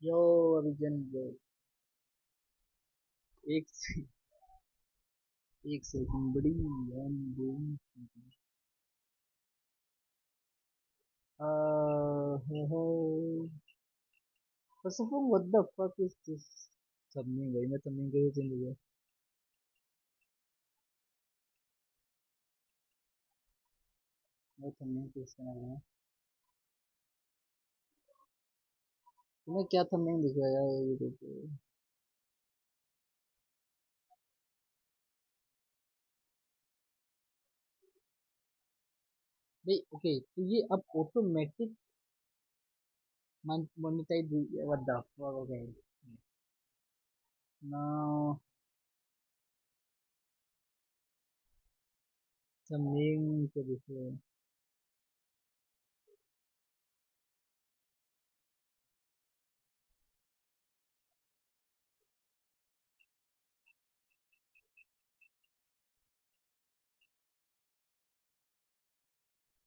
यो अभी जन ब्रो। एक से, एक सेकंड बड़ी I'm doing something. First of all, what the fuck is this thumbnail भाई? मैं thumbnail कैसे चेंज हो गया? मैं thumbnail कैसे बना रहा हूँ? तुम्हें क्या thumbnail दिख रहा है यार वीडियो पे? भाई ओके तो ये अब automatic monetize what the fuck okay now thumbnail को देखो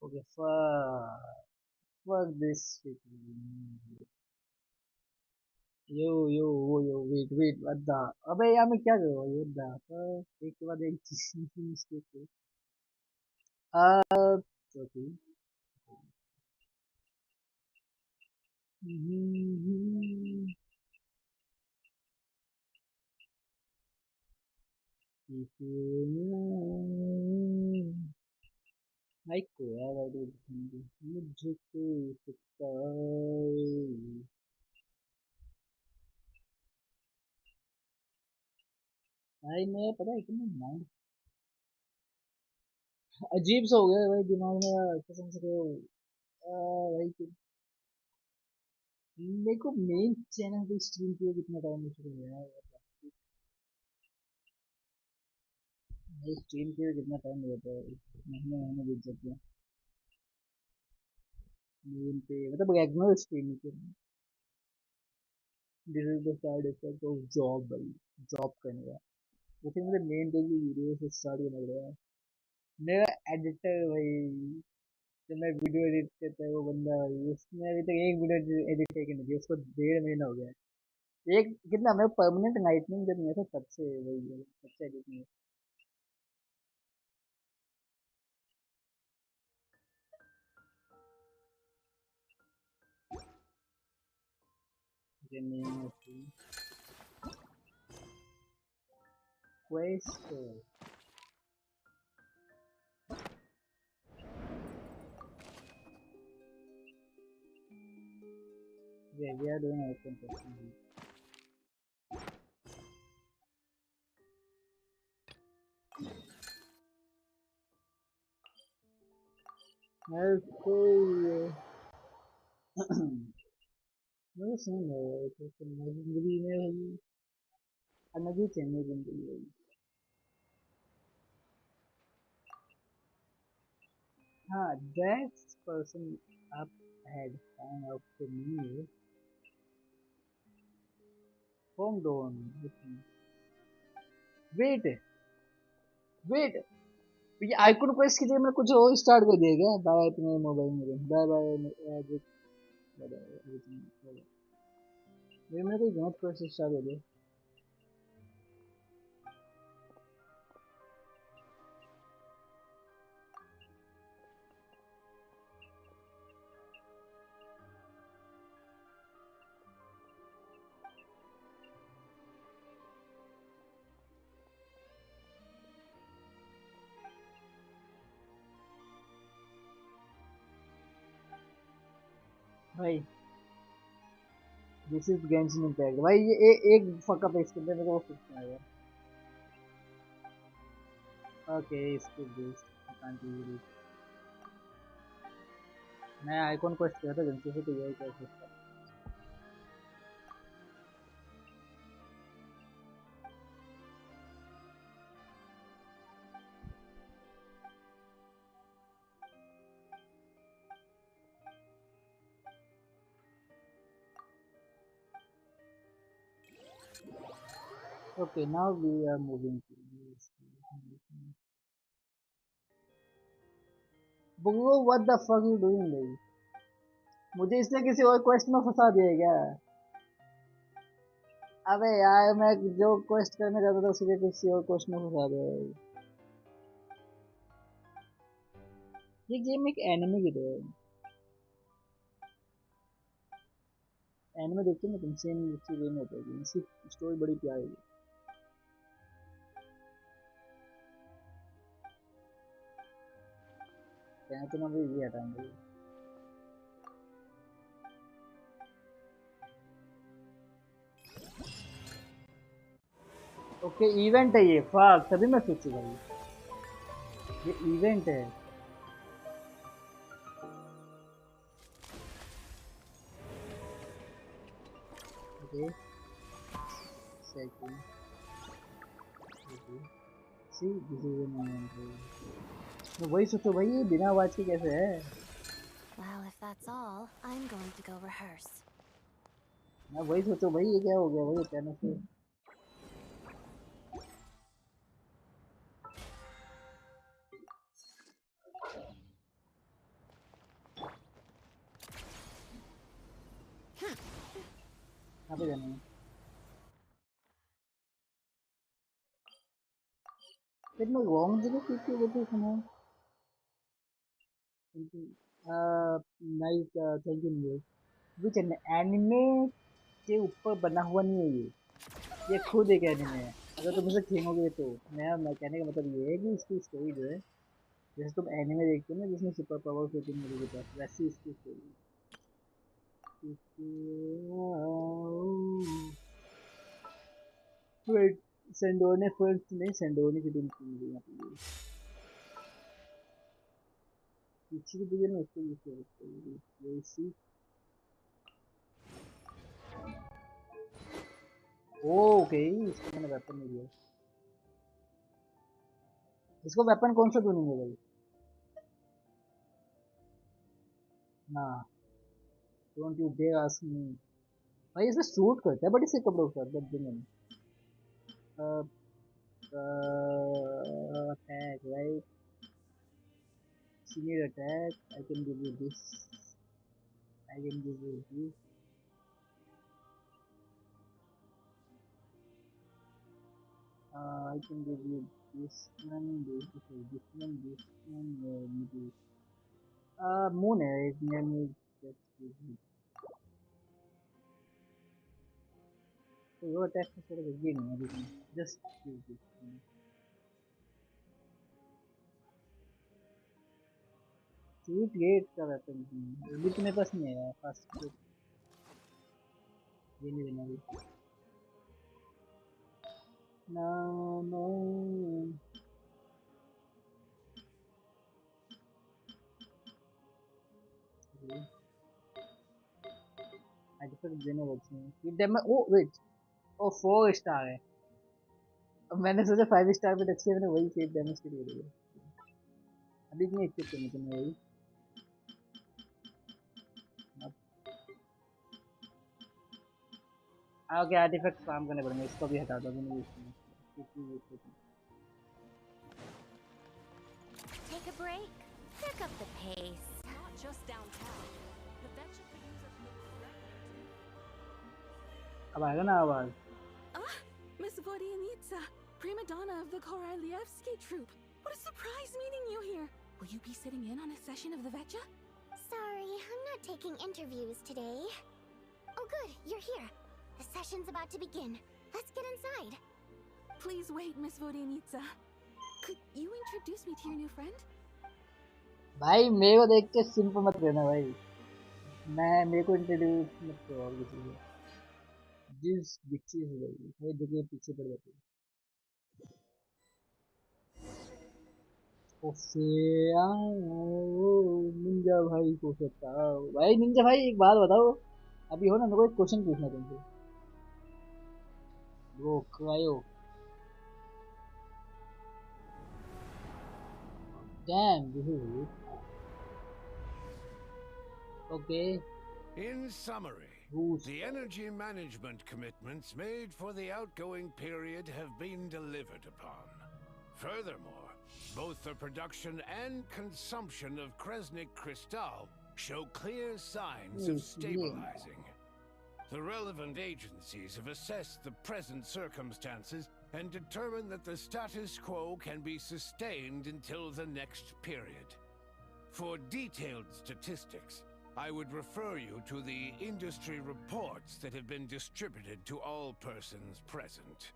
okay fuck this shit yo wait wait अद्दा अबे यार मैं क्या कर रहा हूँ अद्दा एक के बाद एक चीज मिस्टेक है ओके माइक को यार मुझको सकता भाई मैं पता है इतना माइंड अजीब सा हो गया है भाई दिमाग में यार कसम से तो भाई मेरे को मेन चैनल पे स्ट्रीम किए कितना टाइम हो चुका है यार भाई स्ट्रीम किए कितना टाइम हो जाता है महीने महीने बीत जाते हैं मेन पे मतलब रेगुलर स्ट्रीम किए this is the side effect of job भाई जॉब करने का तो फिर मुझे मेन पे भी वीडियो से स्टार्ट करना पड़ेगा मेरा एडिटर भाई जब मैं वीडियो एडिट करता है वो बंदा भाई उसने अभी तक एक वीडियो एडिट करके नहीं दिया उसको 1.5 महीना हो गया है एक कितना मैं परमानेंट नाइटनिंग जब नहीं था तब से वही है, तब से एडिट नहीं है name quest yeah we are doing open testing okay मुझे सुन रहा है तो जिंदगी में भाई अलग ही चाहिए जिंदगी भाई हाँ that person up had found out to me hold on wait wait ये आइकन क्वेस्ट की जगह मैं कुछ और स्टार्ट कर दिया क्या बाय तुम्हारे मोबाइल में बाय बाय मेरे में कोई गलत क्वेस्ट स्टार्ट हो गया भाई दिस इज गेंशिन इम्पैक्ट भाई ये एक फकअप है इसके अंदर मेरे को फिक्स आएगा okay skip this I can't do this मैं आइकॉन क्वेस्ट किया था गंशी से तो यही कर सकता okay now we are moving to this bungalow what the fuck you doing भाई मुझे इसने किसी और क्वेस्ट में फंसा दिया है क्या अबे यार मैं जो क्वेस्ट करने जाता था उसी के किसी और क्वेश्चन में फंसा दिया भाई। ये गेम एक एनिमे की तरह है। एनिमे देखते ना तुम, सेम उसी वे में होता है, इसकी स्टोरी बड़ी प्यारी है। कहना तो ना भाई ये हटाएंगे। ओके इवेंट है ये, फक तभी मैं सोचू भाई ये इवेंट है। Okay second okay see this is an event. मैं वही सोचो भाई ये बिना आवाज के कैसे है। Well, if that's all, I'm going to go rehearse. मैं वही सोचो भाई ये क्या हो गया भाई अचानक से। कहाँ पे जाना है? फिर मैं रॉन्ग जगह क्लिक क्यों करती हूँ सुना। Nice thank you new. Which anime के ऊपर बना हुआ नहीं है ये खुद एक एनिमे है। अगर तुम इसे खेलोगे तो मैं कहने का मतलब ये है कि इसकी स्टोरी जो है, जैसे तुम एनिमे देखते हो ना जिसमें सुपर पावर्स होती है मेरे के पास, वैसी इसकी स्टोरी। वेट सेंडोर ने फर्स्ट नहीं, सेंडोर ने की टीम की मुझे यहाँ पे पीछे की जगह ना उसको यूज कर सकते हैं ये सी। ओके इसको मैंने वेपन नहीं दिया। इसको वेपन कौन सा दूंगा भाई। ना don't you dare ask me. भाई इसमें सूट करता है बट इसके कपड़ों के साथ बट दिन attack right, senior attack I can give you this, I can give you this, I can give you this one, this one maybe moon है एक में just give you तो वो attack से थोड़ा ये नहीं है अभी just give this shoot gate का weapon अभी तो मेरे पास नहीं है यार फर्स्ट ये नहीं देना अभी no no I prefer देने बच्चे हैं ये डेमो ओ वेट ओ 4 स्टार है। अब मैंने सोचा 5 स्टार पे अच्छी है, मैंने वही सेव डैमेज के लिए दिया। अभी नहीं एक्सेप्ट करने को मैं वही ओके आर्टिफैक्ट काम करने पड़ेंगे, इसको भी हटा दो मैंने यूज किया। Take a break. Pick up the pace. Not just downtown. The vet should use a अब आएगा ना आवाज। Ah, Miss Vodianitsa, prima donna of the Korolievsky troupe. What a surprise meeting you here. Will you be sitting in on a session of the Vetcha? Sorry, I'm not taking interviews today. Oh good, you're here. The session's about to begin. Let's get inside. Please wait, Miss Vodianitsa. Could you introduce me to your new friend? भाई मेरे को देख के simple मत रहना भाई, मैं मेरे को इंट्रोड्यूस मत करो और किसी को। जिस बिच्छी हो गई वो जगह पीछे पड़ जाती है। ओफे निंजा भाई को सकता भाई। निंजा भाई एक बात बताओ, अभी हो ना मेरे को एक क्वेश्चन पूछना तुमसे। वो cryo dam this is okay. In summary, the energy management commitments made for the outgoing period have been delivered upon. Furthermore, both the production and consumption of Kresnik Crystal show clear signs of stabilizing. The relevant agencies have assessed the present circumstances and determined that the status quo can be sustained until the next period. For detailed statistics, I would refer you to the industry reports that have been distributed to all persons present.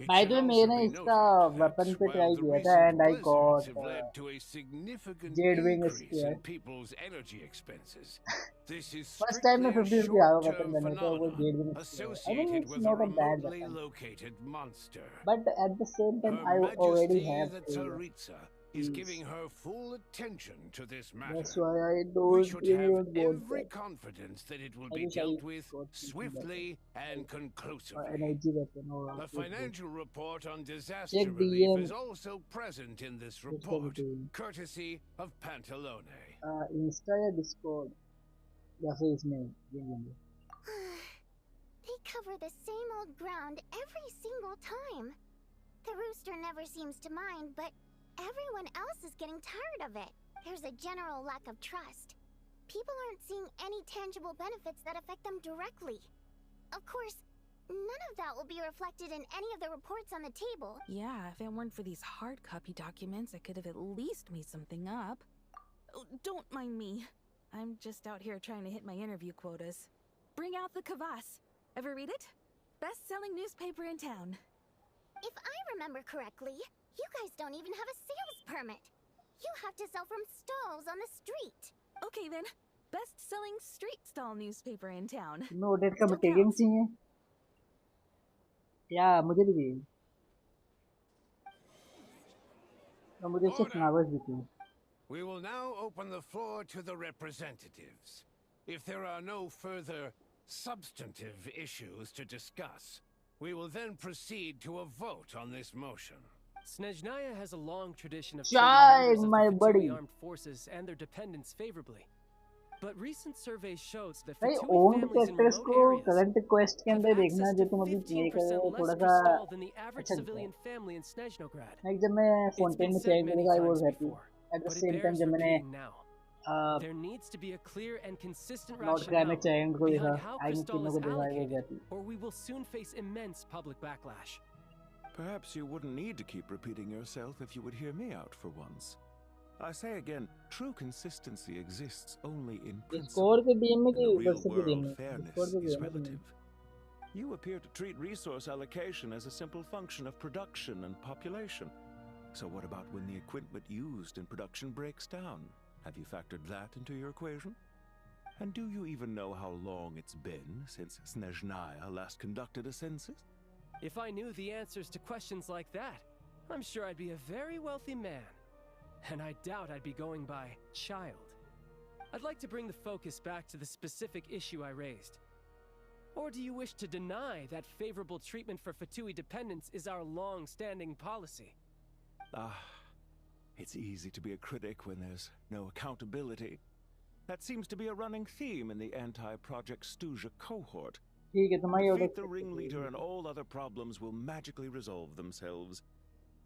By the way, मैंने इसका weapon पे try किया था and I got led to a significant Jade Wing increase Spear. in people's energy expenses. This is First time strictly मैं a 50 रुपये आया weapon short-term मैंने तो वो Jade Wing phenomenon Spear. I think associated it's with a not a bad remotely weapon. located monster. But at the same time, Her I already Majesty have the to. Tsaritsa is giving her full attention to this matter. That's why I We don't should really have don't want every that. confidence that it will I be wish I dealt with got something swiftly and or conclusively. energy weapon or A financial report on disaster check relief DM. is also present in this What's the report, doing? courtesy of Pantalone. Insta या Discord या फिर इसमें ये लेंगे. They cover the same old ground every single time. The rooster never seems to mind, but everyone else is getting tired of it. There's a general lack of trust. People aren't seeing any tangible benefits that affect them directly. Of course, none of that will be reflected in any of the reports on the table. Yeah, if it weren't for these hard copy documents, I could have at least made something up. Oh, don't mind me. I'm just out here trying to hit my interview quotas. Bring out the kvass. Ever read it? Best-selling newspaper in town. If I remember correctly, you guys don't even have a sales permit. You have to sell from stalls on the street. Okay then, best-selling street stall newspaper in town. तुम्हें audit का Still material counts. चाहिए? या मुझे भी चाहिए. और मुझे सिर्फ फ्लावर्स भी चाहिए. We will now open the floor to the representatives. If there are no further substantive issues to discuss, we will then proceed to a vote on this motion. Snezhnaya has a long tradition of Chai, treating my members of the buddy. Fatui armed forces and their dependents favorably. But recent surveys shows that भाई Fatui owned families in characters remote को areas current quest के have अंदर देखना access जो to तुम अभी play कर रहे 15% हो less थोड़ा per सा stall than the average अच्छा लगता है. civilian family in Snezhnograd. Like जब मैं It's फोन पे been में said चेक many करेगा I was times happy before, at the but it same time bears जब मैंने repeating now. There needs to be a clear and consistent not crime rationale challenge को देखा behind how आई ने Crystal तीनों is को देखा I was allocated, happy. or we will soon face immense public backlash. Perhaps you wouldn't need to keep repeating yourself if you would hear me out for once. I say again, true consistency exists only in principle. Score के DM में In कि the ऊपर real से भी DM world, में fairness score पे is भी है ना. relative. You appear to treat resource allocation as a simple function of production and population. So what about when the equipment used in production breaks down? Have you factored that into your equation? And do you even know how long it's been since Snezhnaya last conducted a census? If I knew the answers to questions like that, I'm sure I'd be a very wealthy man. And I doubt I'd be going by child. I'd like to bring the focus back to the specific issue I raised. Or do you wish to deny that favorable treatment for Fatui dependents is our long-standing policy? It's easy to be a critic when there's no accountability. That seems to be a running theme in the anti-Project Stuja cohort. ठीक है तुम्हारी Defeat order the ringleader and all other problems will magically resolve themselves.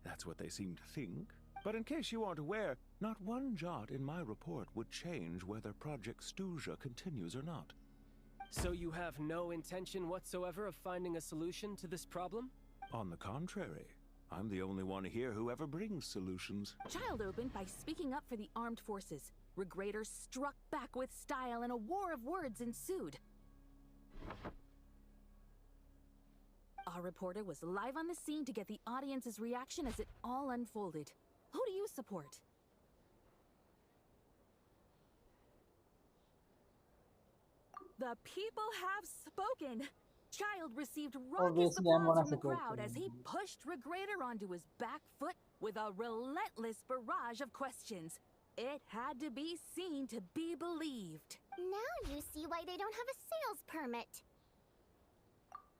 That's what they seem to think. But in case you aren't aware, not one jot in my report would change whether Project Stuja continues or not. So you have no intention whatsoever of finding a solution to this problem? On the contrary, I'm the only one here who ever brings solutions. Child opened by speaking up for the armed forces. Regrator struck back with style and a war of words ensued. Our reporter was live on the scene to get the audience's reaction as it all unfolded. Who do you support? The people have spoken! Child received raucous Obviously, I'm applause gonna from the support crowd him. as he pushed Regrator onto his back foot with a relentless barrage of questions. It had to be seen to be believed. Now you see why they don't have a sales permit.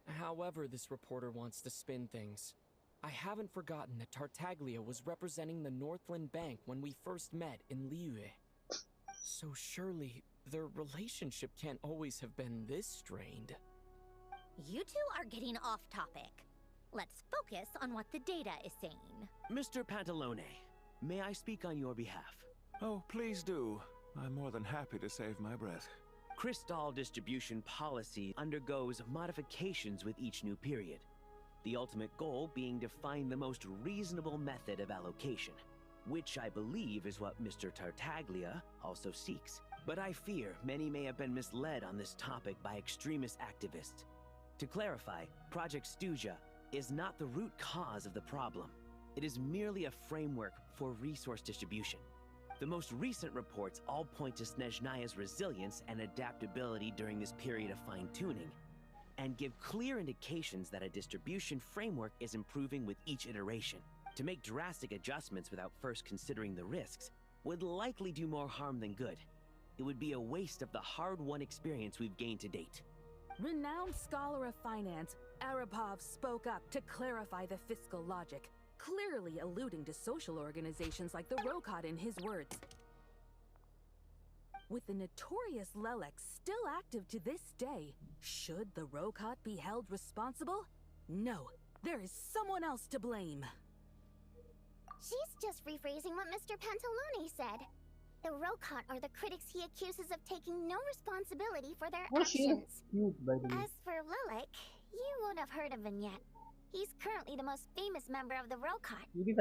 However this reporter wants to spin things, I haven't forgotten that Tartaglia was representing the Northland Bank when we first met in Liyue. So surely, their relationship can't always have been this strained. You two are getting off topic. Let's focus on what the data is saying. Mr. Pantalone, may I speak on your behalf? Oh, please do. I'm more than happy to save my breath. crystal distribution policy undergoes modifications with each new period. The ultimate goal being to find the most reasonable method of allocation, which I believe is what Mr. Tartaglia also seeks. But I fear many may have been misled on this topic by extremist activists. To clarify, Project Snezhnaya is not the root cause of the problem. It is merely a framework for resource distribution. The most recent reports all point to Snezhnaya's resilience and adaptability during this period of fine-tuning, and give clear indications that a distribution framework is improving with each iteration. To make drastic adjustments without first considering the risks would likely do more harm than good. It would be a waste of the hard-won experience we've gained to date. Renowned scholar of finance, Arapov spoke up to clarify the fiscal logic, clearly alluding to social organizations like the Rokot in his words. With the notorious Lelek still active to this day, should the Rokot be held responsible? No, there is someone else to blame. She's just rephrasing what Mr. Pantalone said. The Rokot are the critics he accuses of taking no responsibility for their actions. Cute, by the way. As for Lelek, you won't have heard of him yet. He's currently the most famous member of the Rokot. Well, more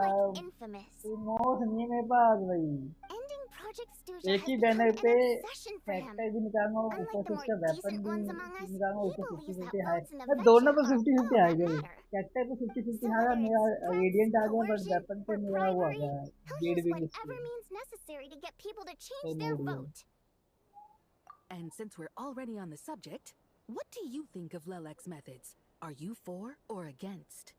like infamous. Ending Project Snezhnaya has become an obsession for him. Unlike the more decent ones among us, he believes that votes in the दोनों पे venture 50-50 uh don't गए matter. Character पे 50-50 So आया whether मेरा it's threats, radiant आ गया but coercion, weapon पे or मेरा वो आ bribery, गया he'll gate use wing whatever means necessary to get people to change So their movie. vote. And since we're already on the subject, what do you think of Lelek's methods? Are you for or against?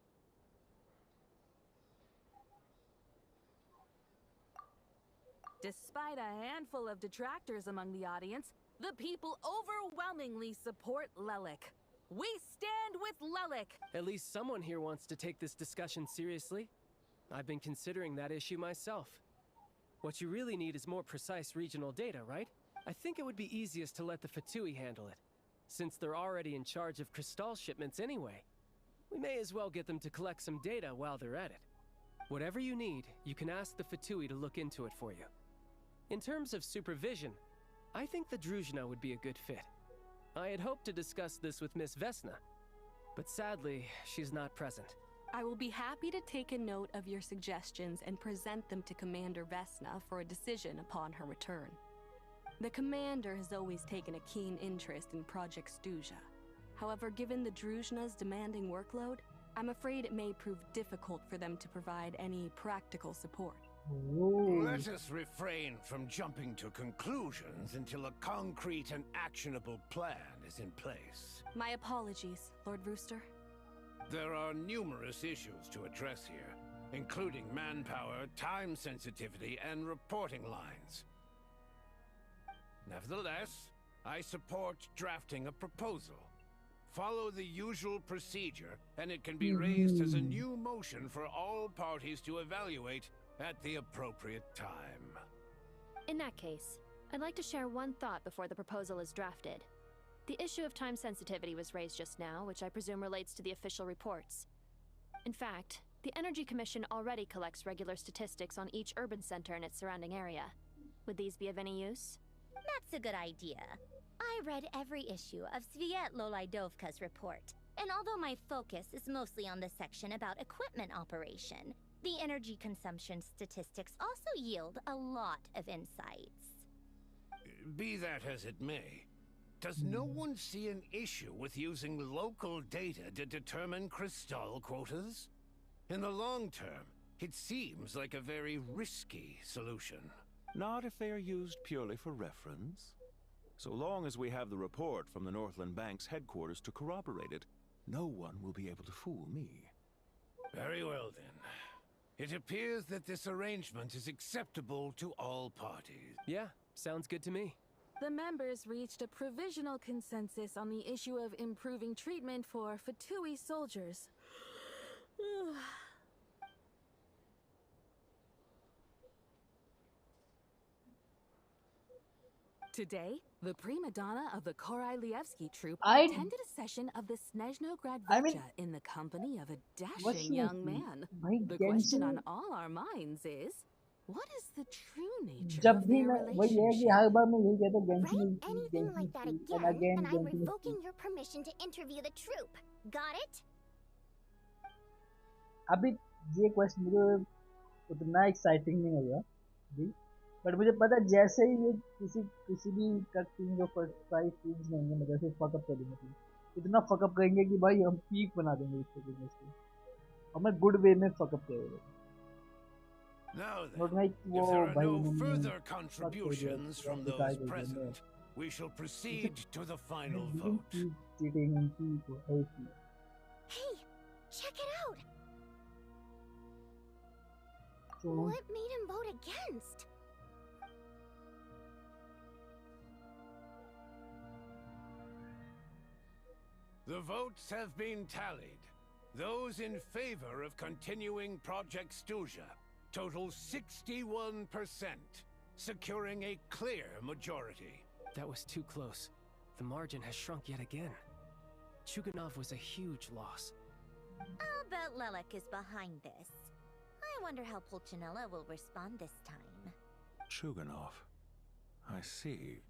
Despite a handful of detractors among the audience, the people overwhelmingly support Lelek. We stand with Lelek! At least someone here wants to take this discussion seriously. I've been considering that issue myself. What you really need is more precise regional data, right? I think it would be easiest to let the Fatui handle it, since they're already in charge of crystal shipments anyway. We may as well get them to collect some data while they're at it. Whatever you need, you can ask the Fatui to look into it for you. In terms of supervision, I think the Druzhna would be a good fit. I had hoped to discuss this with Miss Vesna, but sadly, she's not present. I will be happy to take a note of your suggestions and present them to Commander Vesna for a decision upon her return. The Commander has always taken a keen interest in Project Snezhnaya. However, given the Druzhna's demanding workload, I'm afraid it may prove difficult for them to provide any practical support. Let us refrain from jumping to conclusions until a concrete and actionable plan is in place. My apologies, Lord Rooster. There are numerous issues to address here, including manpower, time sensitivity, and reporting lines. Nevertheless, I support drafting a proposal. Follow the usual procedure, and it can be raised as a new motion for all parties to evaluate at the appropriate time. In that case, I'd like to share one thought before the proposal is drafted. The issue of time sensitivity was raised just now, which I presume relates to the official reports. In fact, the Energy Commission already collects regular statistics on each urban center and its surrounding area. Would these be of any use? That's a good idea. I read every issue of Sviet Lolaidovka's report, and although my focus is mostly on the section about equipment operation, the energy consumption statistics also yield a lot of insights. Be that as it may, does no one see an issue with using local data to determine crystal quotas? In the long term, it seems like a very risky solution. Not if they are used purely for reference. So long as we have the report from the Northland Bank's headquarters to corroborate it, no one will be able to fool me. Very well then. It appears that this arrangement is acceptable to all parties. Yeah, sounds good to me. The members reached a provisional consensus on the issue of improving treatment for Fatui soldiers. Today, the prima donna of the Korailievsky troupe attended a session of the Snezhnograd Vecha in the company of a dashing young man. The question on all our minds is, What is the true nature जब of भी their मैं वही है कि relationship? हर बार मैं यही कहता हूँ Genshin Write is key, anything Genshin like is that key, and again, again and I'm Genshin is key. revoking your permission to interview the troop. Got it? अभी ये क्वेश्चन मुझे उतना एक्साइटिंग नहीं लगा अभी, बट मुझे पता है जैसे ही ये किसी भी कट टीम जो फर्स्ट 5 टीम्स रहेंगे मैं जैसे फकअप कर दूंगा, इतना फकअप करेंगे कि भाई हम पीक बना देंगे इसको बिजनेस को, और मैं गुड वे में फकअप करेंगे. Now Not then, like if there are भाई no मैंने further fuck कर दिया, contributions from डिसाइड those कर दिया मैं. present, we shall proceed to the final You didn't vote. keep cheating and keep hate. Hey, check it out! So What made him vote against? The votes have been tallied. Those in favor of continuing Project Stuja total 61%, securing a clear majority. That was too close. The margin has shrunk yet again. Chuganov was a huge loss. I'll bet Lelek is behind this. I wonder how Pulcinella will respond this time. Chuganov. I see.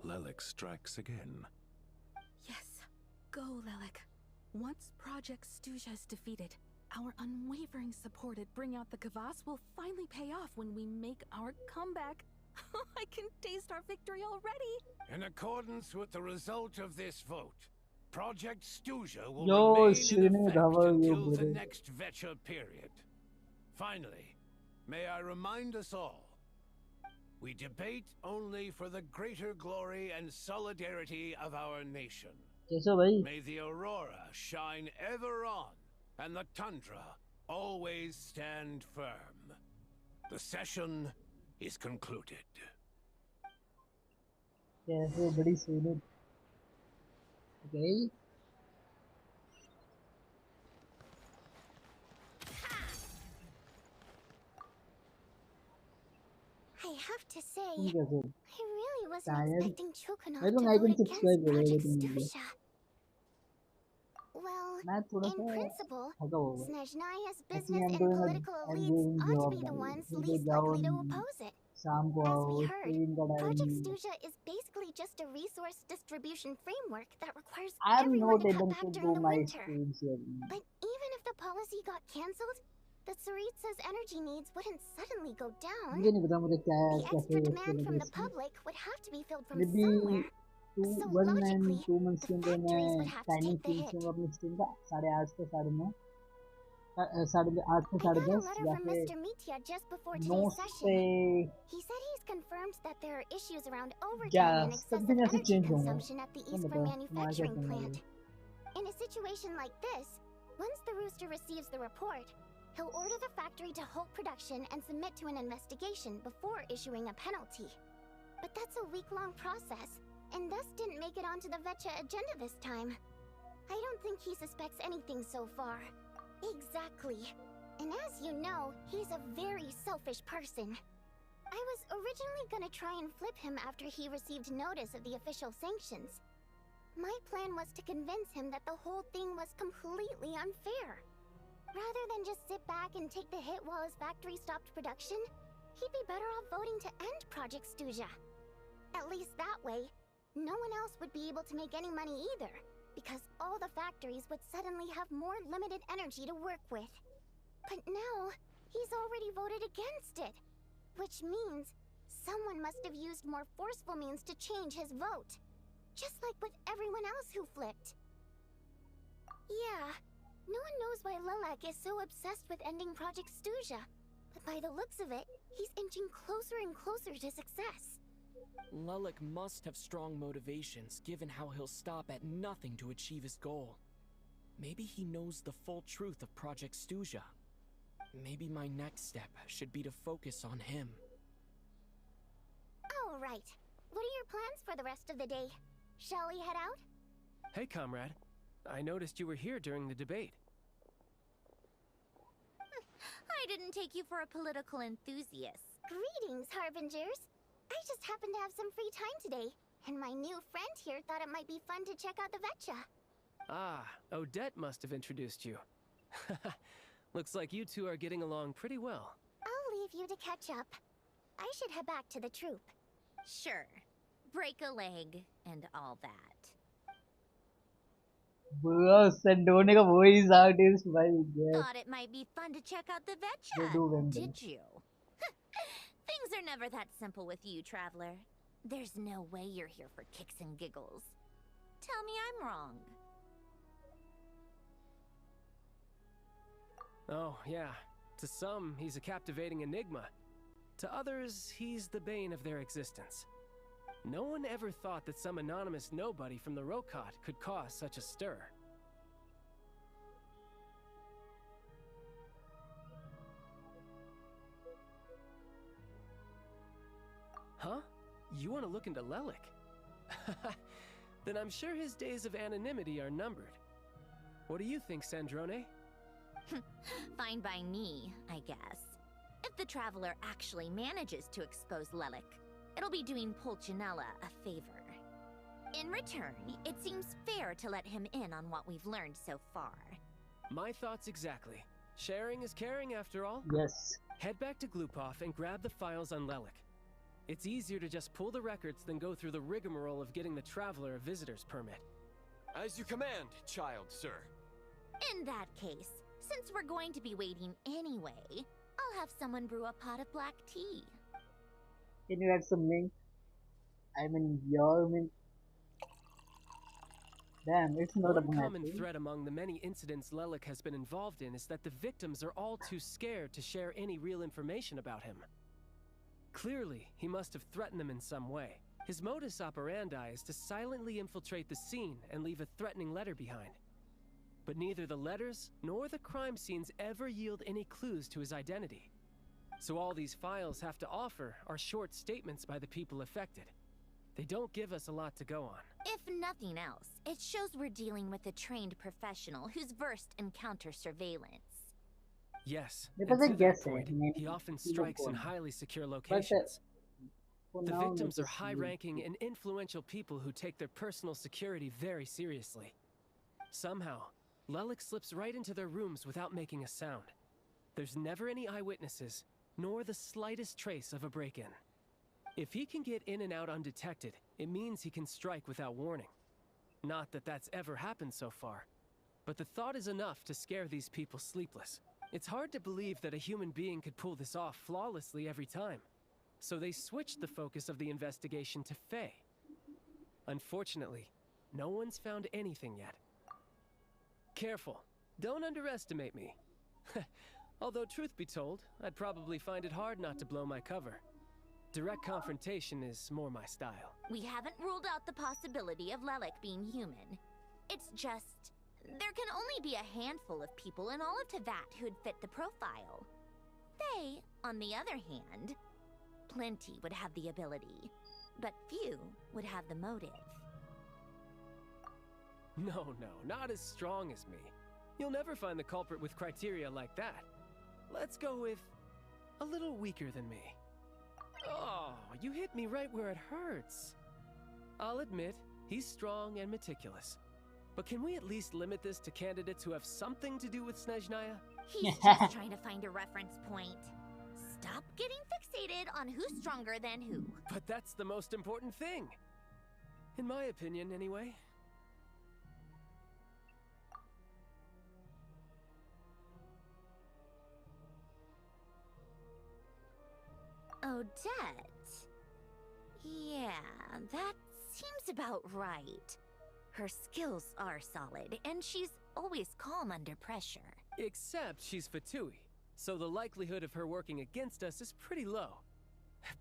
Lelek strikes again. Yes, go, Lelek. Once Project Stuja is defeated, our unwavering support at Bring Out the Kvass will finally pay off when we make our comeback. I can taste our victory already! In accordance with the result of this vote, Project Stuja will Yo, remain in Shrini, effect how are you, until the brother? next Vecha period. Finally, may I remind us all, we debate only for the greater glory and solidarity of our nation. कैसे भाई? May the aurora shine ever on, and the tundra always stand firm. The session is concluded. कैसे बड़ी Sonu? Okay. I have to say, तुम कैसे? I really wasn't Tired? expecting Chukunov I to don't. I vote can against subscribe to Project it. Stusha. Well, मैं थोड़ा in सा principle, थका हुआ. Snezhnaya's Actually, business I'm and doing political a elites doing ought to job be the भाई. ones फिर least जाओ likely to oppose it. शाम को As आओ, we heard, stream का Project time. Stuja is basically just a resource distribution framework that requires I'm everyone not to cut able back to during do the my winter. streams here. But even if the policy got cancelled, the Tsaritsa's energy needs wouldn't suddenly go down. मुझे नहीं पता मुझे क्या The कैसे extra इसके demand from वजह the से. public would have to be filled from Maybe somewhere. 1 So and logically, 2 months the के अंदर मैं factories would have to timing take the change hit. करूँगा अपनी स्ट्रीम का 8:30 से 9:30 8 से I got a 10:30 letter या from फिर Mr. Mitya just before 9 today's से session. He said he's confirmed that there are issues around overtime and 11 excessive something ऐसे energy change होगा. consumption at the तुम Eastburn बताओ तुम्हारा क्या manufacturing कहना है? plant. In a situation like this, once the Rooster receives the report, he'll order the factory to halt production and submit to an investigation before issuing a penalty. But that's a week-long process, and thus didn't make it onto the Vecha agenda this time. I don't think he suspects anything so far. Exactly. And as you know, he's a very selfish person. I was originally gonna try and flip him after he received notice of the official sanctions. My plan was to convince him that the whole thing was completely unfair. Rather than just sit back and take the hit while his factory stopped production, he'd be better off voting to end Project Stuja. At least that way, no one else would be able to make any money either, because all the factories would suddenly have more limited energy to work with. But now, he's already voted against it, which means someone must have used more forceful means to change his vote. Just like with everyone else who flipped. Yeah, no one knows why Lelek is so obsessed with ending Project Stuja, but by the looks of it, he's inching closer and closer to success. Lelek must have strong motivations, given how he'll stop at nothing to achieve his goal. Maybe he knows the full truth of Project Stuja. Maybe my next step should be to focus on him. All right. What are your plans for the rest of the day? Shall we head out? Hey, comrade. I noticed you were here during the debate. I didn't take you for a political enthusiast. Greetings, Harbingers. I just happened to have some free time today, and my new friend here thought it might be fun to check out the Vecha. Ah, Odette must have introduced you. Looks like you two are getting along pretty well. I'll leave you to catch up. I should head back to the troop. Sure. Break a leg and all that. Bro, Snezhnaya का voice artist भाई yes. Thought it might be fun to check out the vet They shop, do vending. did you? Things are never that simple with you, Traveler. There's no way you're here for kicks and giggles. Tell me I'm wrong. Oh, yeah. To some, he's a captivating enigma. To others, he's the bane of their existence. No one ever thought that some anonymous nobody from the Rokot could cause such a stir. Huh? You want to look into Lelik? Then I'm sure his days of anonymity are numbered. What do you think, Snezhnaya? Fine by me, I guess. If the Traveler actually manages to expose Lelik, it'll be doing Pulcinella a favor. In return, it seems fair to let him in on what we've learned so far. My thoughts exactly. Sharing is caring after all. Yes. Head back to Glupov and grab the files on Lelik. It's easier to just pull the records than go through the rigmarole of getting the Traveler a visitor's permit. As you command, child, sir. In that case, since we're going to be waiting anyway, I'll have someone brew a pot of black tea. Can you add some mink? I mean your mink. Damn, it's not a One common match. thread among the many incidents Lelik has been involved in is that the victims are all too scared to share any real information about him. Clearly, he must have threatened them in some way. His modus operandi is to silently infiltrate the scene and leave a threatening letter behind. But neither the letters nor the crime scenes ever yield any clues to his identity. So all these files have to offer are short statements by the people affected. They don't give us a lot to go on. If nothing else, it shows we're dealing with a trained professional who's versed in counter surveillance. Yes, It and was a to that guess, point, I mean, he often he strikes in won. highly secure But locations. for The now, victims let are us high-ranking and influential people who take their personal security very seriously. Somehow, Lelik slips right into their rooms without making a sound. There's never any eyewitnesses, nor the slightest trace of a break-in. If he can get in and out undetected, it means he can strike without warning. Not that that's ever happened so far, but the thought is enough to scare these people sleepless. It's hard to believe that a human being could pull this off flawlessly every time. So they switched the focus of the investigation to Faye. Unfortunately, no one's found anything yet. Careful, don't underestimate me. Although truth be told, I'd probably find it hard not to blow my cover. Direct confrontation is more my style. We haven't ruled out the possibility of Lelik being human. It's just, there can only be a handful of people in all of Teyvat who'd fit the profile. Faye, on the other hand, plenty would have the ability, but few would have the motive. No, not as strong as me. You'll never find the culprit with criteria like that. Let's go with a little weaker than me. Oh, you hit me right where it hurts. I'll admit, he's strong and meticulous. But can we at least limit this to candidates who have something to do with Snezhnaya? He's just trying to find a reference point. Stop getting fixated on who's stronger than who. But that's the most important thing. In my opinion, anyway. Odette? Yeah, that seems about right. Her skills are solid, and she's always calm under pressure. Except she's Fatui, so the likelihood of her working against us is pretty low.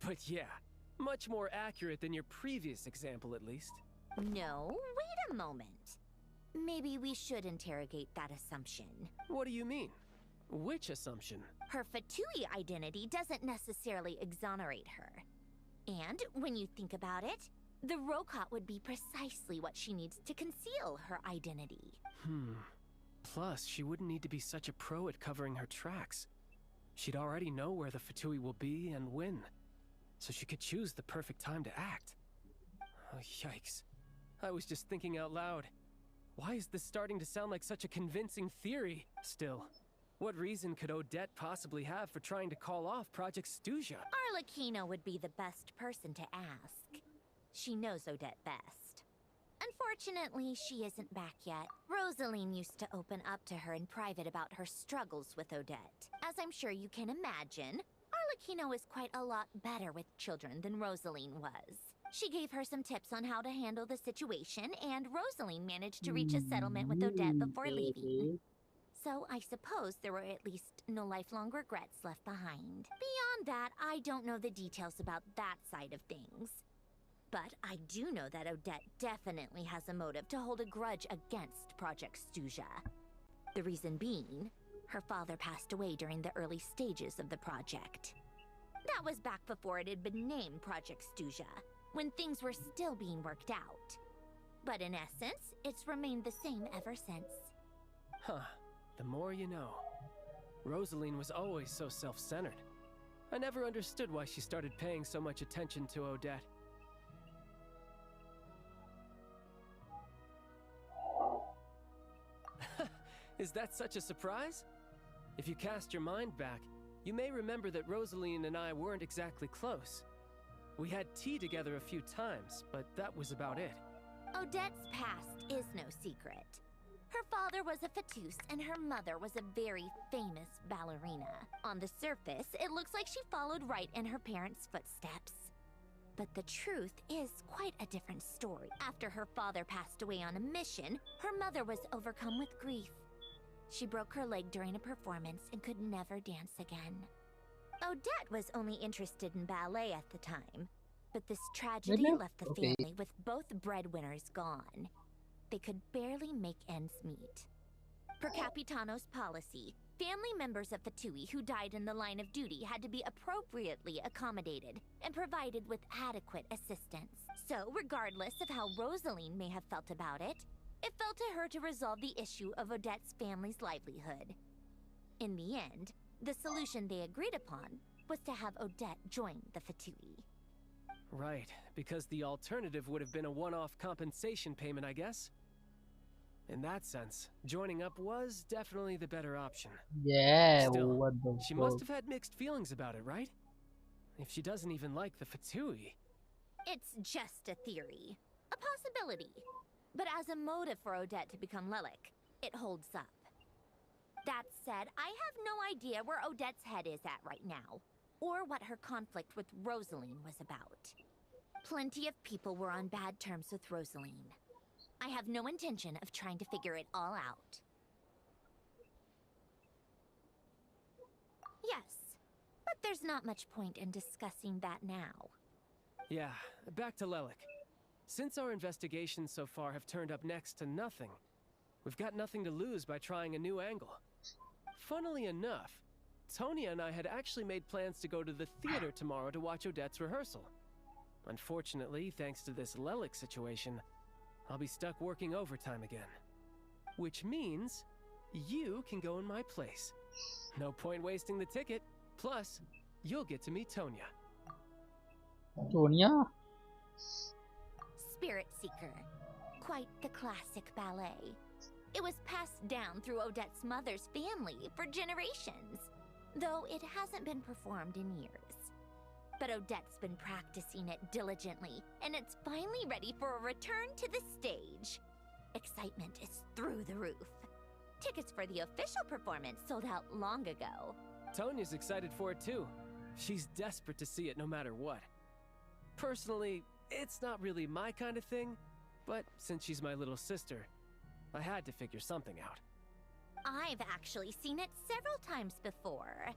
But yeah, much more accurate than your previous example at least. No, wait a moment. Maybe we should interrogate that assumption. What do you mean? Which assumption? Her Fatui identity doesn't necessarily exonerate her. And when you think about it, the Rokot would be precisely what she needs to conceal her identity. Plus, she wouldn't need to be such a pro at covering her tracks. She'd already know where the Fatui will be and when, so she could choose the perfect time to act. Oh, yikes. I was just thinking out loud. Why is this starting to sound like such a convincing theory, still? What reason could Odette possibly have for trying to call off Project Snezhnaya? Arlecchino would be the best person to ask. She knows Odette best. Unfortunately, she isn't back yet. Rosaline used to open up to her in private about her struggles with Odette. As I'm sure you can imagine, Arlecchino is quite a lot better with children than Rosaline was. She gave her some tips on how to handle the situation, and Rosaline managed to reach a settlement with Odette before leaving. So I suppose there were at least no lifelong regrets left behind. Beyond that, I don't know the details about that side of things. But I do know that Odette definitely has a motive to hold a grudge against Project Snezhnaya. The reason being, her father passed away during the early stages of the project. That was back before it had been named Project Snezhnaya, when things were still being worked out. But in essence, it's remained the same ever since. Huh. The more you know. Rosaline was always so self-centered. I never understood why she started paying so much attention to Odette. Is that such a surprise? If you cast your mind back, you may remember that Rosaline and I weren't exactly close. We had tea together a few times, but that was about it. Odette's past is no secret. Her father was a fetus, and her mother was a very famous ballerina. On the surface, it looks like she followed right in her parents' footsteps. But the truth is quite a different story. After her father passed away on a mission, her mother was overcome with grief. She broke her leg during a performance and could never dance again. Odette was only interested in ballet at the time, but this tragedy left the family with both breadwinners gone. They could barely make ends meet. Per Capitano's policy, family members of Fatui who died in the line of duty had to be appropriately accommodated and provided with adequate assistance. So, regardless of how Rosaline may have felt about it, it fell to her to resolve the issue of Odette's family's livelihood. In the end, the solution they agreed upon was to have Odette join the Fatui. Right, because the alternative would have been a one-off compensation payment, I guess. In that sense, joining up was definitely the better option. Yeah, Still, what the she must have had mixed feelings about it, right? If she doesn't even like the Fatui. It's just a theory. A possibility. But as a motive for Odette to become Lelik, it holds up. That said, I have no idea where Odette's head is at right now, or what her conflict with Rosaline was about. Plenty of people were on bad terms with Rosaline. I have no intention of trying to figure it all out. Yes, but there's not much point in discussing that now. Yeah, back to Lelik. Since our investigations so far have turned up next to nothing, we've got nothing to lose by trying a new angle. Funnily enough, Tonya and I had actually made plans to go to the theater tomorrow to watch Odette's rehearsal. Unfortunately, thanks to this Lelik situation, I'll be stuck working overtime again. Which means you can go in my place. No point wasting the ticket. Plus, you'll get to meet Tonya. Tonya? Spirit Seeker. Quite the classic ballet. It was passed down through Odette's mother's family for generations, though it hasn't been performed in years. But Odette's been practicing it diligently, and it's finally ready for a return to the stage. Excitement is through the roof. Tickets for the official performance sold out long ago. Tonya's excited for it too. She's desperate to see it no matter what. Personally, it's not really my kind of thing, but since she's my little sister, I had to figure something out. I've actually seen it several times before.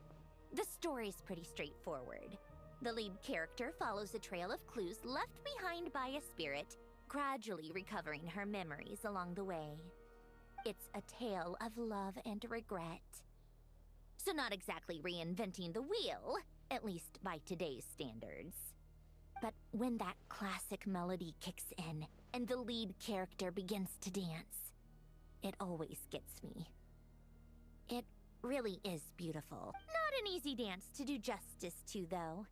The story's pretty straightforward. The lead character follows a trail of clues left behind by a spirit, gradually recovering her memories along the way. It's a tale of love and regret. So not exactly reinventing the wheel, at least by today's standards. But when that classic melody kicks in and the lead character begins to dance, it always gets me. It really is beautiful. Not an easy dance to do justice to, though.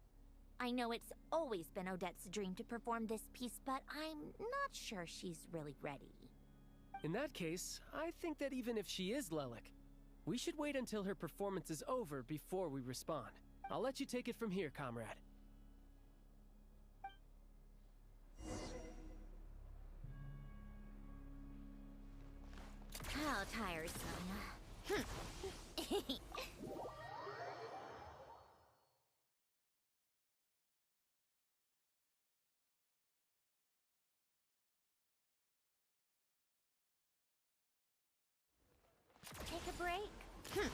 I know it's always been Odette's dream to perform this piece, but I'm not sure she's really ready. In that case, I think that even if she is Lelik, We should wait until her performance is over before we respond. I'll let you take it from here, comrade. How tiresome. Take a break. Come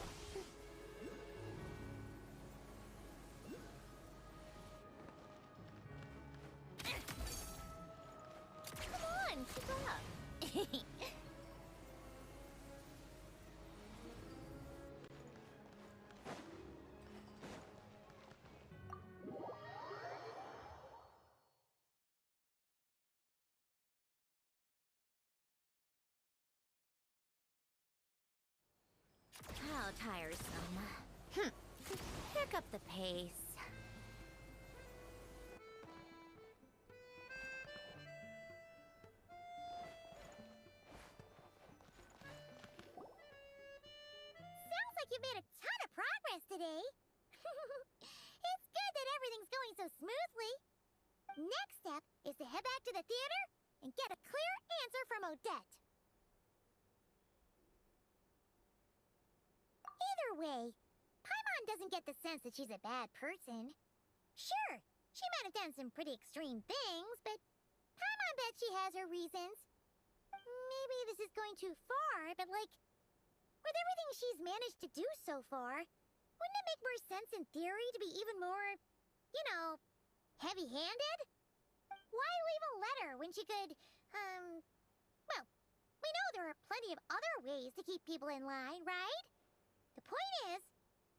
on, keep up. How tiresome. Pick up the pace. Sounds like you made a ton of progress today. It's good that everything's going so smoothly. Next step is to head back to the theater and get a clear answer from Odette. Either way, Paimon doesn't get the sense that she's a bad person. Sure, she might have done some pretty extreme things, but Paimon bet she has her reasons. Maybe this is going too far, but like, with everything she's managed to do so far, wouldn't it make more sense in theory to be even more, you know, heavy-handed? Why leave a letter when she could, well, we know there are plenty of other ways to keep people in line, right? The point is,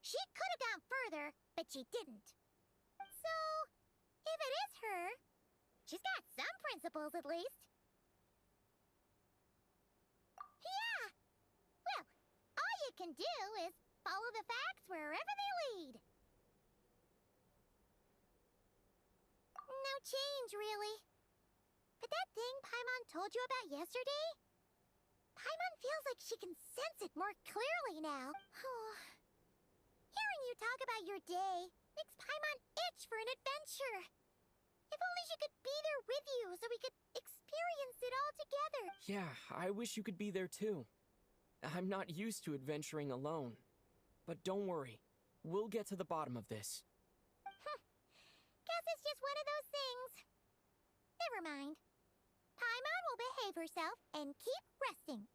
she could have gone further, but she didn't. So, if it is her, she's got some principles at least. Yeah! Well, all you can do is follow the facts wherever they lead. No change, really. But that thing Paimon told you about yesterday? Paimon feels like she can sense it more clearly now. Hearing you talk about your day makes Paimon itch for an adventure. If only she could be there with you so we could experience it all together. Yeah, I wish you could be there too. I'm not used to adventuring alone. But don't worry, we'll get to the bottom of this. Guess it's just one of those things. Never mind. Paimon will behave herself and keep resting.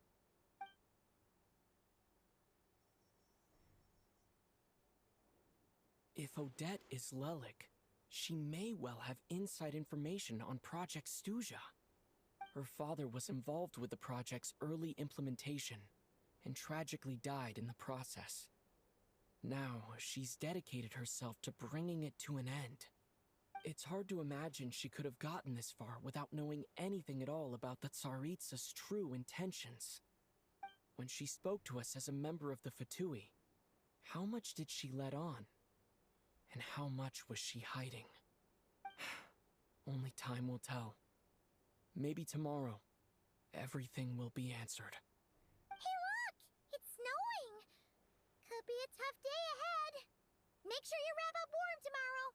If Odette is Lelik, she may well have inside information on Project Snezhnaya. Her father was involved with the project's early implementation and tragically died in the process. Now, she's dedicated herself to bringing it to an end. It's hard to imagine she could have gotten this far without knowing anything at all about the Tsaritsa's true intentions. When she spoke to us as a member of the Fatui, how much did she let on? And how much was she hiding? Only time will tell. Maybe tomorrow, everything will be answered. Hey look! It's snowing! Could be a tough day ahead. Make sure you wrap up warm tomorrow.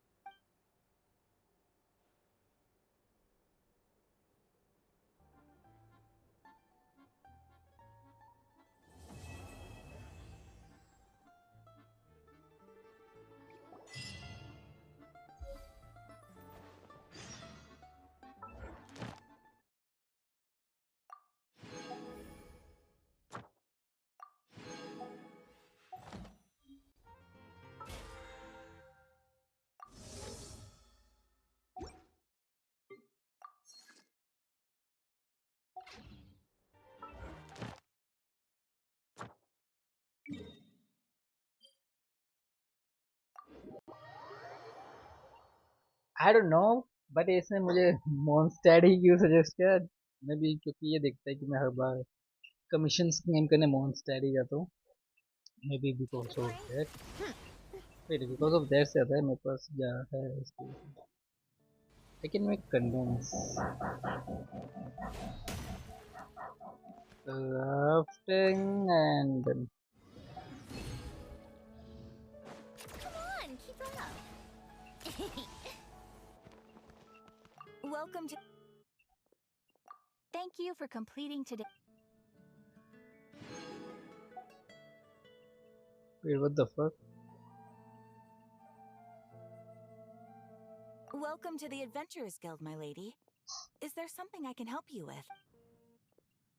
I don't know, but इसने मुझे मॉन्स्टैड ही क्यों suggest किया? मैं भी क्योंकि ये देखता है कि मैं हर बार कमीशंस क्लेम करने मॉन्स्टैड ही जाता हूँ. Maybe because of that. Wait, because of that से आता है मेरे पास जा है इसकी. I can make condense. Crafting and Welcome to... Thank you for completing today. Wait, what the fuck? Welcome to the Adventurers Guild, my lady. Is there something I can help you with?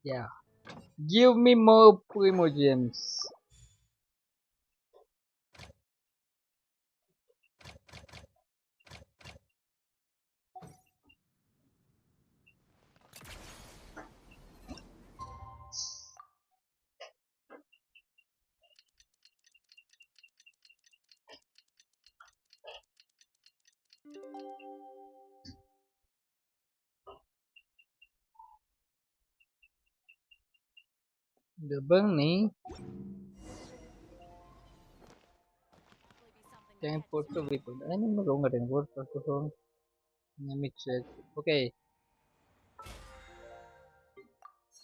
Yeah. Give me more Primogems. The bunny can put to people. I don't know longer than what for to. Let me check. Okay.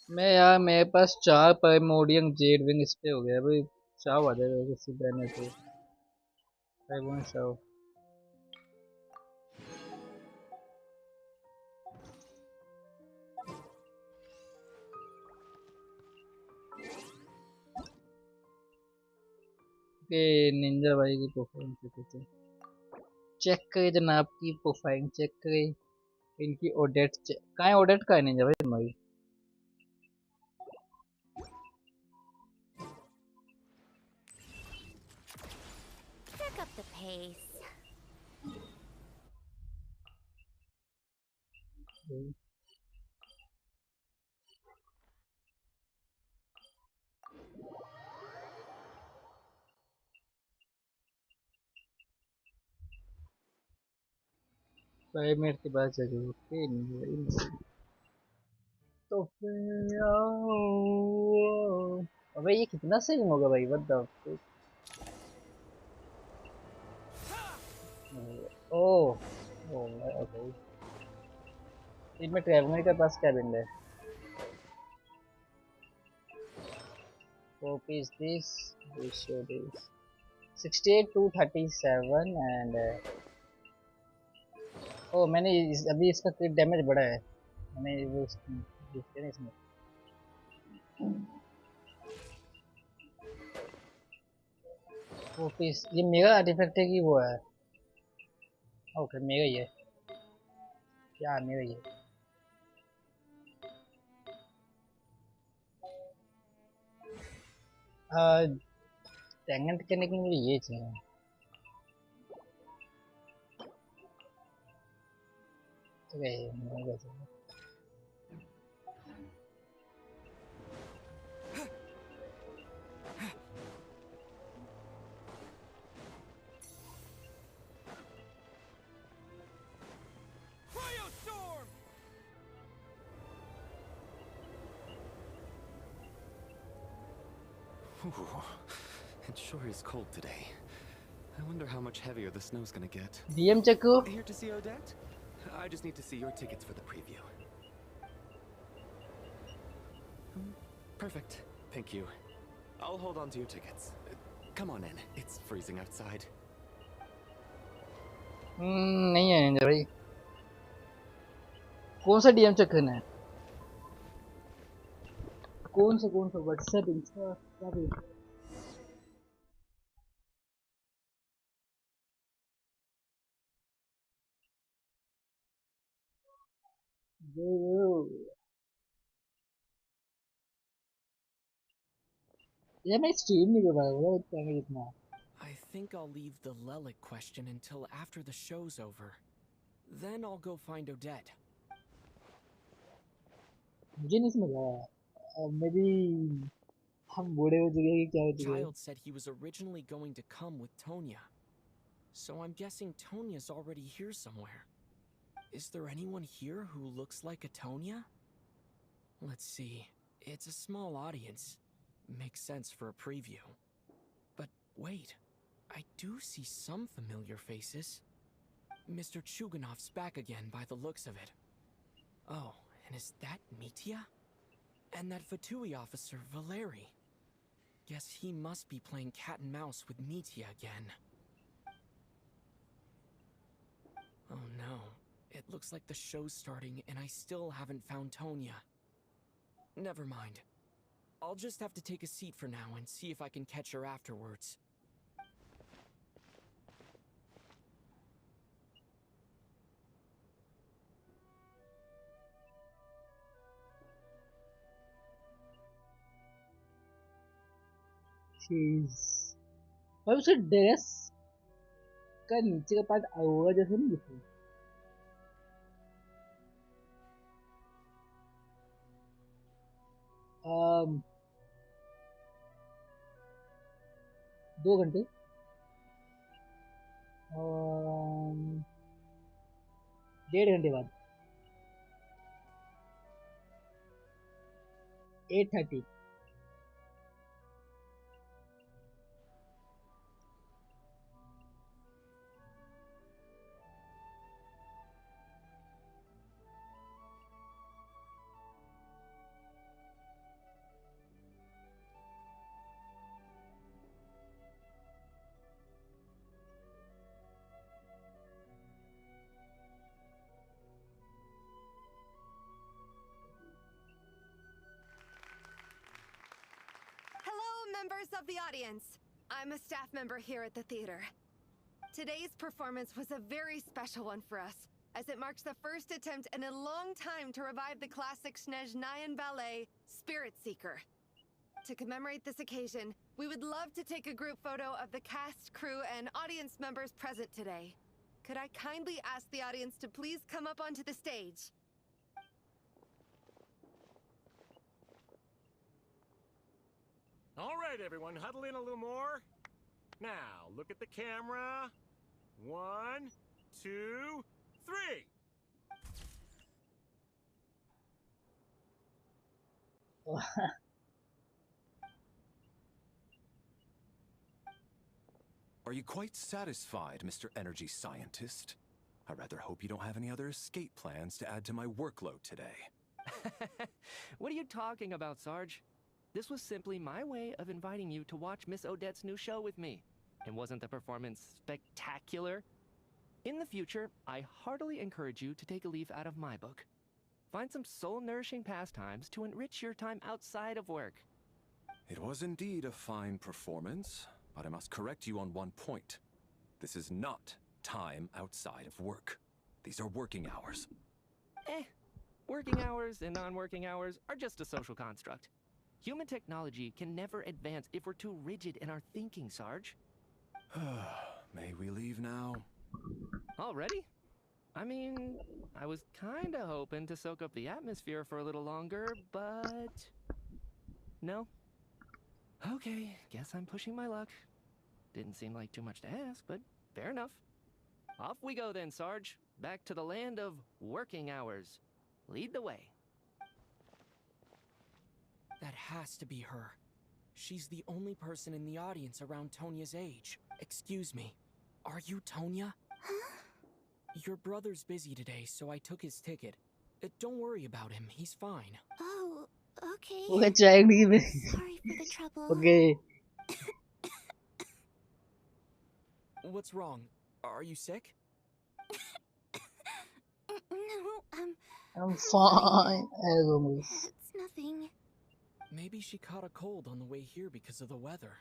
मैं यार मेरे पास 4 primordium Z wing इस पे हो गया भाई। चाव आ जाएगा किसी पहने तो। I won't show. के निंजा भाई की प्रोफाइल चेक करें जनाब की प्रोफाइल चेक करें इनकी ऑडेट कहाँ है ऑडेट का है निंजा भाई तुम्हारी Pick up the pace. भाई मेरे के पास जगह ओके निंजा तो फिर आओ अबे ये कितना सही होगा भाई what the oh oh okay इनमें ट्रैवलर के पास क्या बिंद है copy is this ratio is 68 to 37 and ओ मैंने अभी इसका क्रिट डैमेज बढ़ा है मैंने वो देखते हैं इसमें ओके ये मेगा आर्टिफैक्ट है कि वो है ओके मेगा ही है क्या मेगा ही है टैंगेंट करने के लिए मुझे ये चाहिए ओके मेगा चाहिए Ooh, it sure is cold today. I wonder how much heavier the snow's gonna get. DM Chaku? Here to see Odette? I just need to see your tickets for the preview. Perfect. Thank you. I'll hold on to your tickets. Come on in. It's freezing outside. नहीं है Ninja भाई कौन सा DM check करना है कौन सा WhatsApp Insta क्या भी ये मैं स्ट्रीम नहीं कर पाया वो इतना इतना I think I'll leave the Lelic question until after the show's over. Then I'll go find Odette. मुझे नहीं समझ आया maybe हम बूढ़े हो चुके हैं क्या हो चुके हैं Child said he was originally going to come with Tonya. So I'm guessing Tonya's already here somewhere. Is there anyone here who looks like a Tonya? Let's see. It's a small audience. Makes sense for a preview. But wait, I do see some familiar faces. Mr. Chuganov's back again by the looks of it. Oh, and is that Mitya? And that Fatui officer, Valeri. Guess he must be playing cat and mouse with Mitya again. Oh no, It looks like the show's starting and I still haven't found Tonya. Never mind. I'll just have to take a seat for now and see if I can catch her afterwards. She's... और उसके dress का नीचे का part अवगा जैसे नहीं दिख रहा। 2 घंटे 1.5 घंटे बाद 8:30 Members of the audience, I'm a staff member here at the theater. Today's performance was a very special one for us, as it marks the first attempt in a long time to revive the classic Snezhnayan ballet, Spirit Seeker. To commemorate this occasion, we would love to take a group photo of the cast, crew, and audience members present today. Could I kindly ask the audience to please come up onto the stage? All right, everyone, huddle in a little more. Now, look at the camera. 1, 2, 3. Are you quite satisfied, Mr. Energy Scientist? I rather hope you don't have any other escape plans to add to my workload today. What are you talking about, Sarge? This was simply my way of inviting you to watch Miss Odette's new show with me. And wasn't the performance spectacular? In the future, I heartily encourage you to take a leaf out of my book. Find some soul-nourishing pastimes to enrich your time outside of work. It was indeed a fine performance, but I must correct you on one point. This is not time outside of work. These are working hours. Working hours and non-working hours are just a social construct. Human technology can never advance if we're too rigid in our thinking, Sarge. May we leave now? Already? I mean, I was kinda hoping to soak up the atmosphere for a little longer, but... No? Okay, guess I'm pushing my luck. Didn't seem like too much to ask, but fair enough. Off we go then, Sarge. Back to the land of working hours. Lead the way. That has to be her. She's the only person in the audience around Tonya's age. Excuse me, are you Tonya? Huh? Your brother's busy today, so I took his ticket. Don't worry about him, he's fine. Oh, okay. Okay, trying to give it. Sorry for the trouble. Okay. What's wrong? Are you sick? No, I'm fine, as always. it's nothing. Maybe she caught a cold on the way here because of the weather.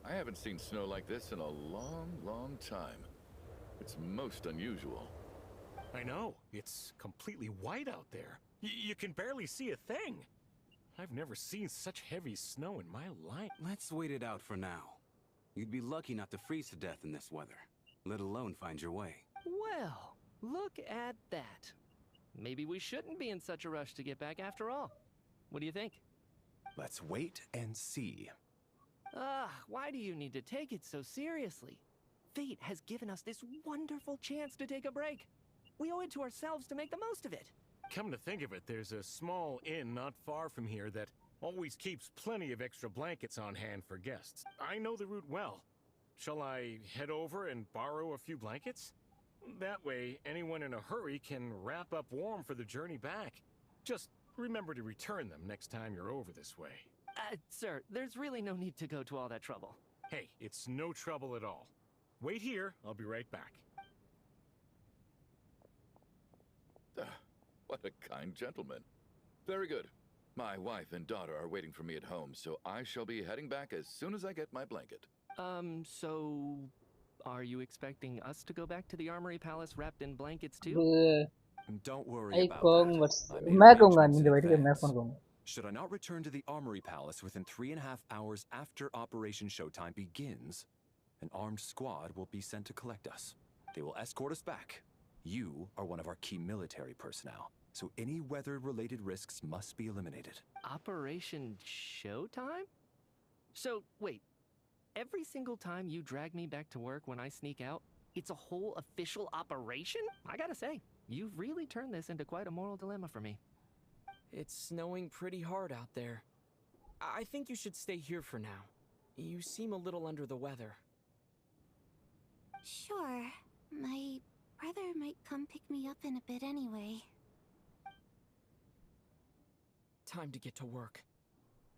I haven't seen snow like this in a long, long time. It's most unusual. I know. It's completely white out there. You can barely see a thing. I've never seen such heavy snow in my life. Let's wait it out for now. You'd be lucky not to freeze to death in this weather, let alone find your way. Well, look at that. Maybe we shouldn't be in such a rush to get back after all. What do you think? Let's wait and see. Why do you need to take it so seriously? Fate has given us this wonderful chance to take a break. We owe it to ourselves to make the most of it. Come to think of it, there's a small inn not far from here that always keeps plenty of extra blankets on hand for guests. I know the route well. Shall I head over and borrow a few blankets? That way, anyone in a hurry can wrap up warm for the journey back. Just remember to return them next time you're over this way. Sir, there's really no need to go to all that trouble. Hey, it's no trouble at all. Wait here, I'll be right back. What a kind gentleman. Very good. My wife and daughter are waiting for me at home, so I shall be heading back as soon as I get my blanket. So... Are you expecting us to go back to the Armory Palace wrapped in blankets too? Don't worry I about कहूँगा that. I made मैं कहूँगा arrangements नहीं in बैठ के मैं advance. कौन कहूँगा Should I not return to the Armory Palace within 3.5 hours after Operation Showtime begins, an armed squad will be sent to collect us. They will escort us back. You are one of our key military personnel, so any weather-related risks must be eliminated. Operation Showtime? So, wait. Every single time you drag me back to work when I sneak out, it's a whole official operation? I gotta say, you've really turned this into quite a moral dilemma for me. It's snowing pretty hard out there. I think you should stay here for now. You seem a little under the weather. Sure. My brother might come pick me up in a bit anyway. Time to get to work.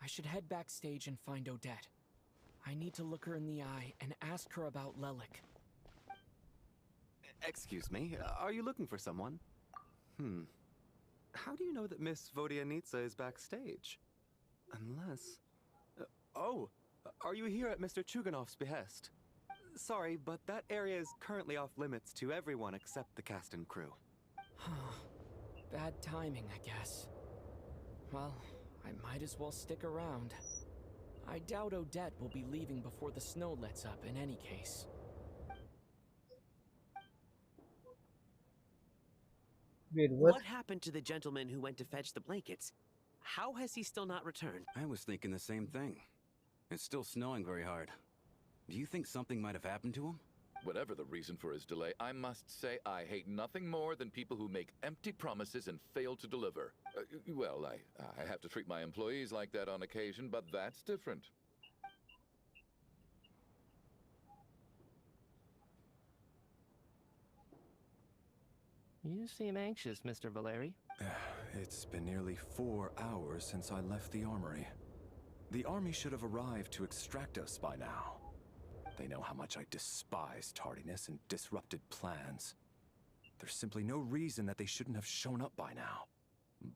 I should head backstage and find Odette. I need to look her in the eye and ask her about Lelik. Excuse me, are you looking for someone? How do you know that Miss Vodyanitsa is backstage? Unless... oh, are you here at Mr. Chuganov's behest? Sorry, but that area is currently off limits to everyone except the cast and crew. Bad timing, I guess. Well, I might as well stick around. I doubt Odette will be leaving before the snow lets up in any case. Wait, What happened to the gentleman who went to fetch the blankets? How has he still not returned? I was thinking the same thing. It's still snowing very hard. Do you think something might have happened to him? Whatever the reason for his delay, I must say I hate nothing more than people who make empty promises and fail to deliver. Well, I have to treat my employees like that on occasion, but that's different. You seem anxious, Mr. Valeri. It's been nearly 4 hours since I left the armory. The army should have arrived to extract us by now. They know how much I despise tardiness and disrupted plans. There's simply no reason that they shouldn't have shown up by now,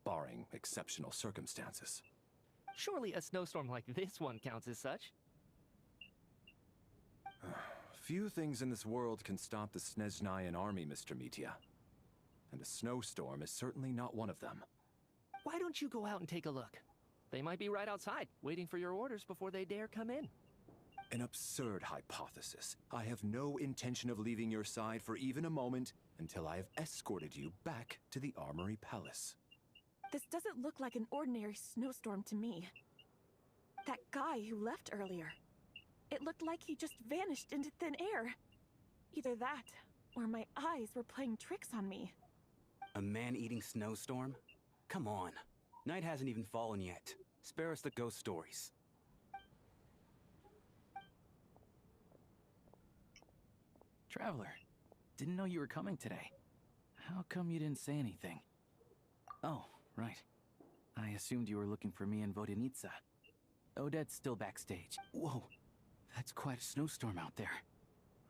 barring exceptional circumstances. Surely a snowstorm like this one counts as such. Few things in this world can stop the Snezhnayan army, Mr. Mitya. And a snowstorm is certainly not one of them. Why don't you go out and take a look? They might be right outside, waiting for your orders before they dare come in. An absurd hypothesis. I have no intention of leaving your side for even a moment until I have escorted you back to the Armory Palace. This doesn't look like an ordinary snowstorm to me. That guy who left earlier, it looked like he just vanished into thin air. Either that, or my eyes were playing tricks on me. A man-eating snowstorm? Come on. Night hasn't even fallen yet. Spare us the ghost stories. Traveler, didn't know you were coming today. How come you didn't say anything? Oh, right. I assumed you were looking for me and Vodyanitsa. Odette's still backstage. Whoa, that's quite a snowstorm out there.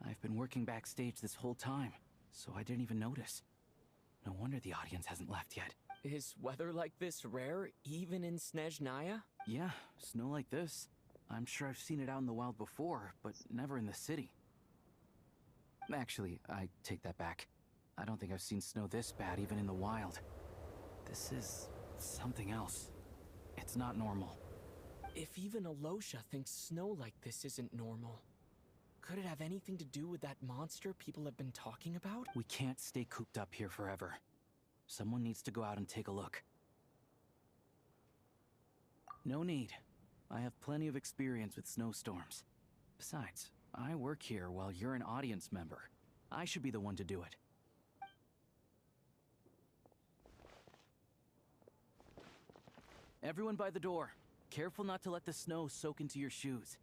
I've been working backstage this whole time, so I didn't even notice. No wonder the audience hasn't left yet. Is weather like this rare, even in Snezhnaya? Yeah, snow like this. I'm sure I've seen it out in the wild before, but never in the city. Actually, I take that back. I don't think I've seen snow this bad even in the wild. This is something else. It's not normal. If even Alosha thinks snow like this isn't normal, could it have anything to do with that monster people have been talking about? We can't stay cooped up here forever. Someone needs to go out and take a look. No need. I have plenty of experience with snowstorms. Besides, I work here while you're an audience member. I should be the one to do it. Everyone by the door. Careful not to let the snow soak into your shoes.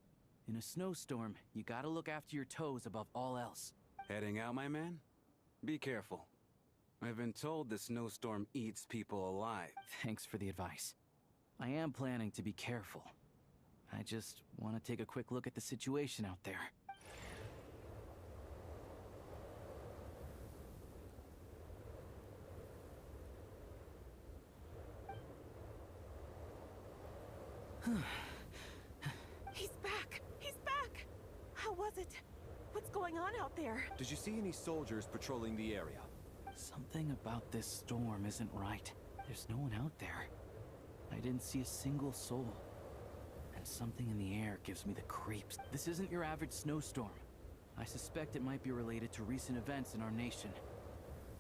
In a snowstorm, you gotta look after your toes above all else. Heading out, my man? Be careful. I've been told the snowstorm eats people alive. Thanks for the advice. I am planning to be careful. I just want to take a quick look at the situation out there. He's back! He's back! How was it? What's going on out there? Did you see any soldiers patrolling the area? Something about this storm isn't right. There's no one out there. I didn't see a single soul. And something in the air gives me the creeps. This isn't your average snowstorm. I suspect it might be related to recent events in our nation.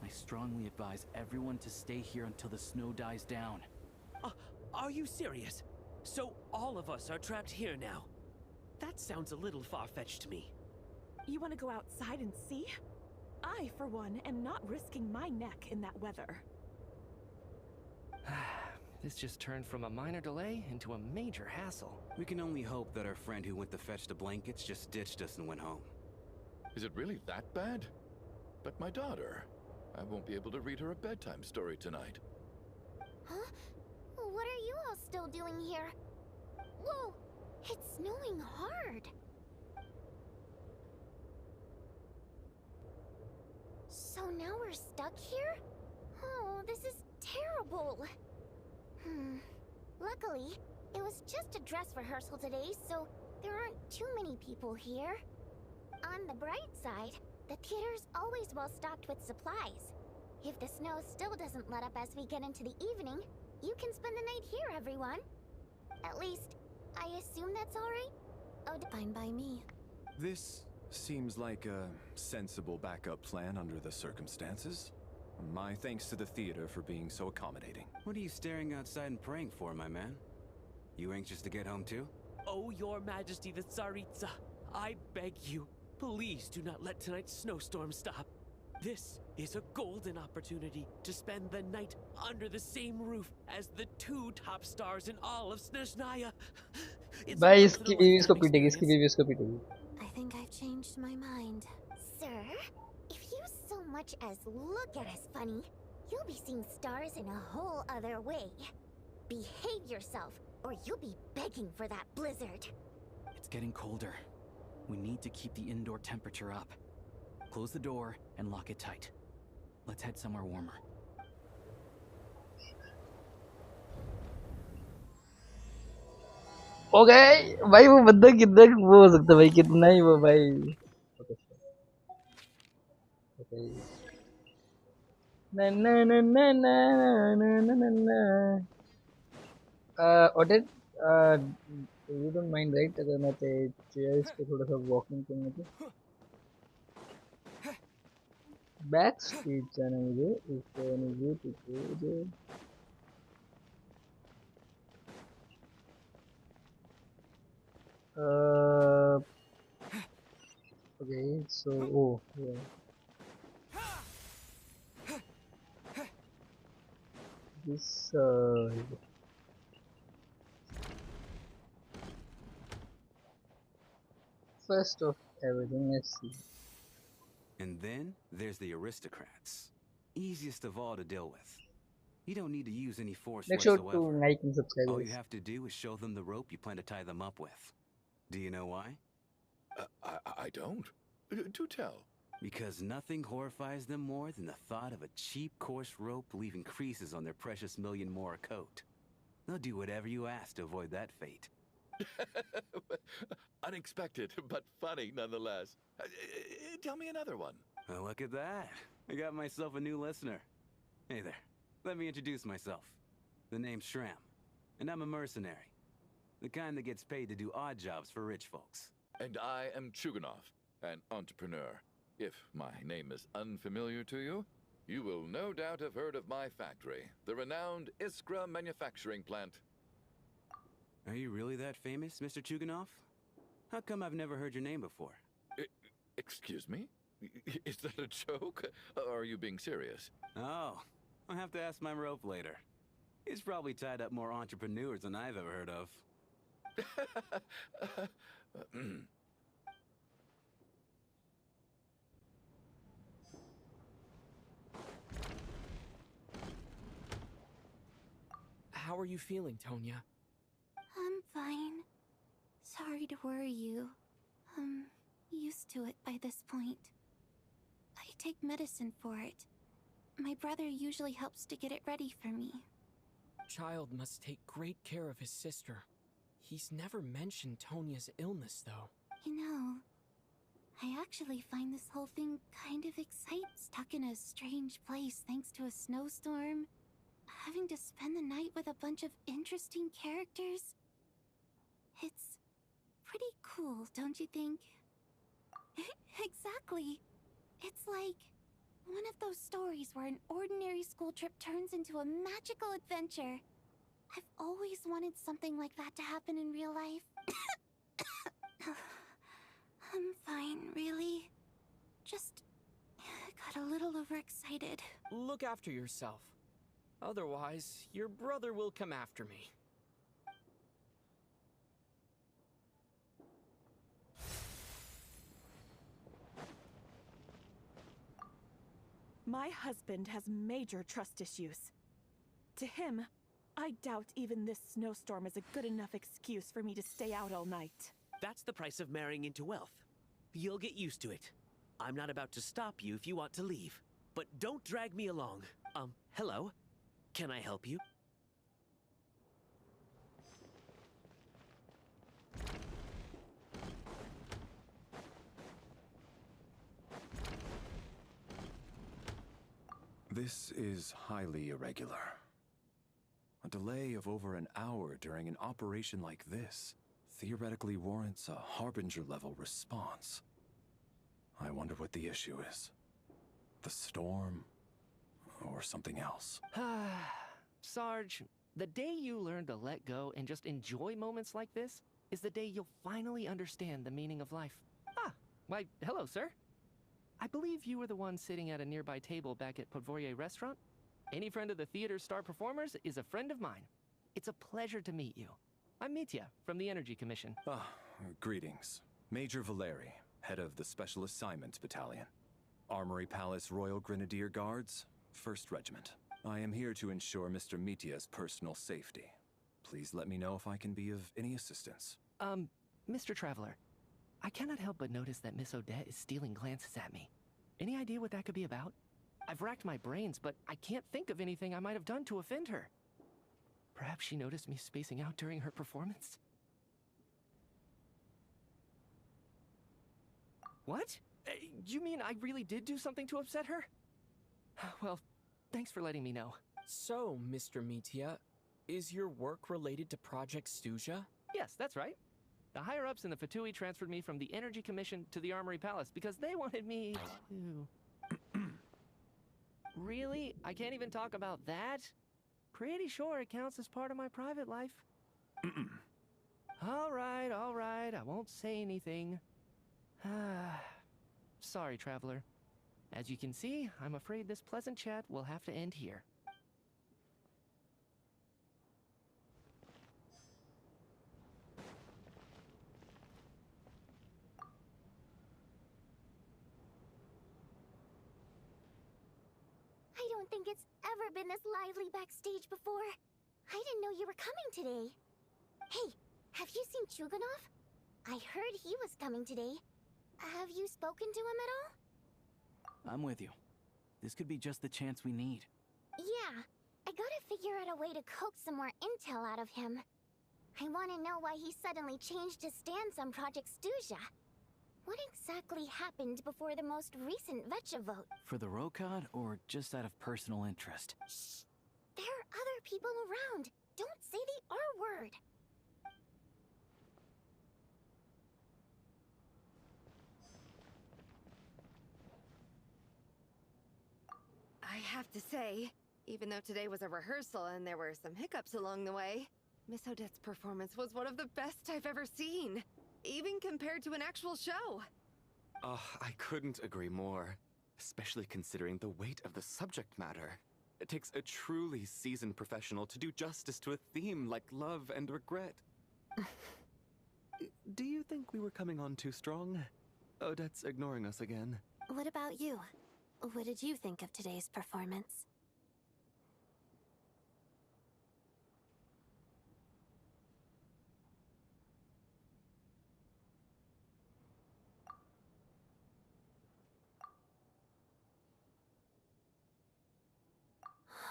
I strongly advise everyone to stay here until the snow dies down. Are you serious? So all of us are trapped here now? That sounds a little far-fetched to me. You want to go outside and see? I, for one, am not risking my neck in that weather. This just turned from a minor delay into a major hassle. We can only hope that our friend who went to fetch the blankets just ditched us and went home. Is it really that bad? But my daughter, I won't be able to read her a bedtime story tonight. Huh? What are you all still doing here? Whoa! It's snowing hard! So now we're stuck here? Oh, this is terrible! Luckily, it was just a dress rehearsal today, so there aren't too many people here. On the bright side, the theater's always well stocked with supplies. If the snow still doesn't let up as we get into the evening, you can spend the night here, everyone. At least, I assume that's alright? Oh, fine by me. This seems like a sensible backup plan under the circumstances. My thanks to the theater for being so accommodating. What are you staring outside and praying for, my man? You anxious to get home too? Oh, Your Majesty the Tsaritsa, I beg you, please do not let tonight's snowstorm stop. This is a golden opportunity to spend the night under the same roof as the two top stars in all of Snezhnaya. It's भाई a इसकी बीवी इसको पीटेगी, इसकी बीवी इसको पीटेगी. I think I've changed my mind. Sir, if you so much as look at us funny, you'll be seeing stars in a whole other way. Behave yourself, or you'll be begging for that blizzard. It's getting colder. We need to keep the indoor temperature up. Close the door and lock it tight. Let's head somewhere warmer. Okay, भाई वो बंदा कितना वो हो सकता है भाई, कितना ही वो भाई. Okay. Na na na na na na na na na. Audit, you don't mind, right? अगर मैं ते chairs पे थोड़ा सा walking करूँगा तो. Back street जाना मुझे. Is there any way to go there? Okay, so yeah. This first of everything, let's see. And then there's the aristocrats. Easiest of all to deal with. You don't need to use any force Make sure whatsoever. to like and subscribe. All you have to do is show them the rope you plan to tie them up with. Do you know why? I don't. Do tell. Because nothing horrifies them more than the thought of a cheap, coarse rope leaving creases on their precious million more coat. They'll do whatever you ask to avoid that fate. Unexpected, but funny nonetheless. Tell me another one. Oh, look at that. I got myself a new listener. Hey there. Let me introduce myself. The name's Shram, and I'm a mercenary. The kind that gets paid to do odd jobs for rich folks. And I am Chuganov, an entrepreneur. If my name is unfamiliar to you, you will no doubt have heard of my factory, the renowned Iskra manufacturing plant. Are you really that famous, Mr. Chuganov? How come I've never heard your name before? Excuse me? Is that a joke? Or are you being serious? Oh, I'll have to ask my rope later. He's probably tied up more entrepreneurs than I've ever heard of. How are you feeling, Tonya? I'm fine. sorry to worry you. I'm used to it by this point. I take medicine for it. My brother usually helps to get it ready for me. Child must take great care of his sister. He's never mentioned Tonia's illness, though. You know, I actually find this whole thing kind of exciting. Stuck in a strange place thanks to a snowstorm. Having to spend the night with a bunch of interesting characters. It's pretty cool, don't you think? Exactly. It's like one of those stories where an ordinary school trip turns into a magical adventure. I've always wanted something like that to happen in real life. I'm fine, really. Just got a little overexcited. Look after yourself. Otherwise, your brother will come after me. My husband has major trust issues. To him, I doubt even this snowstorm is a good enough excuse for me to stay out all night. That's the price of marrying into wealth. You'll get used to it. I'm not about to stop you if you want to leave. But don't drag me along. Hello? Can I help you? This is highly irregular. A delay of over an hour during an operation like this theoretically warrants a Harbinger-level response. I wonder what the issue is. The storm, or something else. Sarge, the day you learn to let go and just enjoy moments like this is the day you'll finally understand the meaning of life. Why, hello, sir. I believe you were the one sitting at a nearby table back at Podvorye Restaurant. Any friend of the theater's star performers is a friend of mine. It's a pleasure to meet you. I'm Mitya, from the Energy Commission. Greetings. Major Valeri, head of the Special Assignments Battalion. Armory Palace Royal Grenadier Guards, 1st Regiment. I am here to ensure Mr. Mitya's personal safety. Please let me know if I can be of any assistance. Mr. Traveler, I cannot help but notice that Miss Odette is stealing glances at me. Any idea what that could be about? I've racked my brains, but I can't think of anything I might have done to offend her. Perhaps she noticed me spacing out during her performance? What? You mean I really did do something to upset her? Well, thanks for letting me know. So, Mr. Mitya, is your work related to Project Snezhnaya? Yes, that's right. The higher-ups in the Fatui transferred me from the Energy Commission to the Armory Palace because they wanted me to... Really? I can't even talk about that? Pretty sure it counts as part of my private life. All right, I won't say anything. Sorry, Traveler. As you can see, I'm afraid this pleasant chat will have to end here. I don't think it's ever been this lively backstage before. I didn't know you were coming today. Hey, have you seen Chuganov? I heard he was coming today. Have you spoken to him at all? I'm with you. This could be just the chance we need. Yeah, I gotta figure out a way to coax some more intel out of him. I want to know why he suddenly changed his stance on Project Snezhnaya. What exactly happened before the most recent Vetcha vote? For the Rokad, or just out of personal interest? Shh! There are other people around. Don't say the R word. I have to say, even though today was a rehearsal and there were some hiccups along the way, Miss Odette's performance was one of the best I've ever seen, even compared to an actual show. I couldn't agree more, especially considering the weight of the subject matter. It takes a truly seasoned professional to do justice to a theme like love and regret. Do you think we were coming on too strong? Odette's ignoring us again. What about you? What did you think of today's performance?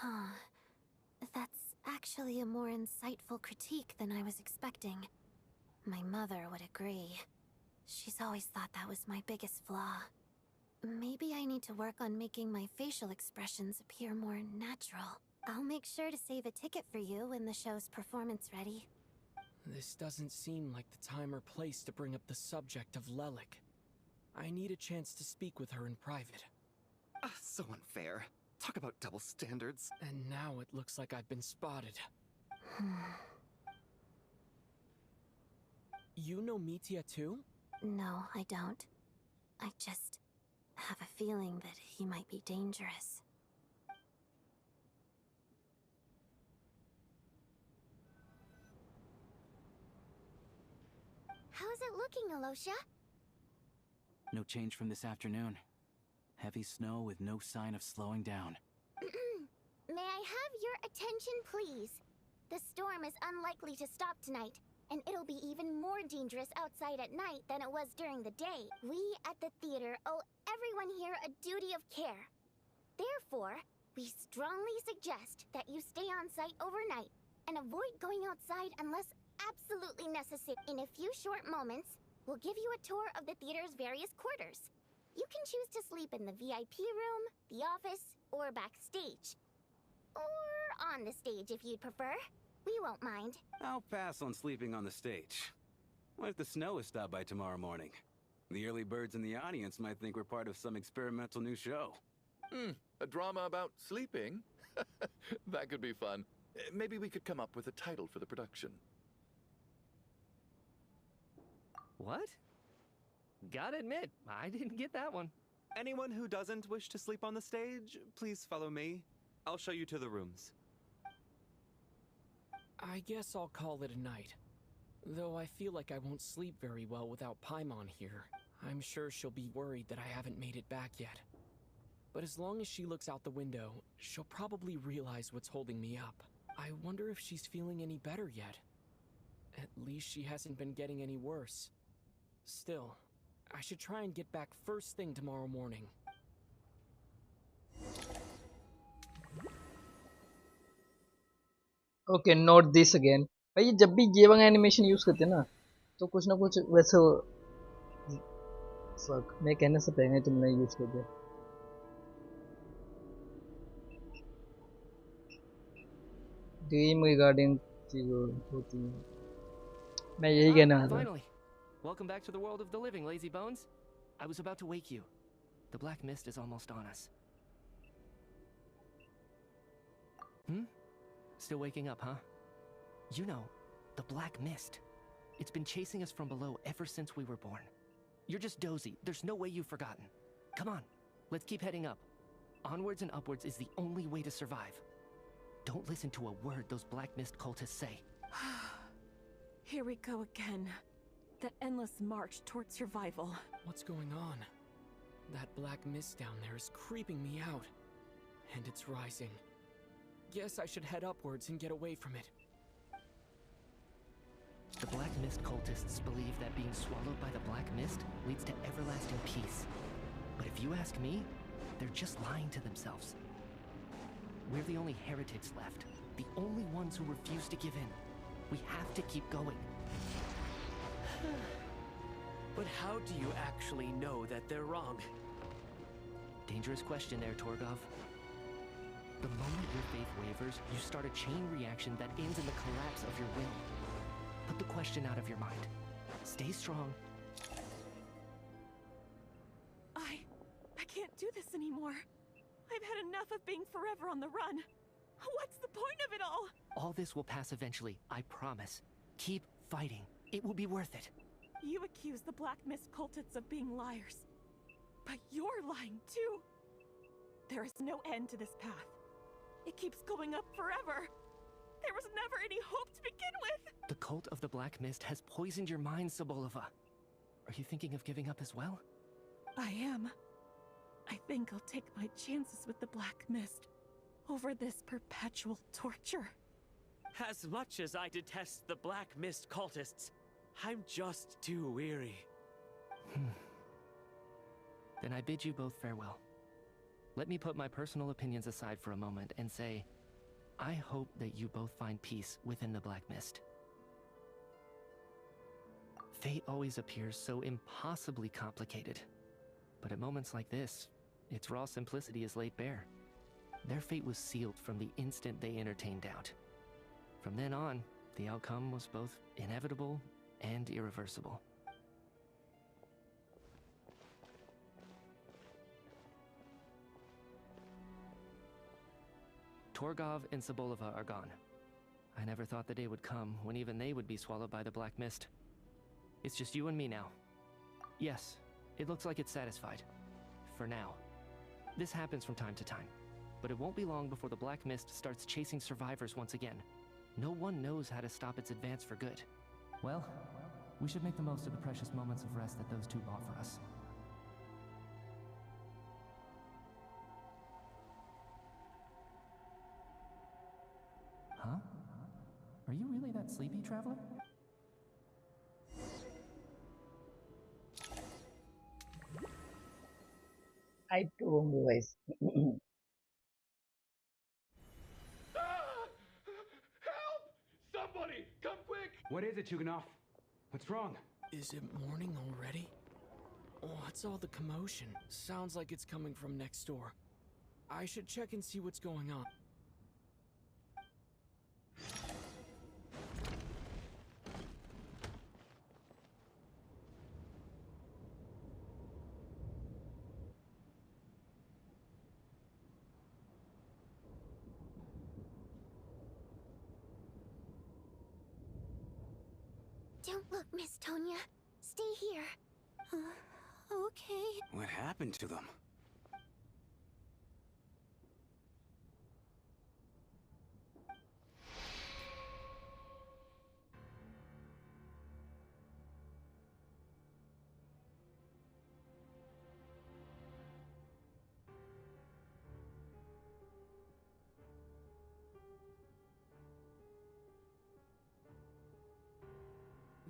Huh. That's actually a more insightful critique than I was expecting. My mother would agree. She's always thought that was my biggest flaw. Maybe I need to work on making my facial expressions appear more natural. I'll make sure to save a ticket for you when the show's performance ready. This doesn't seem like the time or place to bring up the subject of Lelik. I need a chance to speak with her in private. So unfair. Talk about double standards. And now it looks like I've been spotted. You know Mitya too? No, I don't. I just have a feeling that he might be dangerous. How's it looking, Alosha? No change from this afternoon. Heavy snow with no sign of slowing down. May I have your attention, please? The storm is unlikely to stop tonight, and it'll be even more dangerous outside at night than it was during the day. We at the theater owe everyone here a duty of care. Therefore, we strongly suggest that you stay on site overnight and avoid going outside unless absolutely necessary. In a few short moments, we'll give you a tour of the theater's various quarters. You can choose to sleep in the VIP room, the office, or backstage. Or on the stage if you'd prefer. We won't mind. I'll pass on sleeping on the stage. What if the snow is stopped by tomorrow morning? The early birds in the audience might think we're part of some experimental new show. A drama about sleeping? That could be fun. Maybe we could come up with a title for the production. What? Gotta admit, I didn't get that one. Anyone who doesn't wish to sleep on the stage, please follow me. I'll show you to the rooms. I guess I'll call it a night. Though I feel like I won't sleep very well without Paimon here. I'm sure she'll be worried that I haven't made it back yet. But as long as she looks out the window, she'll probably realize what's holding me up. I wonder if she's feeling any better yet. At least she hasn't been getting any worse. Still, I should try and get back first thing tomorrow morning. Okay note this again भाई जब भी ये वाला animation use करते हैं ना तो कुछ ना कुछ वैसे फक मैं कहने से पहले तुमने यूज कर दिया ड्रीम रिगार्डिंग चीज़ों होती हैं मैं यही कहना था Finally, welcome back to the world of the living, lazy bones. I was about to wake you. The black mist is almost on us. Still waking up, huh? You know, the black mist. It's been chasing us from below ever since we were born. You're just dozy. There's no way you've forgotten. Come on, let's keep heading up. Onwards and upwards is the only way to survive. Don't listen to a word those black mist cultists say. Here we go again. The endless march towards survival. What's going on? That black mist down there is creeping me out. And it's rising. Guess I should head upwards and get away from it. The black mist cultists believe that being swallowed by the black mist leads to everlasting peace. But if you ask me, they're just lying to themselves. We're the only heretics left. The only ones who refuse to give in. We have to keep going. But how do you actually know that they're wrong? Dangerous question there, Torgov. The moment your faith wavers, you start a chain reaction that ends in the collapse of your will. Put the question out of your mind. Stay strong. I can't do this anymore. I've had enough of being forever on the run. What's the point of it all? All this will pass eventually, I promise. Keep fighting. It will be worth it. You accuse the Black Mist cultists of being liars. But you're lying too. There is no end to this path. It keeps going up forever. There was never any hope to begin with. The cult of the Black Mist has poisoned your mind, Sobolova. Are you thinking of giving up as well? I am. I think I'll take my chances with the Black Mist over this perpetual torture. As much as I detest the Black Mist cultists, I'm just too weary. Then I bid you both farewell. let me put my personal opinions aside for a moment and say, I hope that you both find peace within the Black Mist. Fate always appears so impossibly complicated. But at moments like this, its raw simplicity is laid bare. Their fate was sealed from the instant they entertained doubt. From then on, the outcome was both inevitable and irreversible. Torgov and Sobolova are gone. I never thought the day would come when even they would be swallowed by the Black Mist. It's just you and me now. Yes, it looks like it's satisfied. For now. This happens from time to time, but it won't be long before the Black Mist starts chasing survivors once again. No one knows how to stop its advance for good. Well, we should make the most of the precious moments of rest that those two bought for us. Huh? Are you really that sleepy, Traveler? I don't know, guys. Somebody, come quick! What is it, Chuganov? What's wrong? Is it morning already? What's all the commotion? Sounds like it's coming from next door. I should check and see what's going on. Don't look, Miss Tonya. Stay here. Okay. What happened to them?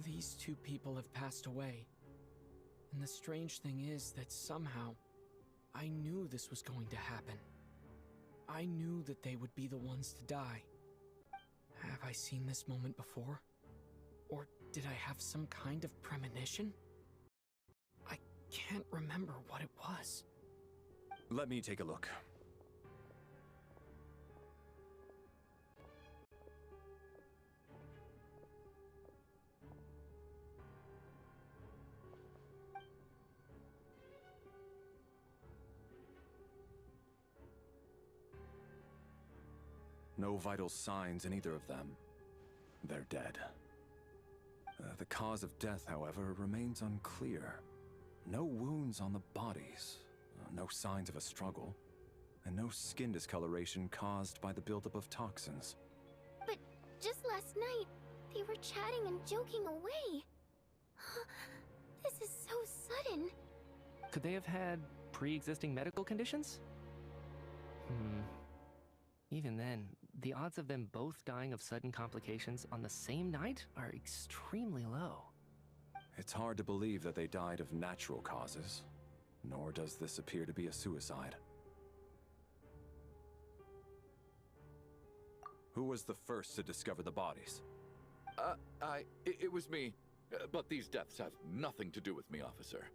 These two people have passed away. And the strange thing is that somehow, I knew this was going to happen. I knew that they would be the ones to die. Have I seen this moment before? Or did I have some kind of premonition? I can't remember what it was. Let me take a look. No vital signs in either of them. They're dead. The cause of death, however, remains unclear. No wounds on the bodies, no signs of a struggle, and no skin discoloration caused by the buildup of toxins. But just last night, they were chatting and joking away. This is so sudden. Could they have had pre-existing medical conditions? Even then, the odds of them both dying of sudden complications on the same night are extremely low. It's hard to believe that they died of natural causes, nor does this appear to be a suicide. Who was the first to discover the bodies? It was me. But these deaths have nothing to do with me, officer.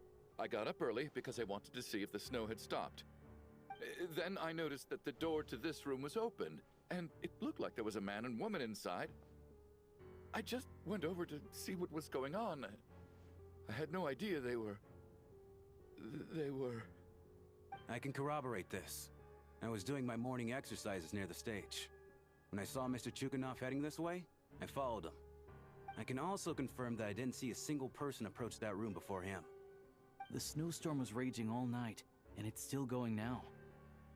I got up early because I wanted to see if the snow had stopped. Then I noticed that the door to this room was open, and it looked like there was a man and woman inside. I just went over to see what was going on. I had no idea they were... I can corroborate this. I was doing my morning exercises near the stage. When I saw Mr. Chuganov heading this way, I followed him. I can also confirm that I didn't see a single person approach that room before him. The snowstorm was raging all night, and it's still going now.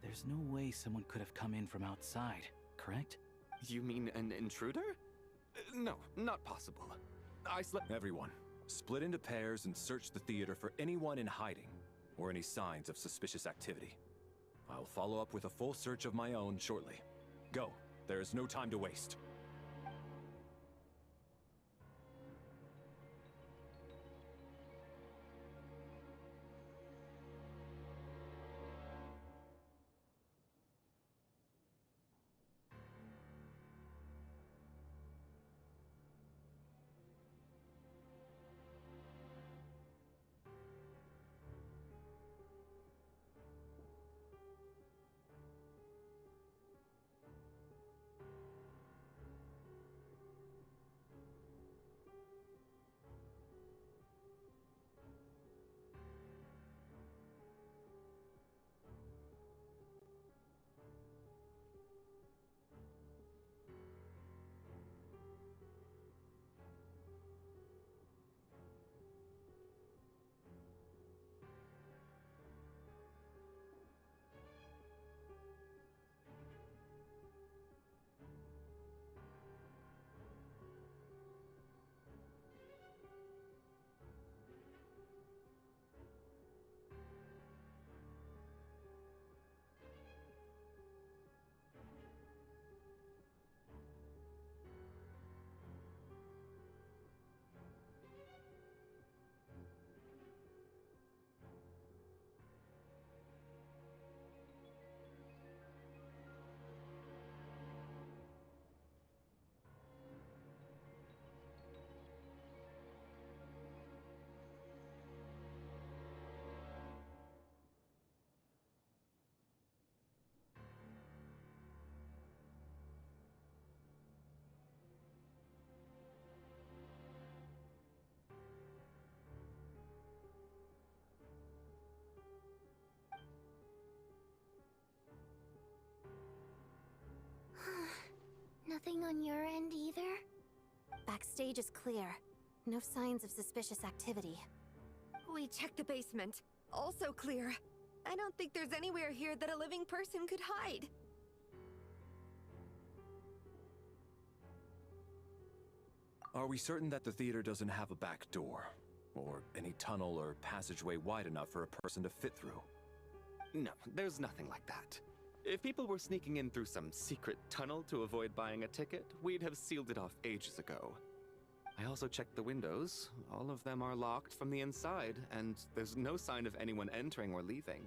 There's no way someone could have come in from outside, correct? You mean an intruder? No, not possible. I slept. Everyone, split into pairs and search the theater for anyone in hiding, or any signs of suspicious activity. I'll follow up with a full search of my own shortly. Go, there is no time to waste. on your end either? Backstage is clear. No signs of suspicious activity. We checked the basement. Also clear. I don't think there's anywhere here that a living person could hide. Are we certain that the theater doesn't have a back door? Or any tunnel or passageway wide enough for a person to fit through? No, there's nothing like that. If people were sneaking in through some secret tunnel to avoid buying a ticket, we'd have sealed it off ages ago. I also checked the windows. All of them are locked from the inside, and there's no sign of anyone entering or leaving.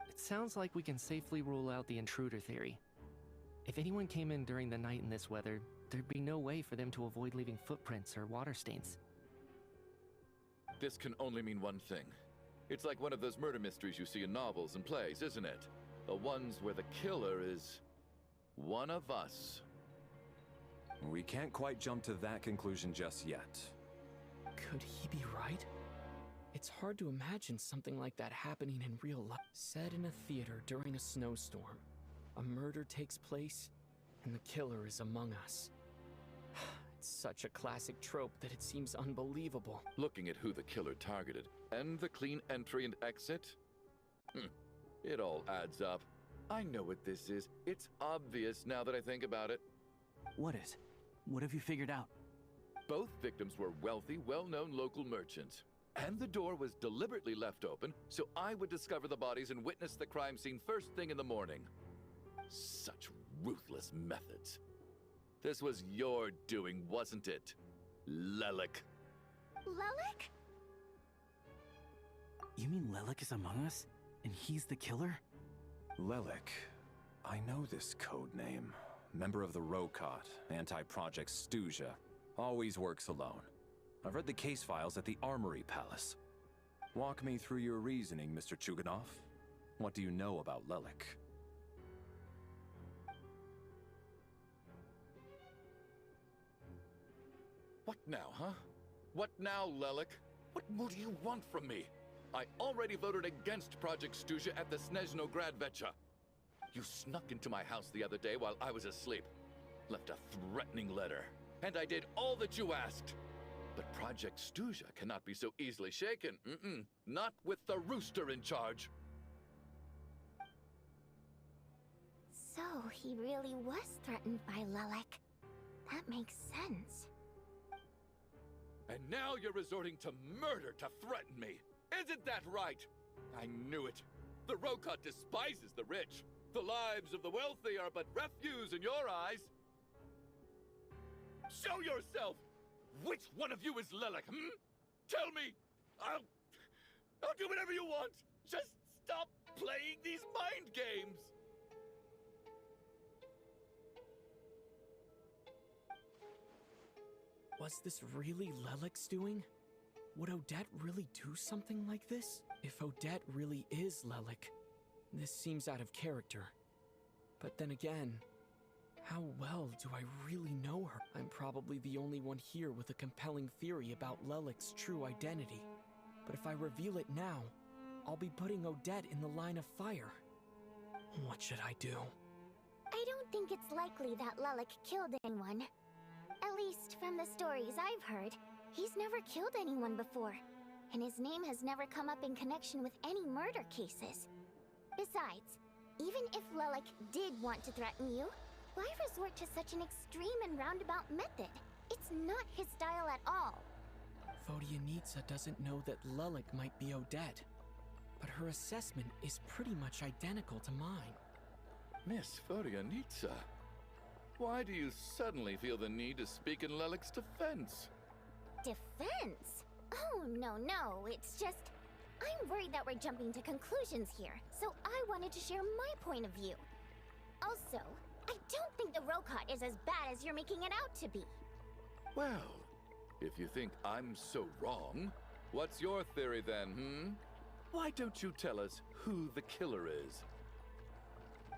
It sounds like we can safely rule out the intruder theory. If anyone came in during the night in this weather, there'd be no way for them to avoid leaving footprints or water stains. This can only mean one thing. It's like one of those murder mysteries you see in novels and plays, isn't it? The ones where the killer is one of us. We can't quite jump to that conclusion just yet. Could he be right? It's hard to imagine something like that happening in real life. Set in a theater during a snowstorm, a murder takes place, and the killer is among us. It's such a classic trope that it seems unbelievable. Looking at who the killer targeted, and the clean entry and exit, it all adds up. I know what this is. It's obvious now that I think about it. What is? What have you figured out? Both victims were wealthy, well-known local merchants. And the door was deliberately left open so I would discover the bodies and witness the crime scene first thing in the morning. Such ruthless methods. This was your doing, wasn't it, Lelik? Lelik? You mean Lelik is among us? And he's the killer? Lelik. I know this code name. Member of the Rokot, anti-Project Snezhnaya. Always works alone. I've read the case files at the Armory Palace. Walk me through your reasoning, Mr. Chuganov. What do you know about Lelik? What now, huh? What now, Lelik? What more do you want from me? I already voted against Project Snezhnaya at the Snezhnaya. You snuck into my house the other day while I was asleep. Left a threatening letter. And I did all that you asked. But Project Snezhnaya cannot be so easily shaken. Not with the rooster in charge. So he really was threatened by Lelik. That makes sense. And now you're resorting to murder to threaten me. Isn't that right? I knew it. The Rokot despises the rich. The lives of the wealthy are but refuse in your eyes. Show yourself! Which one of you is Lelik, Tell me! I'll do whatever you want! Just stop playing these mind games! Was this really Lelik's doing? Would Odette really do something like this? If Odette really is Lelik, this seems out of character. But then again, how well do I really know her? I'm probably the only one here with a compelling theory about Lelik's true identity. But if I reveal it now, I'll be putting Odette in the line of fire. What should I do? I don't think it's likely that Lelik killed anyone. At least from the stories I've heard, he's never killed anyone before. And his name has never come up in connection with any murder cases. Besides, even if Lelik did want to threaten you, why resort to such an extreme and roundabout method? It's not his style at all. Vodyanitsa doesn't know that Lelik might be Odette, but her assessment is pretty much identical to mine. Miss Vodyanitsa, why do you suddenly feel the need to speak in Lelik's defense? Defense? Oh, no, it's just... I'm worried that we're jumping to conclusions here, so I wanted to share my point of view. Also, I don't think the Rokot is as bad as you're making it out to be. Well, if you think I'm so wrong, what's your theory then, Why don't you tell us who the killer is?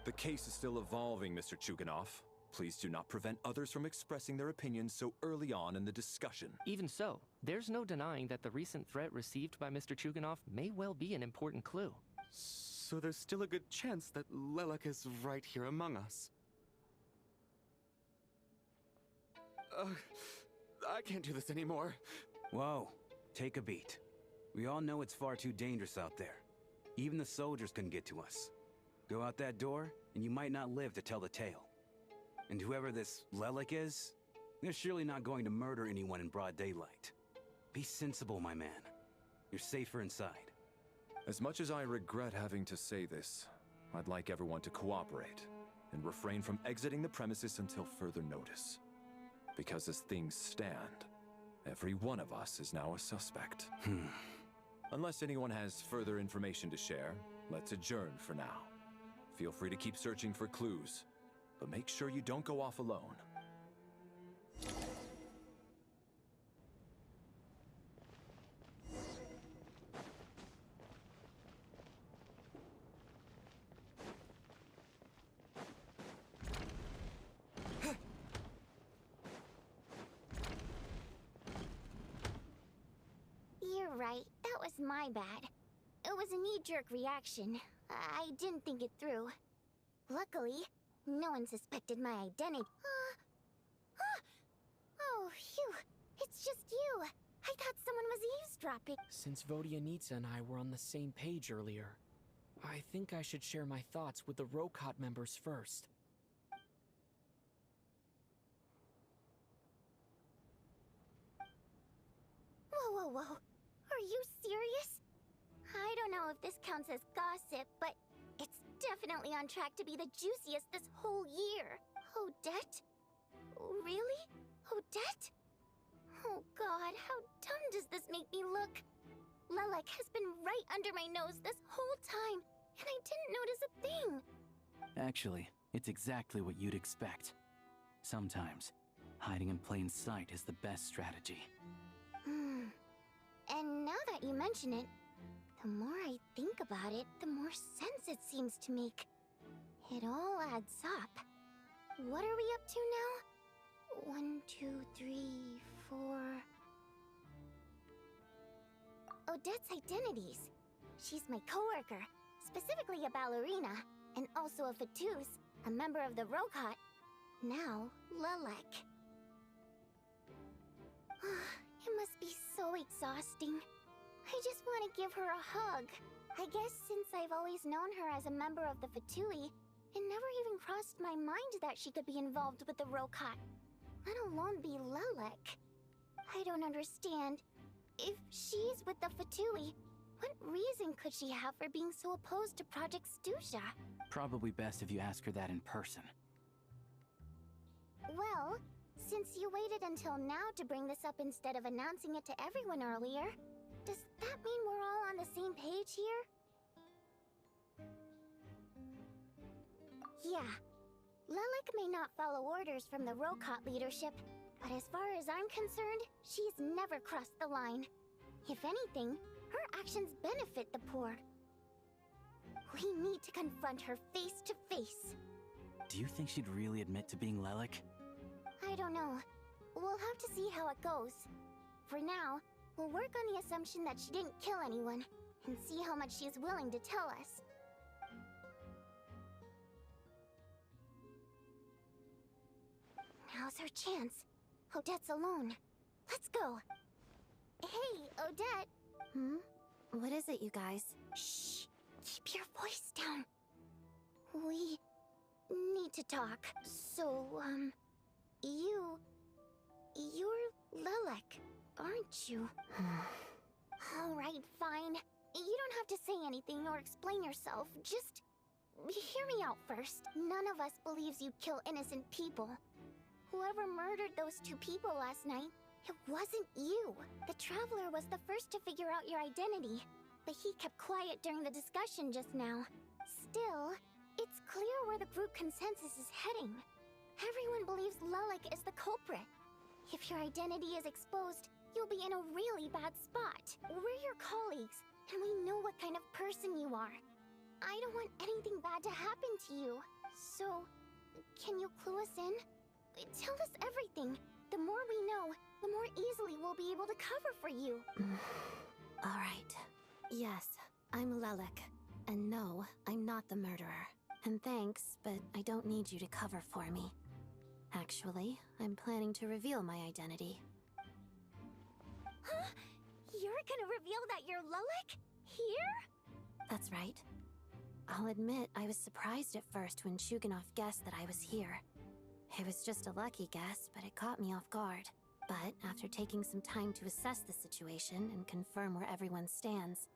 The case is still evolving, Mr. Chuganov. Please do not prevent others from expressing their opinions so early on in the discussion. Even so, there's no denying that the recent threat received by Mr. Chuganov may well be an important clue. So there's still a good chance that Lelik is right here among us. I can't do this anymore. Whoa, take a beat. We all know it's far too dangerous out there. Even the soldiers couldn't get to us. Go out that door, and you might not live to tell the tale. And whoever this Lelik is, they're surely not going to murder anyone in broad daylight. Be sensible, my man. You're safer inside. As much as I regret having to say this, I'd like everyone to cooperate and refrain from exiting the premises until further notice. Because as things stand, every one of us is now a suspect. Unless anyone has further information to share, let's adjourn for now. Feel free to keep searching for clues, but make sure you don't go off alone. You're right. That was my bad. It was a knee-jerk reaction. I didn't think it through. Luckily, no one suspected my identity. Oh, phew. It's just you. I thought someone was eavesdropping. Since Vodianitsa and I were on the same page earlier, I think I should share my thoughts with the Rokot members first. Whoa. Are you serious? I don't know if this counts as gossip, but it's definitely on track to be the juiciest this whole year. Odette? Really? Odette? Oh god, how dumb does this make me look? Lelik has been right under my nose this whole time, and I didn't notice a thing. Actually, it's exactly what you'd expect. Sometimes, hiding in plain sight is the best strategy. And now that you mention it, the more I think about it, the more sense it seems to make. It all adds up. What are we up to now? 1, 2, 3, 4... Odette's identities. She's my coworker, specifically a ballerina, and also a Fatous, a member of the Rokot. Now, Lelik. It must be so exhausting. I just want to give her a hug. I guess since I've always known her as a member of the Fatui, it never even crossed my mind that she could be involved with the Rokot, let alone be Lelik. I don't understand. If she's with the Fatui, what reason could she have for being so opposed to Project Stusha? Probably best if you ask her that in person. Well, since you waited until now to bring this up instead of announcing it to everyone earlier, does that mean we're all on the same page here? Yeah. Lelik may not follow orders from the Rokot leadership, but as far as I'm concerned, she's never crossed the line. If anything, her actions benefit the poor. We need to confront her face to face. Do you think she'd really admit to being Lelik? I don't know. We'll have to see how it goes. For now, we'll work on the assumption that she didn't kill anyone, and see how much she's willing to tell us. Now's her chance. Odette's alone. Let's go. Hey, Odette. What is it, you guys? Shh. Keep your voice down. We need to talk. So, you're Lelik, aren't you? Alright, fine. You don't have to say anything or explain yourself. Just hear me out first. None of us believes you kill innocent people. Whoever murdered those 2 people last night, it wasn't you. The Traveler was the first to figure out your identity, but he kept quiet during the discussion just now. Still, it's clear where the group consensus is heading. Everyone believes Lelik is the culprit. If your identity is exposed, you'll be in a really bad spot. We're your colleagues, and we know what kind of person you are. I don't want anything bad to happen to you. So, can you clue us in? Tell us everything. The more we know, the more easily we'll be able to cover for you. Alright. Yes, I'm Lelik. And no, I'm not the murderer. And thanks, but I don't need you to cover for me. Actually, I'm planning to reveal my identity. Huh? You're gonna reveal that you're Lelik? Here? That's right. I'll admit I was surprised at first when Chuganov guessed that I was here. It was just a lucky guess, but it caught me off guard. But after taking some time to assess the situation and confirm where everyone stands,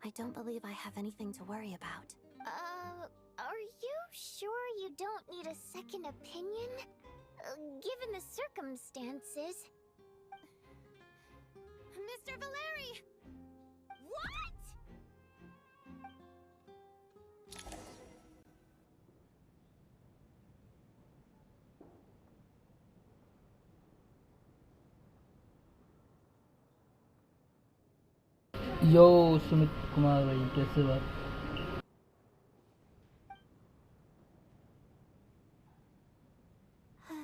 I don't believe I have anything to worry about. Are you sure you don't need a second opinion? Given the circumstances. Mr. Valeri! What?! यो सुमित कुमार भाई कैसे बात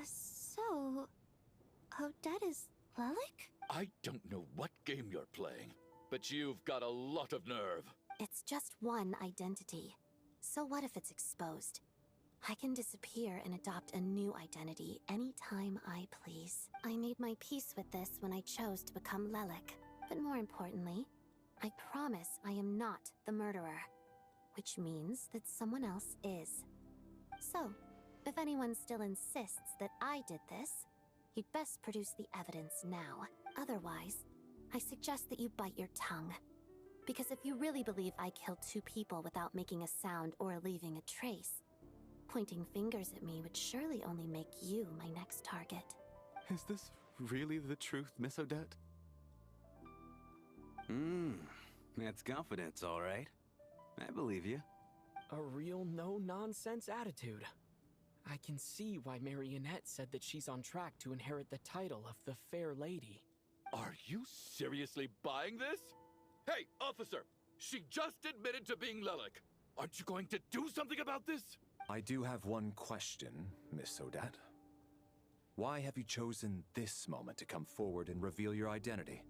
So, Odette is Lelik? I don't know what game you're playing, but you've got a lot of nerve. It's just one identity. So what if it's exposed? I can disappear and adopt a new identity anytime I please. I made my peace with this when I chose to become Lelik. But more importantly, I promise I am not the murderer. Which means that someone else is. So, if anyone still insists that I did this, you'd best produce the evidence now. Otherwise, I suggest that you bite your tongue. Because if you really believe I killed 2 people without making a sound or leaving a trace, pointing fingers at me would surely only make you my next target. Is this really the truth, Miss Odette? That's confidence, all right. I believe you. A real no-nonsense attitude. I can see why Marionette said that she's on track to inherit the title of the Fair Lady. Are you seriously buying this? Hey, officer! She just admitted to being Lelik. Aren't you going to do something about this? I do have one question, Miss Odette. Why have you chosen this moment to come forward and reveal your identity?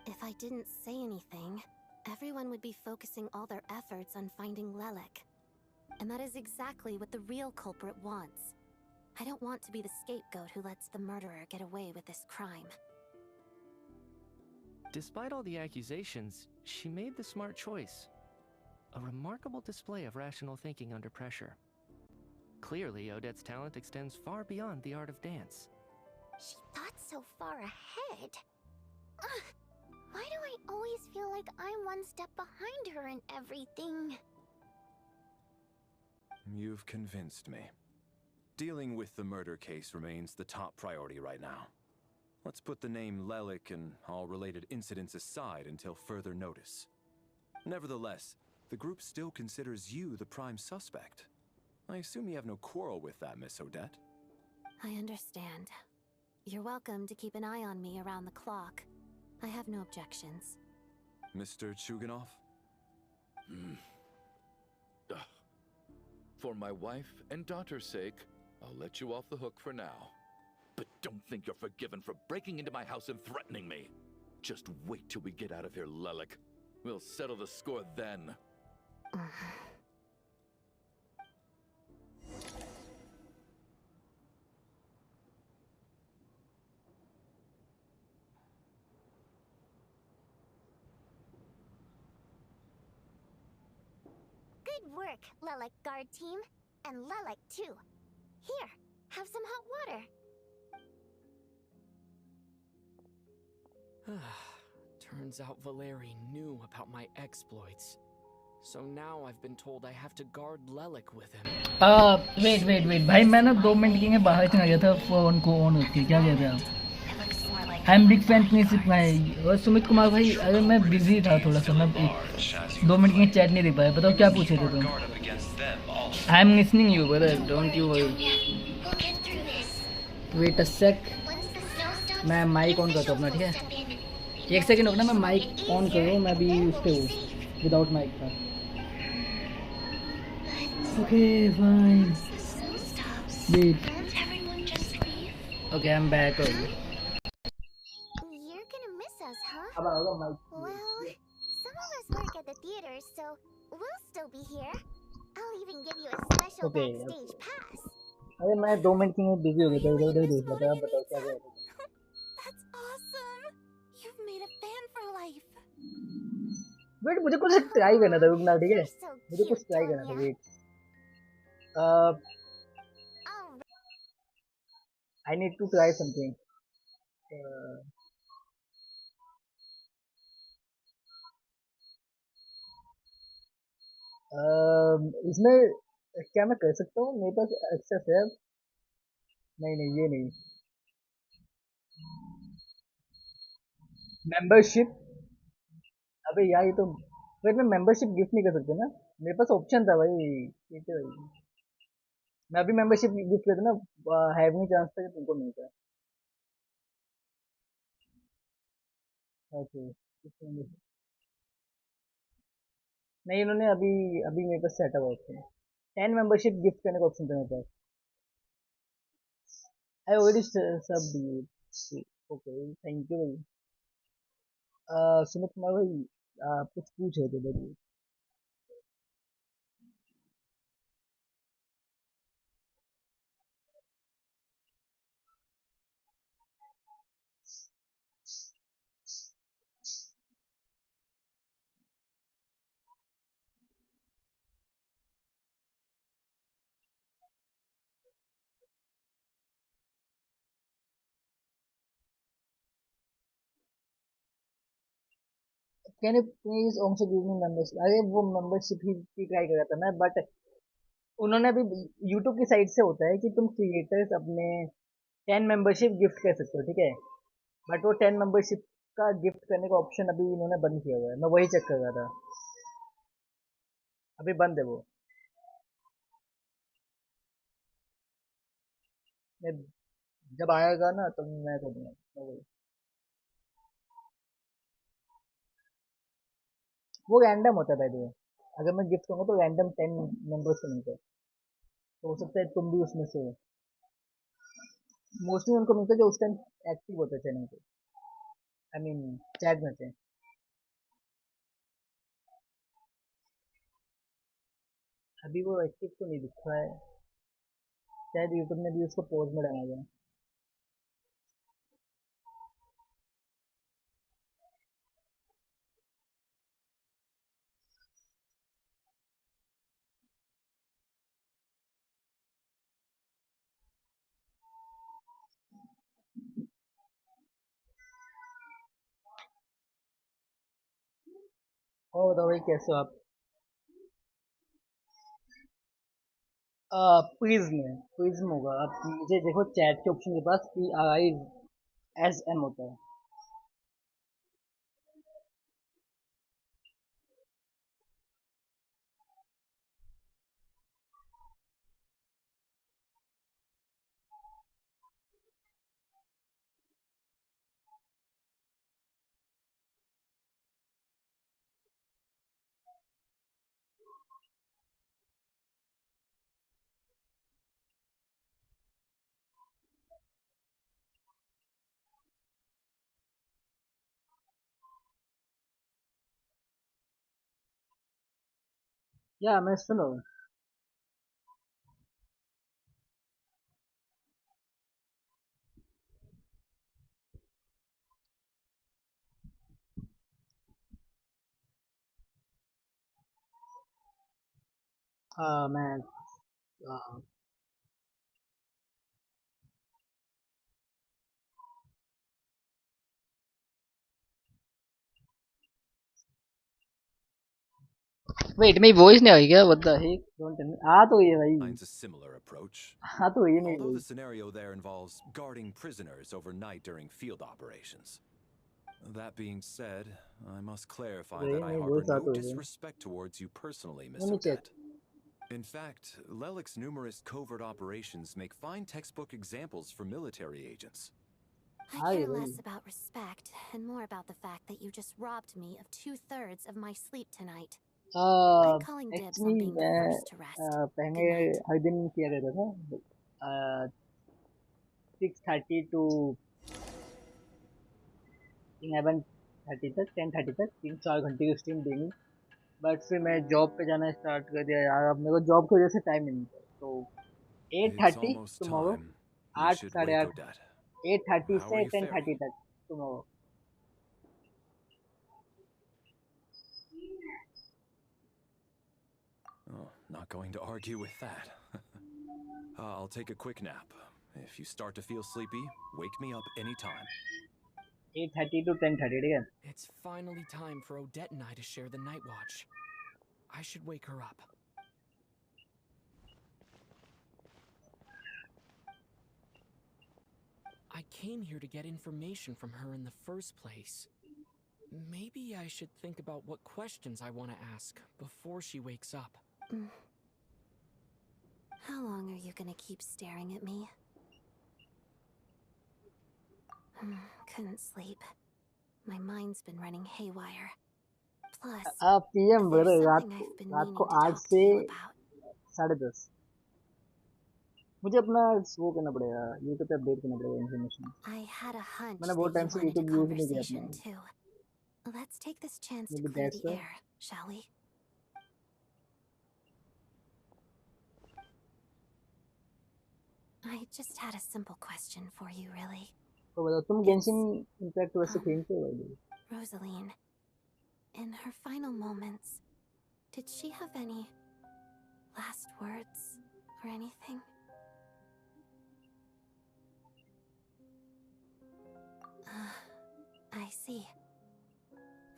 If I didn't say anything, everyone would be focusing all their efforts on finding Lelik. And that is exactly what the real culprit wants. I don't want to be the scapegoat who lets the murderer get away with this crime. Despite all the accusations, she made the smart choice. A remarkable display of rational thinking under pressure. Clearly, Odette's talent extends far beyond the art of dance. She thought so far ahead. Why do I always feel like I'm one step behind her in everything? You've convinced me. Dealing with the murder case remains the top priority right now. Let's put the name Lelik and all related incidents aside until further notice. Nevertheless, the group still considers you the prime suspect. I assume you have no quarrel with that, Miss Odette? I understand. You're welcome to keep an eye on me around the clock. I have no objections. Mr. Chuganov? For my wife and daughter's sake, I'll let you off the hook for now. But don't think you're forgiven for breaking into my house and threatening me. Just wait till we get out of here, Lelik. We'll settle the score then. Good work, Lelik guard team. And Lelik too. Here, have some hot water. Turns out Valeri knew about my exploits. So now I've been told I have to guard Lelik with him. Wait. भाई मैं ना 2 minute के लिए बाहर चला गया था phone को ऑन होके क्या कहते हैं आप आई एम बिग फैन प्रिंसिप भाई और सुमित कुमार भाई अगर मैं बिजी था थोड़ा सा मैं 2 मिनट के लिए चैट नहीं देख पाया बताओ क्या पूछे थे तुम I am listening you brother don't you worry wait a sec मैं माइक ऑन करता हूँ अपना ठीक है 1 सेकंड रुकना मैं माइक ऑन कर रहा हूँ मैं भी उस पे हूँ विदाउट माइक था okay fine wait okay I am back You're gonna miss us, huh? Well, some of us work at the theater, so we'll still be here. I'll even give you a special backstage pass. अरे मैं 2 minute के लिए busy हो गया था, उधर देख रहा था। बताओ क्या कर रहे थे? That's awesome! You've made a fan for life. Wait, मुझे कुछ ट्राई करना था, रुकना, ठीक है? मुझे कुछ ट्राई करना था, wait. I need to try something. इसमें क्या मैं कर सकता हूँ? मेरे पास एक्सेस है। नहीं नहीं, ये नहीं। मेंबरशिप। अबे यार, ये तो फिर मैं मेंबरशिप गिफ्ट नहीं कर सकता ना। मेरे पास ऑप्शन था भाई, ठीक है भाई। मैं अभी मेंबरशिप गिफ्ट करता ना, हैविंग चांस था कि तुमको मिलता है। ओके। नहीं, इन्होंने अभी अभी मेरे पास सेट हुआ ऑप्शन। 10 मेंबरशिप गिफ्ट करने का ऑप्शन था मेरे पास। आई ऑलरेडी सब। ओके, थैंक यू भाई। सुमित कुमार भाई, आप कुछ पूछ रहे थे भाई? Can you please also give me membership? अरे वो मेंबरशिप ही ट्राई कर रहा था मैं, बट उन्होंने अभी यूट्यूब की साइड से होता है कि तुम क्रिएटर्स अपने 10 मेंबरशिप गिफ्ट कर सकते हो, ठीक है? बट वो 10 मेंबरशिप का गिफ्ट करने का ऑप्शन अभी इन्होंने बंद किया हुआ है। मैं वही चेक कर रहा था, अभी बंद है वो। मैं जब आएगा ना तो मैं कर दूंगा, मैं वही। वो रैंडम होता है भाई, वे अगर मैं गिफ्ट करूँगा तो रैंडम 10 मेंबर्स को मिलता है, तो हो सकता है तुम भी उसमें से हो। मोस्टली उनको मिलता है जो उस टाइम एक्टिव होते हैं चैनल पे, आई मीन चैट में से। अभी वो एक्टिव तो नहीं दिख रहा है, शायद यूट्यूब ने भी उसको पॉज में डाला गया। और बताओ भाई, कैसे हो आप? प्रिज्म होगा। आप मुझे देखो चैट के ऑप्शन के पास PRISM होता है। या मैं सुनो। मैं वेट, मेरी वॉइस नहीं आ रही क्या? What the heck, don't tell me. आ तो ये भाई, Finds a similar approach. हाँ तो ये मेरी Although the voice. scenario there involves guarding prisoners overnight during field operations. That being said, I must clarify वही that I मेरी harbor वॉइस आ no तो है। disrespect towards you personally, let Mr. me check. Det. In fact, Lelik's numerous covert operations make fine textbook examples for military agents. I care less about respect and more about the fact that you just robbed me of 2/3 of my sleep tonight. I'm calling dibs on actually being the मैं first to rest. पहले Good night. हर दिन किया करता था 6:30 to 11:30 तक, 10:30 तक 3-4 घंटे की स्ट्रीम देनी। बट फिर मैं जॉब पे जाना स्टार्ट कर दिया यार, अब मेरे को जॉब की वजह से टाइम नहीं मिलता, तो It's 8:30 almost tomorrow. time. We 8 should साढ़े wake 8 Odette. 8:30 How are से you 10:30 faring? तक tomorrow. Oh, not going to argue with that. I'll take a quick nap. If you start to feel sleepy, wake me up anytime. 8:30 to 10:30, ठीक है? It's finally time for Odette and I to share the night watch. I should wake her up. I came here to get information from her in the first place. Maybe I should think about what questions I want to ask before she wakes up. How long are you gonna keep staring at me? Couldn't sleep. My mind's been running haywire. Plus, PM there's रात something को I've been रात meaning को to 8 talk to से you about. 10:30 मुझे अपना वो करना पड़ेगा YouTube पे अपडेट करना पड़ेगा information I had a hunch मैंने that बहुत you टाइम से wanted a YouTube यूज नहीं किया conversation अपना too. Let's take this chance to maybe clear that's the why air, shall we? I just had a simple question for you, really. तो बताओ तुम Genshin Impact वैसे खेलते हो भाई Rosaline, in her final moments, did she have any last words or anything? I see.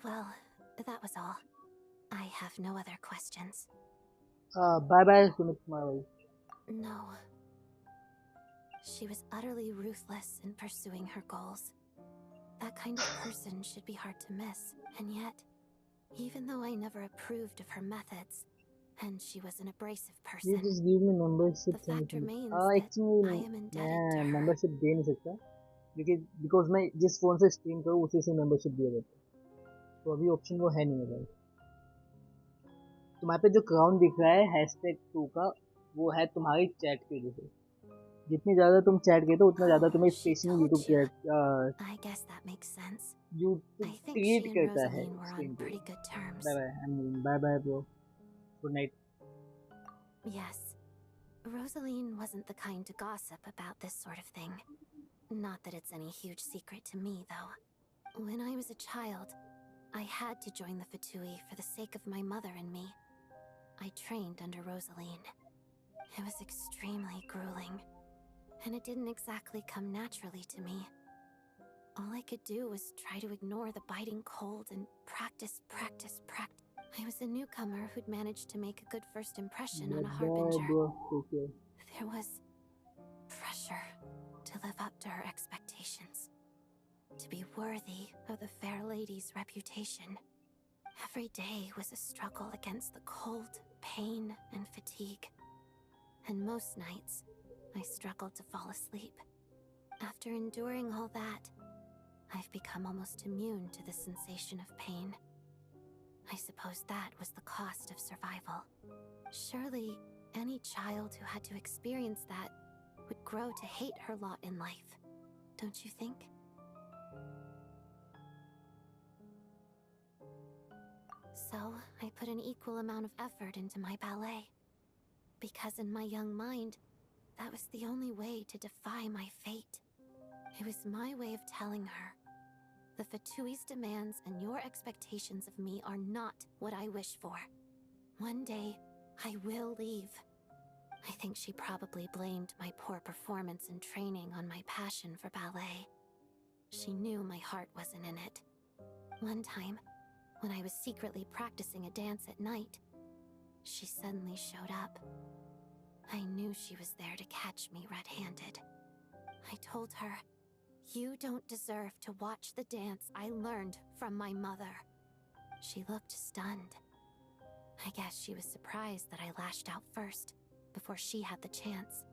Well, that was all. I have no other questions. Bye bye Sumit Kumar भाई No. She was utterly ruthless in pursuing her goals. That kind of person should be hard to miss. And yet, even though I never approved of her methods, and she was an abrasive you person, just give me membership the fact remains actually that I am indebted to मैं her. membership दे नहीं सकता क्योंकि because मैं जिस phone से stream करूँ उसी से membership दिया जाता है तो अभी ऑप्शन वो है नहीं मेरे पास तुम्हारे पे जो क्राउन दिख रहा है #2 का वो है तुम्हारी चैट की वजह से जितनी ज़्यादा तुम चैट करते हो उतना ज़्यादा तुम्हें spacing I guess that makes sense. YouTube I think treat she and करता है Rosaline were on pretty good terms. Bye bye bro good night Yes. Rosaline wasn't the kind to gossip about this sort of thing. Not that it's any huge secret to me, though. When I was a child, I had to join the Fatui for the sake of my mother and me. I trained under Rosaline. It was extremely grueling, and it didn't exactly come naturally to me. All I could do was try to ignore the biting cold and practice. I was a newcomer who'd managed to make a good first impression on a harbinger. There was pressure to live up to her expectations, to be worthy of the fair lady's reputation. Every day was a struggle against the cold, pain, and fatigue. And most nights, I struggled to fall asleep. After enduring all that, I've become almost immune to the sensation of pain. I suppose that was the cost of survival. Surely, any child who had to experience that would grow to hate her lot in life, don't you think? So, I put an equal amount of effort into my ballet. Because in my young mind, that was the only way to defy my fate. It was my way of telling her, the Fatui's demands and your expectations of me are not what I wish for. One day, I will leave. I think she probably blamed my poor performance in training on my passion for ballet. She knew my heart wasn't in it. One time, when I was secretly practicing a dance at night, she suddenly showed up. I knew she was there to catch me red-handed. I told her, "You don't deserve to watch the dance I learned from my mother." She looked stunned. I guess she was surprised that I lashed out first, before she had the chance.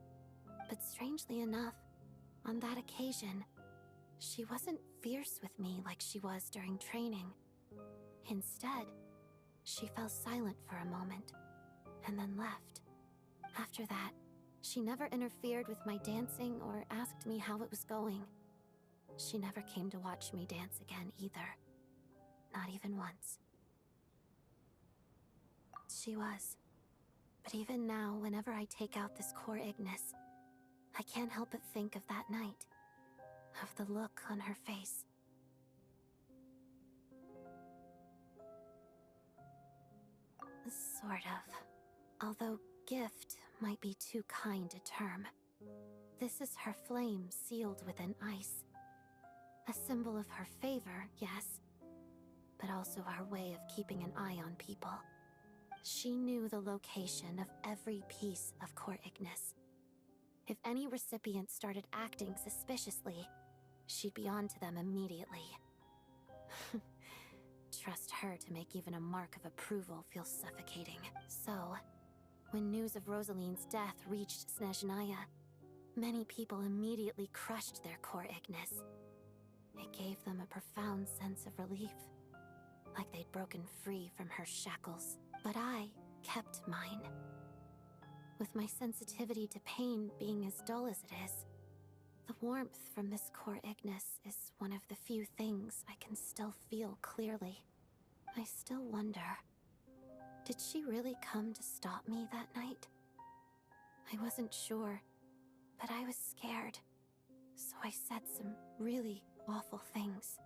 But strangely enough, on that occasion, she wasn't fierce with me like she was during training. Instead, she fell silent for a moment, and then left. After that, she never interfered with my dancing or asked me how it was going. She never came to watch me dance again either. Not even once. She was But even now, whenever I take out this core Ignis, I can't help but think of that night. Of the look on her face. Sort of. Although gift might be too kind a term. This is her flame sealed within ice. A symbol of her favor, yes, but also our way of keeping an eye on people. She knew the location of every piece of core Ignis. If any recipient started acting suspiciously, she'd be on to them immediately. Trust her to make even a mark of approval feel suffocating. So, when news of Rosaline's death reached Snezhnaya, many people immediately crushed their core Ignis. It gave them a profound sense of relief, like they'd broken free from her shackles. But I kept mine. With my sensitivity to pain being as dull as it is, the warmth from this core Ignis is one of the few things I can still feel clearly. I still wonder, did she really come to stop me that night? I wasn't sure, but I was scared, so I said some really awful things.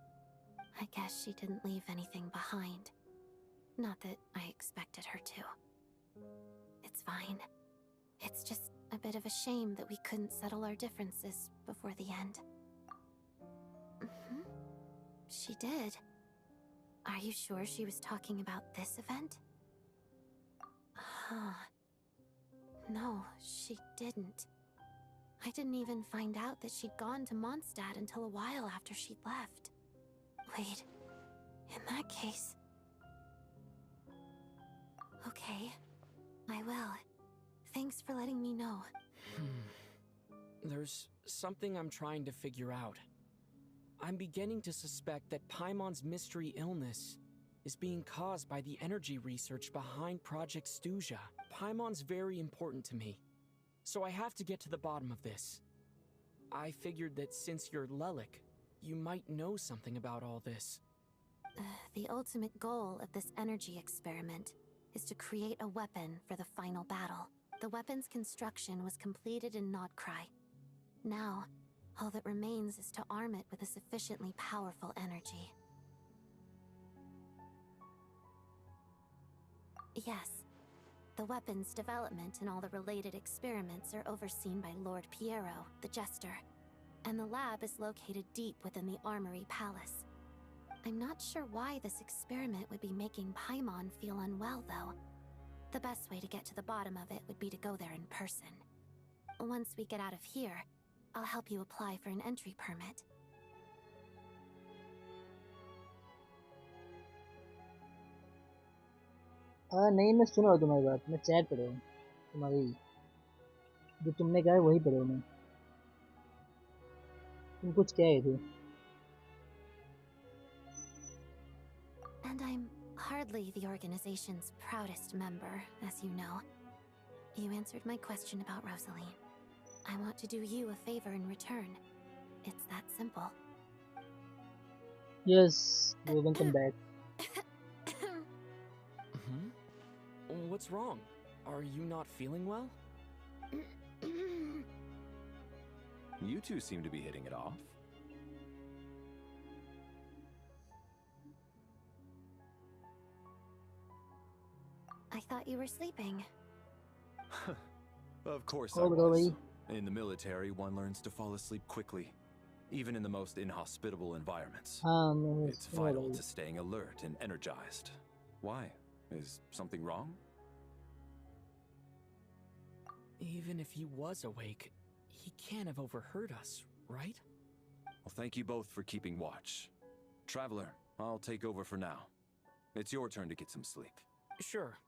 I guess she didn't leave anything behind. Not that I expected her to. It's fine. It's just a bit of a shame that we couldn't settle our differences before the end. She did. Are you sure she was talking about this event? No, she didn't. I didn't even find out that she'd gone to Mondstadt until a while after she'd left. Wait, in that case... Okay, I will. Thanks for letting me know. There's something I'm trying to figure out. I'm beginning to suspect that Paimon's mystery illness is being caused by the energy research behind Project Stuja. Paimon's very important to me, so I have to get to the bottom of this. I figured that since you're Lelik, you might know something about all this. The ultimate goal of this energy experiment is to create a weapon for the final battle. The weapon's construction was completed in Nodcry. Now, all that remains is to arm it with a sufficiently powerful energy. Yes, the weapon's development and all the related experiments are overseen by Lord Piero, the Jester, and the lab is located deep within the Armory Palace. I'm not sure why this experiment would be making Paimon feel unwell, though. The best way to get to the bottom of it would be to go there in person. Once we get out of here, I'll help you apply for an entry permit. नहीं मैं सुन रहा हूँ तुम्हारी बात मैं chat पढ़ रहा हूँ तुम्हारी जो तुमने कहा है वही पढ़ रहा हूँ मैं तुम कुछ कह रहे थे And I'm hardly the organization's proudest member, as you know. You answered my question about Rosaline. I want to do you a favor in return. It's that simple. Yes, welcome back. What's wrong? Are you not feeling well? You two seem to be hitting it off. I thought you were sleeping. Of course I was. In the military, one learns to fall asleep quickly, even in the most inhospitable environments. It's vital to staying alert and energized. Why? Is something wrong? Even if he was awake, he can't have overheard us, right? Well, thank you both for keeping watch. Traveler, I'll take over for now. It's your turn to get some sleep. Sure.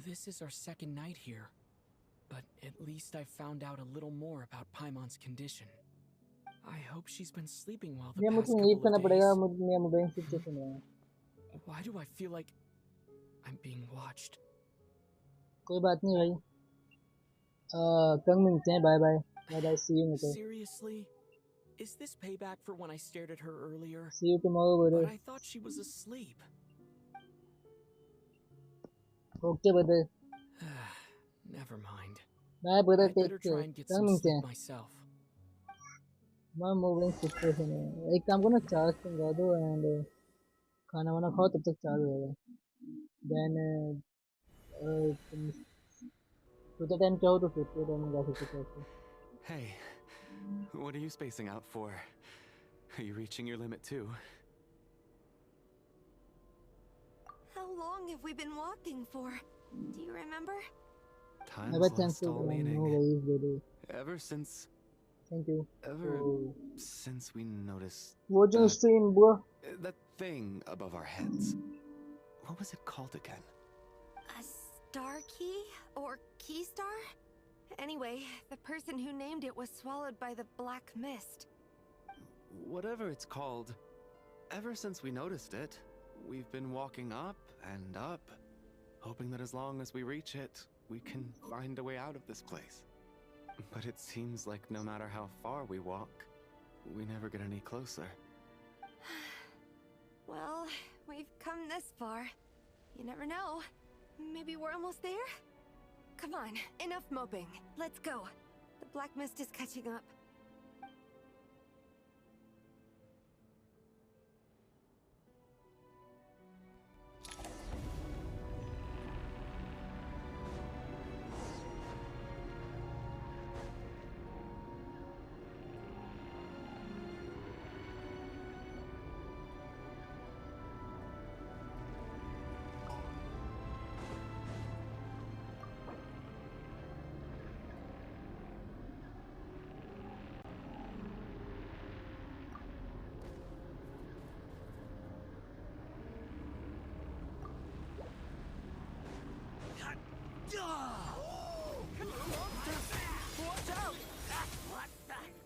This is our second night here, but at least I found out a little more about Paimon's condition. I hope she's been sleeping well the past couple of days. Why do I feel like I'm being watched? कोई बात नहीं भाई कल मिलते हैं bye bye bye bye see you Seriously? Is this payback for when I stared at her earlier? See you tomorrow, brother. But I thought she was asleep. Okay, brother. Never mind. Bye, brother. I better Take try care. and get Kal some मिलते sleep हैं. myself. मैं moving situation है. एक काम करो ना, charge लगा दो and खाना वाना खाओ, तब तक चार्ज हो जाएगा. Then सोचा टाइम चाहो तो सोचो टाइम लगा सकते हो. Hey, what are you spacing out for? Are you reaching your limit too? How long have we been walking for? Do you remember? Time's Never lost cancel. all No meaning. worries, brother. Ever since... Thank you. Since we noticed... Watching stream, bro. That thing above our heads. What was it called again? A star key? Or key star? Anyway, the person who named it was swallowed by the black mist. Whatever it's called, ever since we noticed it, we've been walking up and up, hoping that as long as we reach it, we can find a way out of this place. But it seems like no matter how far we walk, we never get any closer. Well, we've come this far. You never know. Maybe we're almost there? Come on, enough moping. Let's go. The black mist is catching up.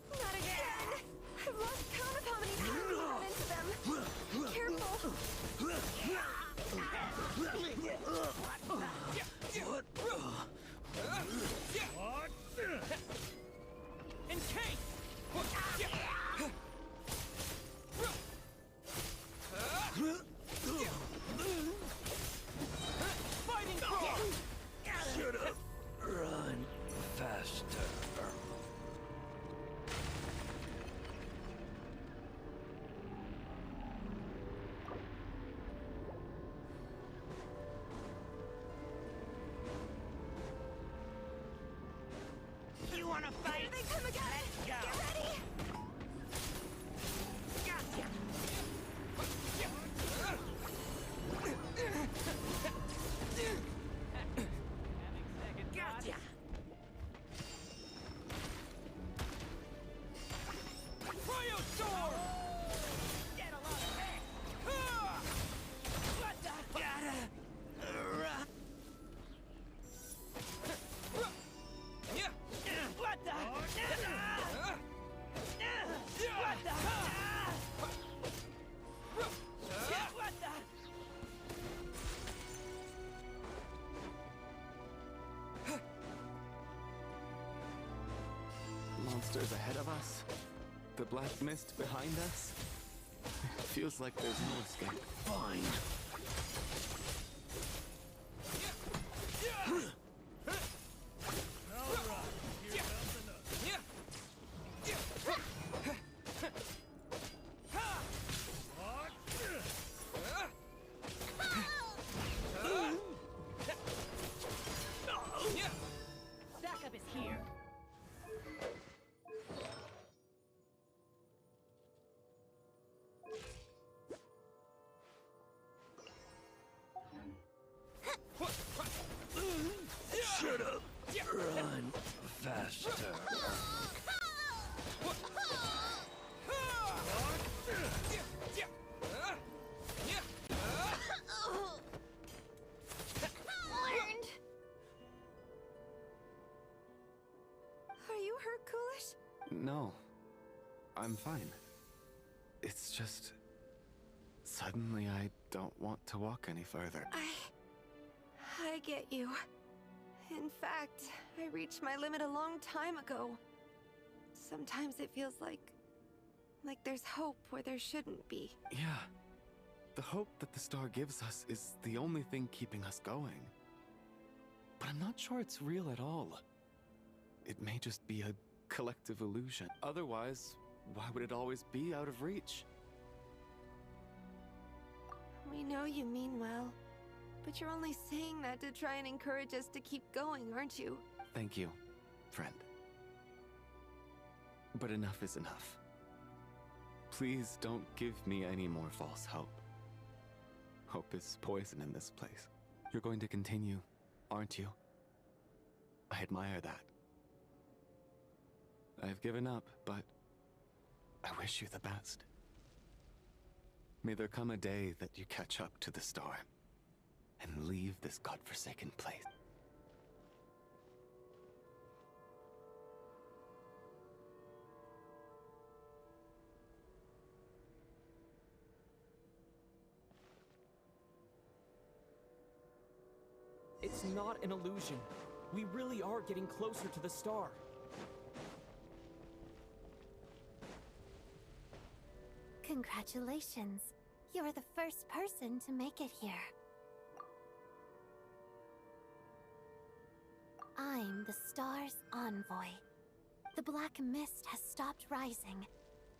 Not again! I've lost count of how many times I've run into them. Careful! In case! Fighting throw! Should've run faster. You wanna fight? Here they come again! Get ready! Gotcha! Gotcha! Cryo sword! Get a lot of heck! What the? What the? What the? What the? Monsters ahead of us? The black mist behind us? It feels like there's no escape. Fine. Backup is here. Should've run faster. Learned! Are you hurt, Coolish? No. I'm fine. It's just... Suddenly I don't want to walk any further. I get you. In fact, I reached my limit a long time ago. Sometimes it feels like Like there's hope where there shouldn't be. Yeah. The hope that the star gives us is the only thing keeping us going. But I'm not sure it's real at all. It may just be a collective illusion. Otherwise, why would it always be out of reach? We know you mean well, but you're only saying that to try and encourage us to keep going, aren't you? Thank you, friend. But enough is enough. Please don't give me any more false hope. Hope is poison in this place. You're going to continue, aren't you? I admire that. I've given up, but I wish you the best. May there come a day that you catch up to the star and leave this godforsaken place. It's not an illusion. We really are getting closer to the star. Congratulations. You're the first person to make it here. I'm the star's envoy. The black mist has stopped rising.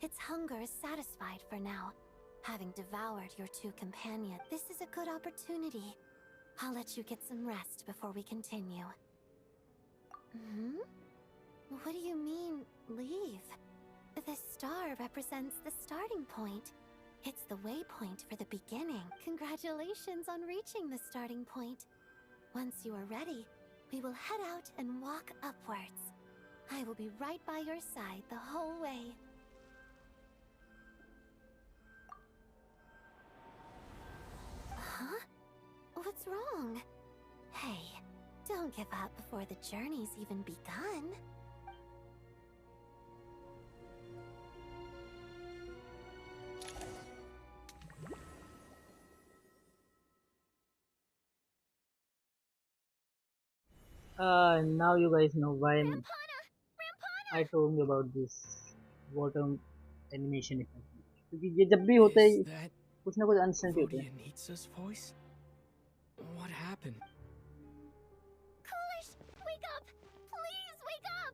Its hunger is satisfied for now. Having devoured your two companions, this is a good opportunity. I'll let you get some rest before we continue. What do you mean, leave? The star represents the starting point. It's the waypoint for the beginning. Congratulations on reaching the starting point. Once you are ready, we will head out and walk upwards. I will be right by your side the whole way. Huh? What's wrong? Hey, don't give up before the journey's even begun. Now you guys know why I told you about this water animation effect. क्योंकि ये जब भी होता है कुछ ना कुछ unsent होता है. Vodyanitsa's voice? What happened? Coolish, wake up! Please wake up!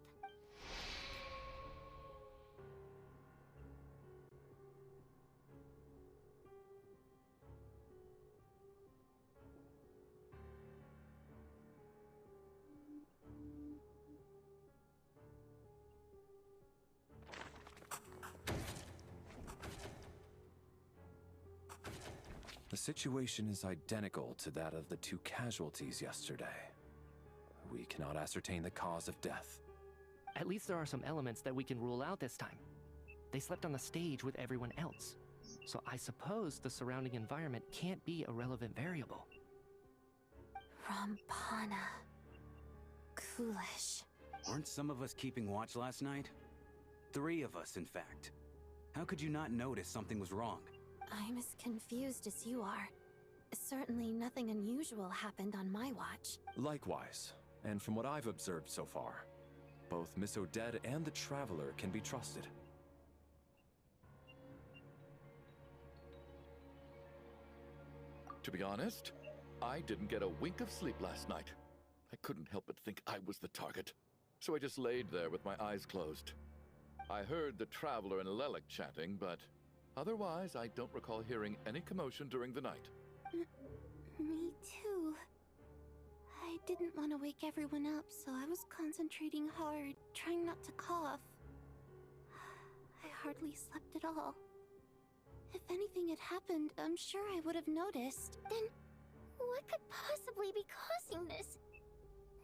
The situation is identical to that of the two casualties yesterday. We cannot ascertain the cause of death. At least there are some elements that we can rule out this time. They slept on the stage with everyone else. So I suppose the surrounding environment can't be a relevant variable. Rampana. Coolish. Weren't some of us keeping watch last night? 3 of us, in fact. How could you not notice something was wrong? I'm as confused as you are. Certainly nothing unusual happened on my watch. Likewise, and from what I've observed so far, both Miss Odette and the Traveler can be trusted. To be honest, I didn't get a wink of sleep last night. I couldn't help but think I was the target, so I just laid there with my eyes closed. I heard the Traveler and Lelik chatting, but otherwise I don't recall hearing any commotion during the night. Me too. I didn't want to wake everyone up, so I was concentrating hard, trying not to cough. I hardly slept at all. If anything had happened, I'm sure I would have noticed. Then, what could possibly be causing this?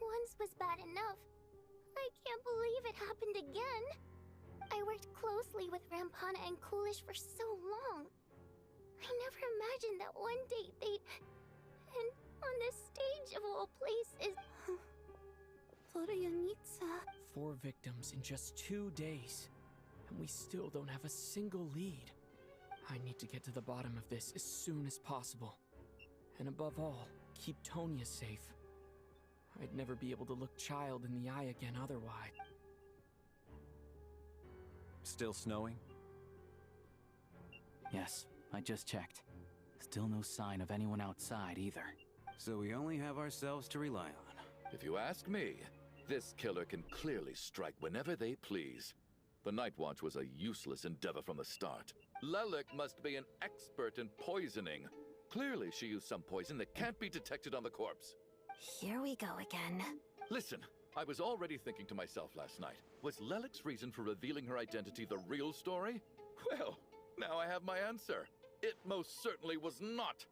Once was bad enough. I can't believe it happened again. I worked closely with Rampana and Coolish for so long. I never imagined that one day they'd... And on the stage of all places... Vodyanitsa. 4 victims in just 2 days. And we still don't have a single lead. I need to get to the bottom of this as soon as possible. And above all, keep Tonya safe. I'd never be able to look Child in the eye again otherwise. Still snowing? Yes, I just checked. Still no sign of anyone outside either. So we only have ourselves to rely on. If you ask me, this killer can clearly strike whenever they please. The Night Watch was a useless endeavor from the start. Lelik must be an expert in poisoning. Clearly she used some poison that can't be detected on the corpse. Here we go again. Listen, I was already thinking to myself last night, was Lelik's reason for revealing her identity the real story? Well, now I have my answer. It most certainly was not.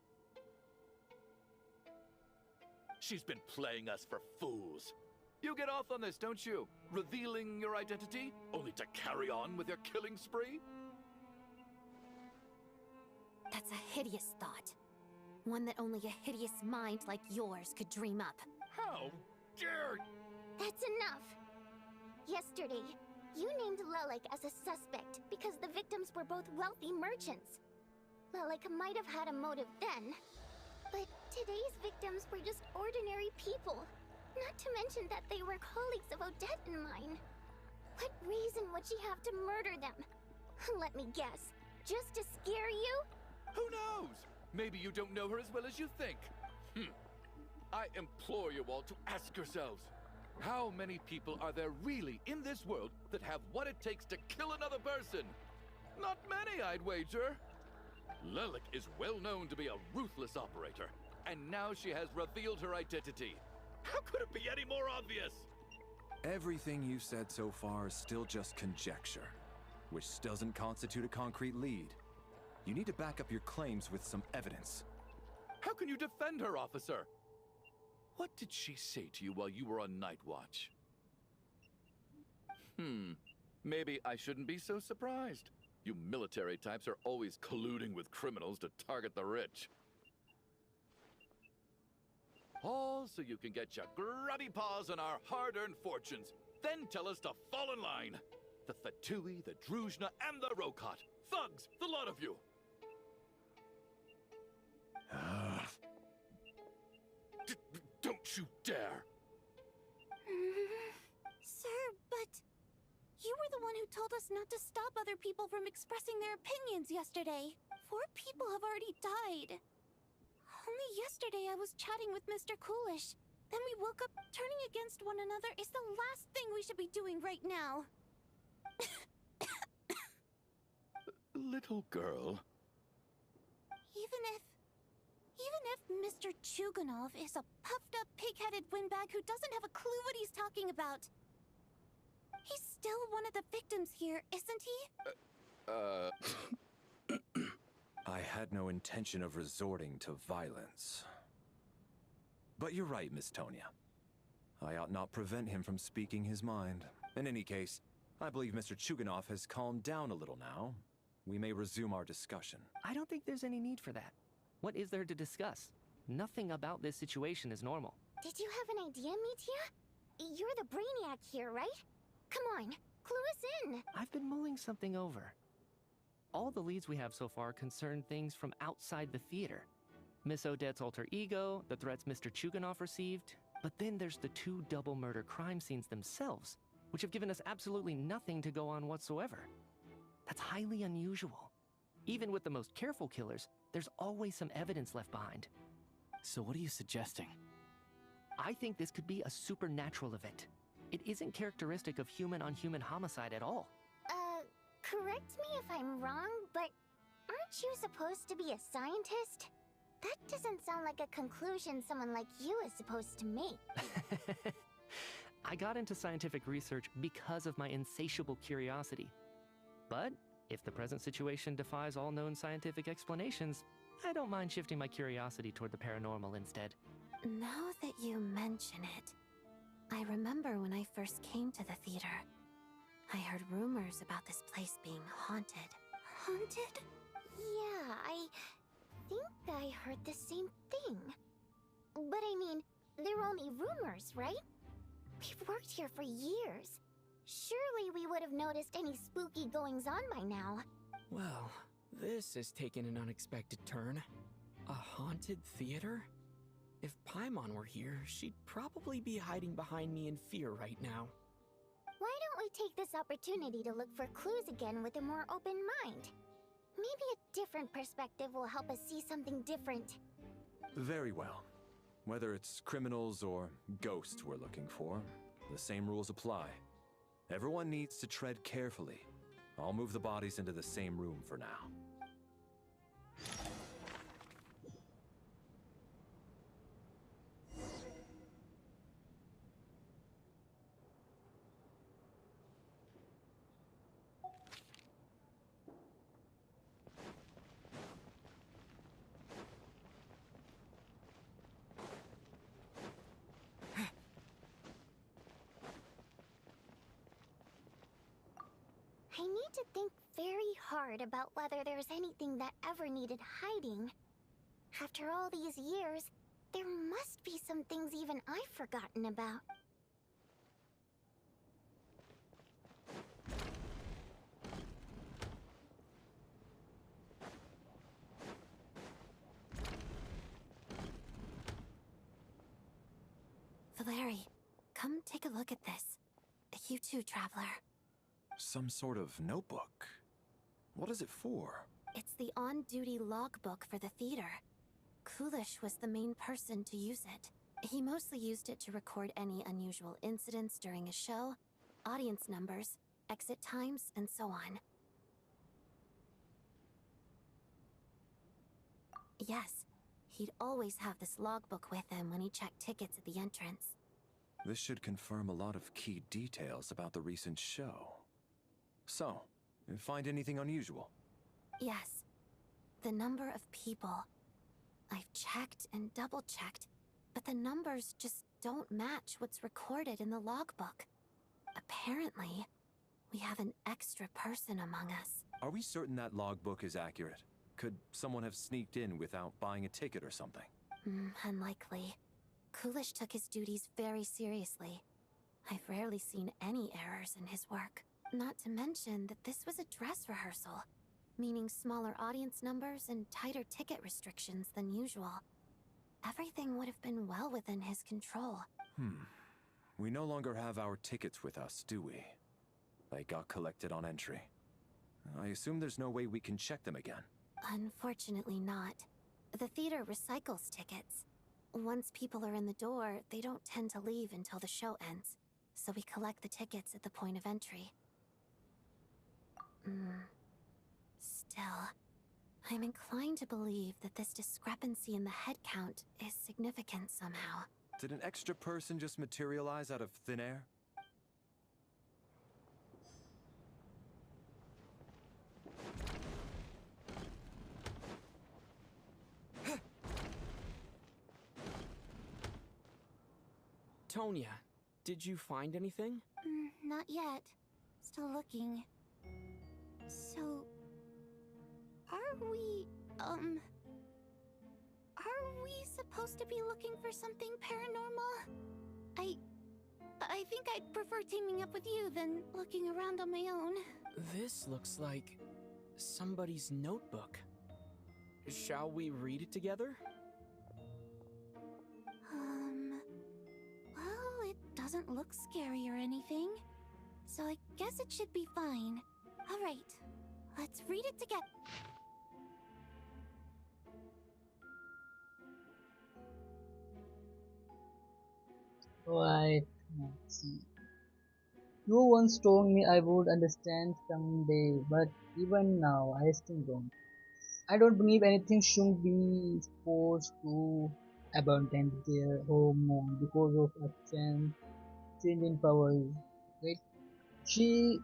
She's been playing us for fools. You get off on this, don't you? Revealing your identity, only to carry on with your killing spree? That's a hideous thought. One that only a hideous mind like yours could dream up. How dare... That's enough! Yesterday, you named Lelik as a suspect because the victims were both wealthy merchants. Lelik might have had a motive then, but today's victims were just ordinary people. Not to mention that they were colleagues of Odette and mine. What reason would she have to murder them? Let me guess, just to scare you? Who knows? Maybe you don't know her as well as you think. I implore you all to ask yourselves, how many people are there really in this world that have what it takes to kill another person? Not many, I'd wager. Lelik is well known to be a ruthless operator, and now she has revealed her identity. How could it be any more obvious? Everything you've said so far is still just conjecture, which doesn't constitute a concrete lead. You need to back up your claims with some evidence. How can you defend her, officer? What did she say to you while you were on Night Watch? Maybe I shouldn't be so surprised. You military types are always colluding with criminals to target the rich. All so you can get your grubby paws on our hard-earned fortunes, then tell us to fall in line. The Fatui, the Druzhna, and the Rokot. Thugs, the lot of you! Don't you dare! Sir, but... You were the one who told us not to stop other people from expressing their opinions yesterday. 4 people have already died. Only yesterday I was chatting with Mr. Coolish. Then we woke up. Turning against one another is the last thing we should be doing right now. Little girl. Even if Mr. Chuganov is a puffed-up, pig-headed windbag who doesn't have a clue what he's talking about, he's still one of the victims here, isn't he? I had no intention of resorting to violence. But you're right, Miss Tonya. I ought not prevent him from speaking his mind. In any case, I believe Mr. Chuganov has calmed down a little now. We may resume our discussion. I don't think there's any need for that. What is there to discuss? Nothing about this situation is normal. Did you have an idea, Mitya? You're the brainiac here, right? Come on, clue us in. I've been mulling something over. All the leads we have so far concern things from outside the theater. Miss Odette's alter ego, the threats Mr. Chuganov received, but then there's the 2 double murder crime scenes themselves, which have given us absolutely nothing to go on whatsoever. That's highly unusual. Even with the most careful killers, there's always some evidence left behind. So what are you suggesting? I think this could be a supernatural event. It isn't characteristic of human-on-human homicide at all. Correct me if I'm wrong, but aren't you supposed to be a scientist? That doesn't sound like a conclusion someone like you is supposed to make. I got into scientific research because of my insatiable curiosity. But if the present situation defies all known scientific explanations, I don't mind shifting my curiosity toward the paranormal instead. Now that you mention it, I remember when I first came to the theater. I heard rumors about this place being haunted. Haunted? Yeah, I think I heard the same thing. But I mean, they're only rumors, right? We've worked here for years. Surely we would have noticed any spooky goings-on by now. Well, this has taken an unexpected turn. A haunted theater? If Paimon were here, she'd probably be hiding behind me in fear right now. Why don't we take this opportunity to look for clues again with a more open mind? Maybe a different perspective will help us see something different. Very well. Whether it's criminals or ghosts we're looking for, the same rules apply. Everyone needs to tread carefully. I'll move the bodies into the same room for now. I need to think very hard about whether there's anything that ever needed hiding. After all these years, there must be some things even I've forgotten about. Valeri, come take a look at this. You too, Traveler. Some sort of notebook. What is it for? It's the on-duty logbook for the theater. Kulish was the main person to use it. He mostly used it to record any unusual incidents during a show, audience numbers, exit times, and so on. Yes, he'd always have this logbook with him when he checked tickets at the entrance. This should confirm a lot of key details about the recent show. So, find anything unusual? Yes. The number of people. I've checked and double-checked, but the numbers just don't match what's recorded in the logbook. Apparently, we have an extra person among us. Are we certain that logbook is accurate? Could someone have sneaked in without buying a ticket or something? Unlikely. Kulish took his duties very seriously. I've rarely seen any errors in his work. Not to mention that this was a dress rehearsal, meaning smaller audience numbers and tighter ticket restrictions than usual. Everything would have been well within his control. We no longer have our tickets with us, do we? They got collected on entry. I assume there's no way we can check them again. Unfortunately not. The theater recycles tickets. Once people are in the door, they don't tend to leave until the show ends, so we collect the tickets at the point of entry. Still, I'm inclined to believe that this discrepancy in the head count is significant somehow. Did an extra person just materialize out of thin air? Tonya, did you find anything? Not yet. Still looking. So... Are we supposed to be looking for something paranormal? I think I'd prefer teaming up with you than looking around on my own. This looks like somebody's notebook. Shall we read it together? Well, it doesn't look scary or anything. So I guess it should be fine. Alright, let's read it together. Alright, let's see. You once told me I would understand someday, but even now I still don't. I don't believe anything should be forced to abandon their home because of a change in powers. Right? She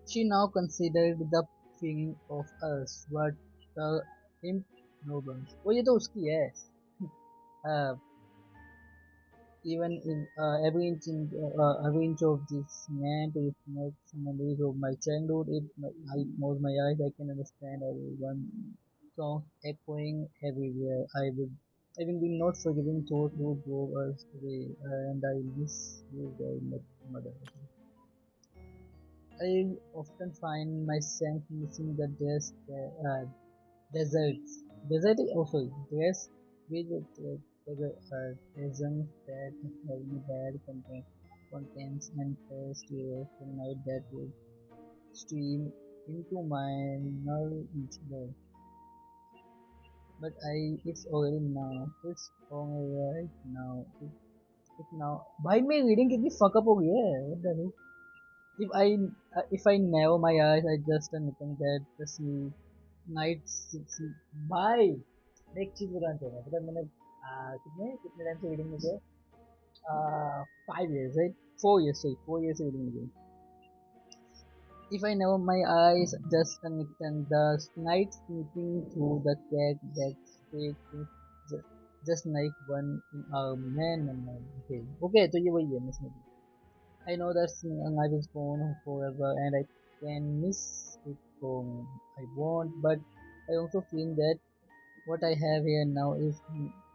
she now considered the feeling of us what the imp nobles. Oh ये तो उसकी है. Uh, even in every inch of this man to reflect memories of my childhood. If I close my eyes, I can understand everyone songs echoing everywhere. I will be not forgiving those who drove us away, and I miss you very much, mother. I often find myself missing the deserts. Desert also dress with presents that heavy bad contents and first year the night that would stream into my null each day. But it's already now. It's alright now. It now. भाई मैं reading कितनी fuck up हो गई है? What the hell? If I narrow my eyes, I just understand that the sleep night sleep. भाई मैं एक चीज बताना चाहूँगा. पता है मैंने कितने कितने टाइम से reading में किया? 5 years, right? 4 years, sorry, 4 years reading में किया. If I narrow my eyes, just understand the night sneaking through the crack that fake just like one in our man. Okay, okay, तो ये वही है मैं. I know that life is gone forever and I can miss it from I want, but I also feel that what I have here now is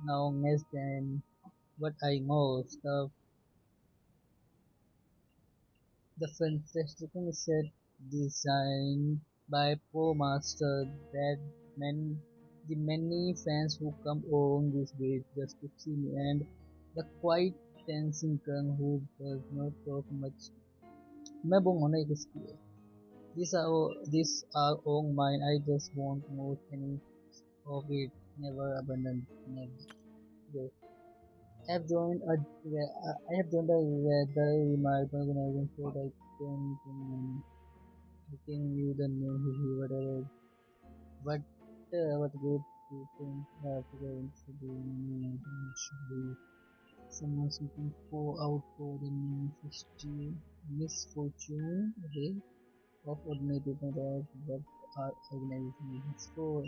now less than what I know. The fantastic set designed by Pro Master that the many fans who come along this way just to see me and the quiet dancing girl who does not talk much. मैं बोलूँगा एक इसकी है. These are all mine. I just want more any of it. Never abandon. Never. Okay. I have joined a rather remarkable organization so I can you the name whatever. What good you think should be someone seeking for out for the misfortune. Okay. Of ordinary people that what our organization is for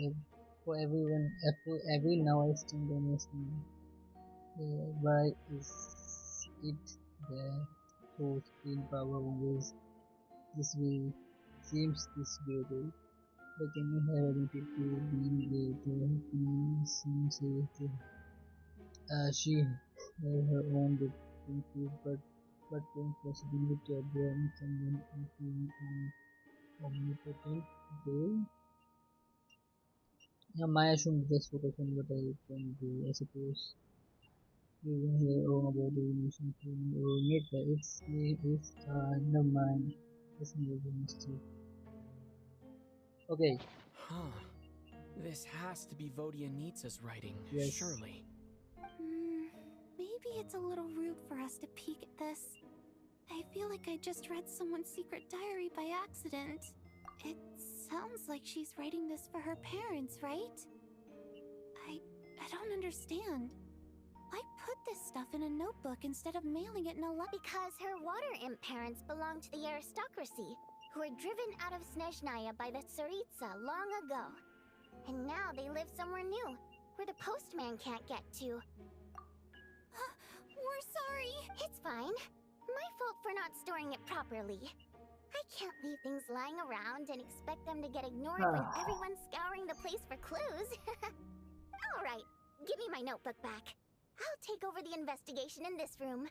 everyone for every now I stand on why is it there so still power always this way seems this way right? But can you have anything to be to she has her own difficulties but can possibility of bearing someone into omnipotent way. Yeah, Maya should just focus on what I can do. I suppose you will hear all about the emotion training or nature. It's never mind. It's never mistake. Okay. Huh. This has to be Vodyanitsa's writing, Yes. surely. Maybe it's a little rude for us to peek at this. I feel like I just read someone's secret diary by accident. It sounds like she's writing this for her parents, right? I don't understand. Why put this stuff in a notebook instead of mailing it in a letter? Because her water imp parents belonged to the aristocracy, who were driven out of Snezhnaya by the Tsaritsa long ago. And now they live somewhere new, where the postman can't get to. We're sorry. It's fine. My fault for not storing it properly. I can't leave things lying around and expect them to get ignored when everyone's scouring the place for clues. Alright, give me my notebook back. I'll take over the investigation in this room.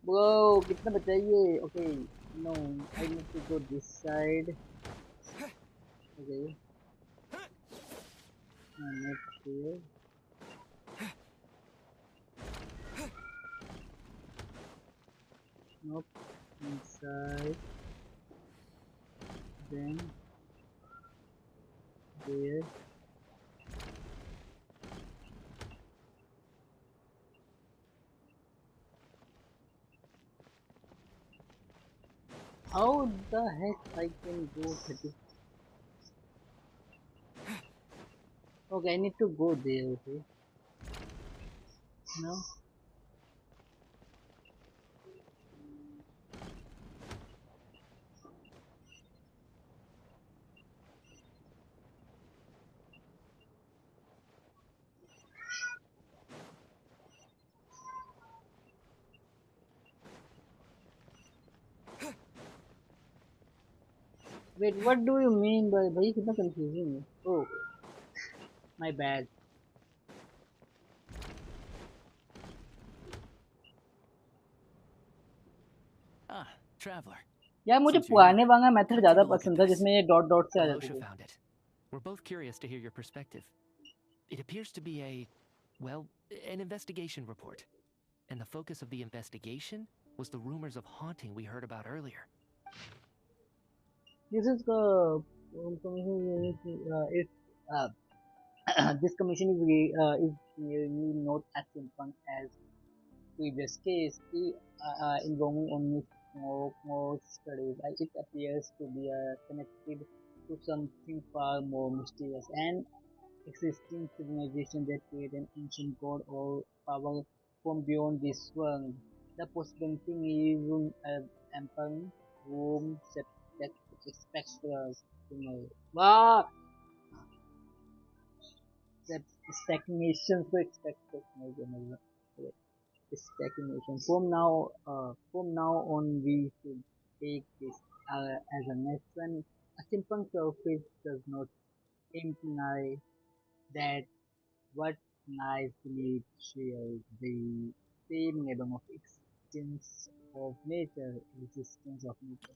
Whoa, कितना बचाइए? Okay, no, I need to go this side. Okay. Next here. Nope. Inside. Then there. How the heck I can go 30? Okay, I need to go there, okay? No? Wait, what do you mean by भाई कितना confusing है? Oh, my bad. Ah, traveler. यार मुझे Since you're पुराने here, वाला method come ज़्यादा take a look at पसंद था this. जिसमें ये डॉट से आ जाते Alosha थे. found it. We're both curious to hear your perspective. It appears to be well, an investigation report. And the focus of the investigation was the rumors of haunting we heard about earlier. This is the is this commission is really not as simple as previous case involving only more studies. It appears to be connected to something far more mysterious and existing civilization that create an ancient god or power from beyond this world. The possibility is ample room specters to know. Wow! That stagnation so expectation. Stagnation. From now on, we should take this as a lesson. A simple surface does not imply that what lies beneath shares the same level of existence of nature, existence of nature.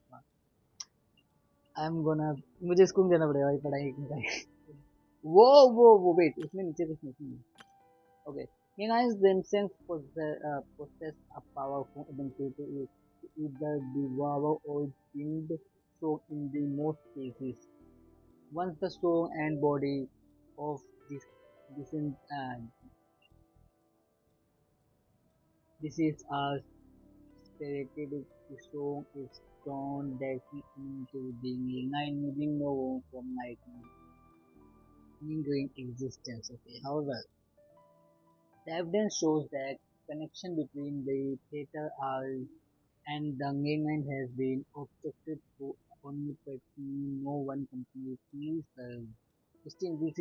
I'm gonna मुझे school जाना पड़ेगा भाई पढ़ाई की वो wait उसमें नीचे कुछ नहीं okay humans themselves possess a powerful ability to either devour or build so in the most cases once the soul and body of this uh, disease are spirited the soul is gone directly into being night leaving no room for night lingering existence. Okay, however, the evidence shows that connection between the theta R and the mainland has been objected to only personally no one completely served. Still, this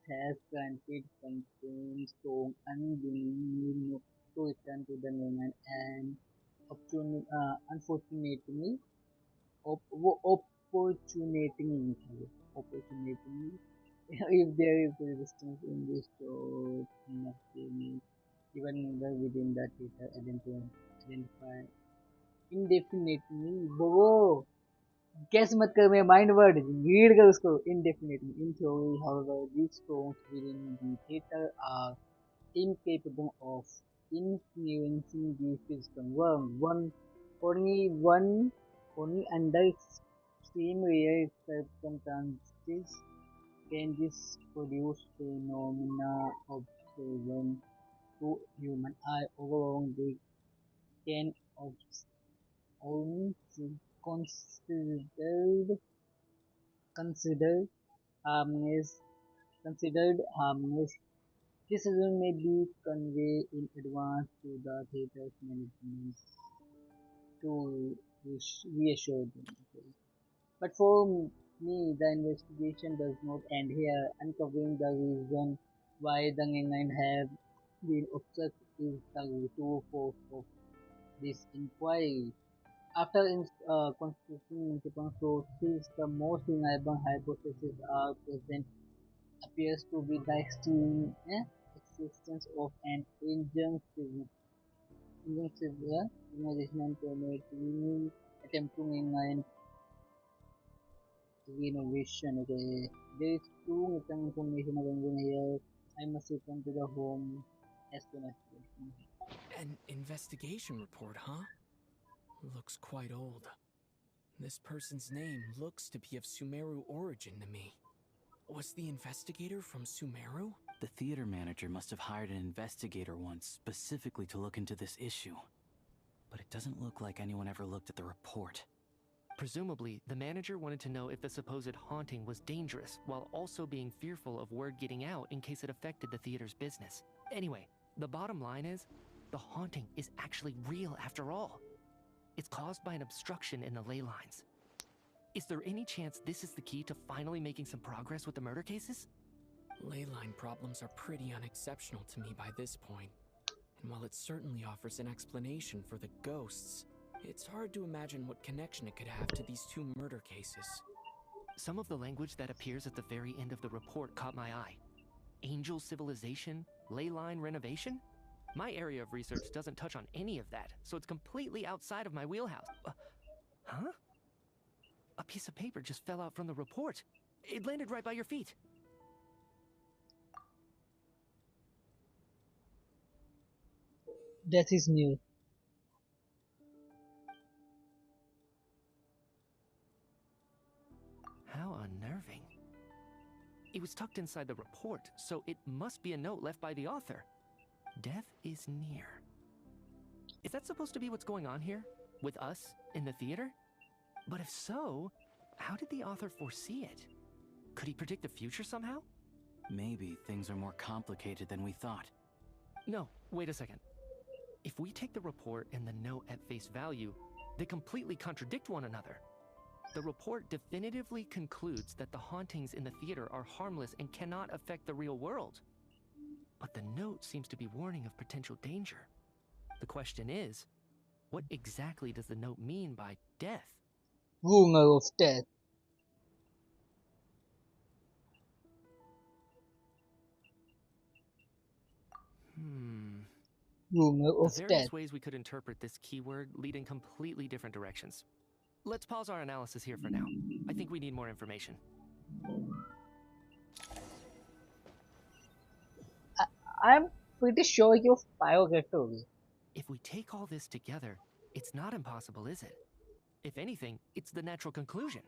has granted constrained strong unwilling to return to the mainland and unfortunately, opportunity if there is resistance in this to nothing, even within that data identify indefinitely वो guess मत कर मैं mind word read कर उसको indefinitely in theory however these stones within the theater are incapable of influencing the physical world only under extreme rare circumstances can this produce phenomena observable to human eye. Overall, they can only considered considered harmless considered harmless. Decision may be conveyed in advance to the theater's management to reassure them. Okay. But for me, the investigation does not end here. Uncovering the reason why the England have been obsessed is the true force of this inquiry. After constituting multiple sources, the most reliable hypothesis are present appears to be the extreme existence of an civilization and planetary attempt to mainline renovation. Okay, there is too much information available here. I must return to the home as soon as possible. An investigation report, huh? Looks quite old. This person's name looks to be of Sumeru origin to me. Was the investigator from Sumeru? The theater manager must have hired an investigator once specifically to look into this issue. But it doesn't look like anyone ever looked at the report. Presumably, the manager wanted to know if the supposed haunting was dangerous, while also being fearful of word getting out in case it affected the theater's business. Anyway, the bottom line is, the haunting is actually real after all. It's caused by an obstruction in the ley lines. Is there any chance this is the key to finally making some progress with the murder cases? Ley line problems are pretty unexceptional to me by this point. And while it certainly offers an explanation for the ghosts, it's hard to imagine what connection it could have to these two murder cases. Some of the language that appears at the very end of the report caught my eye. Angel civilization, ley line renovation? My area of research doesn't touch on any of that, so it's completely outside of my wheelhouse. Huh? A piece of paper just fell out from the report. It landed right by your feet. That is new. How unnerving. It was tucked inside the report, so it must be a note left by the author. Death is near. Is that supposed to be what's going on here? With us in the theater? But if so, how did the author foresee it? Could he predict the future somehow? Maybe things are more complicated than we thought. No, wait a second. If we take the report and the note at face value, they completely contradict one another. The report definitively concludes that the hauntings in the theater are harmless and cannot affect the real world. But the note seems to be warning of potential danger. The question is, what exactly does the note mean by death? Rumor of death. Rumor of The various death. ways we could interpret this keyword lead in completely different directions. Let's pause our analysis here for now. I think we need more information. I'm pretty sure you're 5 get away. If we take all this together, it's not impossible, is it? If anything, it's the natural conclusion.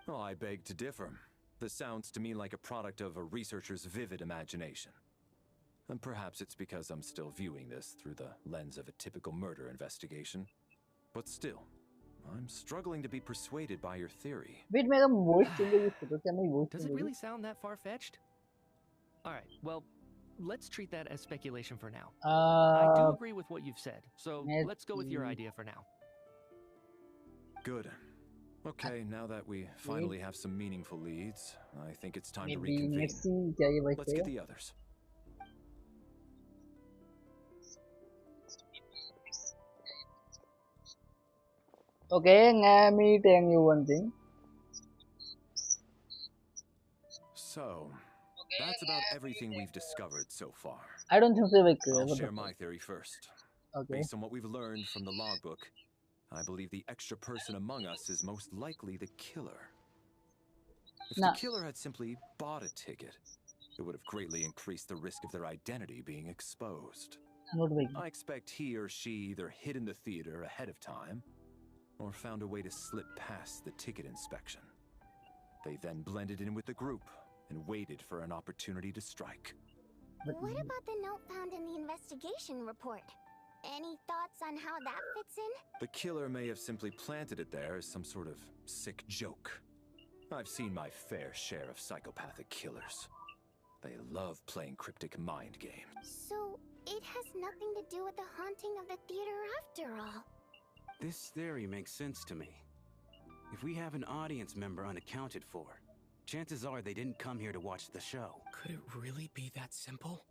Oh, I beg to differ. This sounds to me like a product of a researcher's vivid imagination. And perhaps it's because I'm still viewing this through the lens of a typical murder investigation. But still, I'm struggling to be persuaded by your theory. Wait, मेरा voice change हो गई, क्या मेरी voice Does change it हो really गई? sound that far-fetched? Alright, well, let's treat that as speculation for now. I do agree with what you've said, so let's go with your idea for now. Good. Okay, now that we finally have some meaningful leads, I think it's time to Maybe reconvene. next scene क्या ये Let's get the others. Okay, let me tell you one thing. So, that's about everything we've discovered so far. I don't think so. I'll share my theory first. Okay. Based on what we've learned from the logbook, I believe the extra person among us is most likely the killer. If the killer had simply bought a ticket, it would have greatly increased the risk of their identity being exposed. I expect he or she either hid in the theater ahead of time, or found a way to slip past the ticket inspection. They then blended in with the group and waited for an opportunity to strike. What about the note found in the investigation report? Any thoughts on how that fits in? The killer may have simply planted it there as some sort of sick joke. I've seen my fair share of psychopathic killers. They love playing cryptic mind games. So, it has nothing to do with the haunting of the theater after all. This theory makes sense to me. If we have an audience member unaccounted for, chances are they didn't come here to watch the show. Could it really be that simple?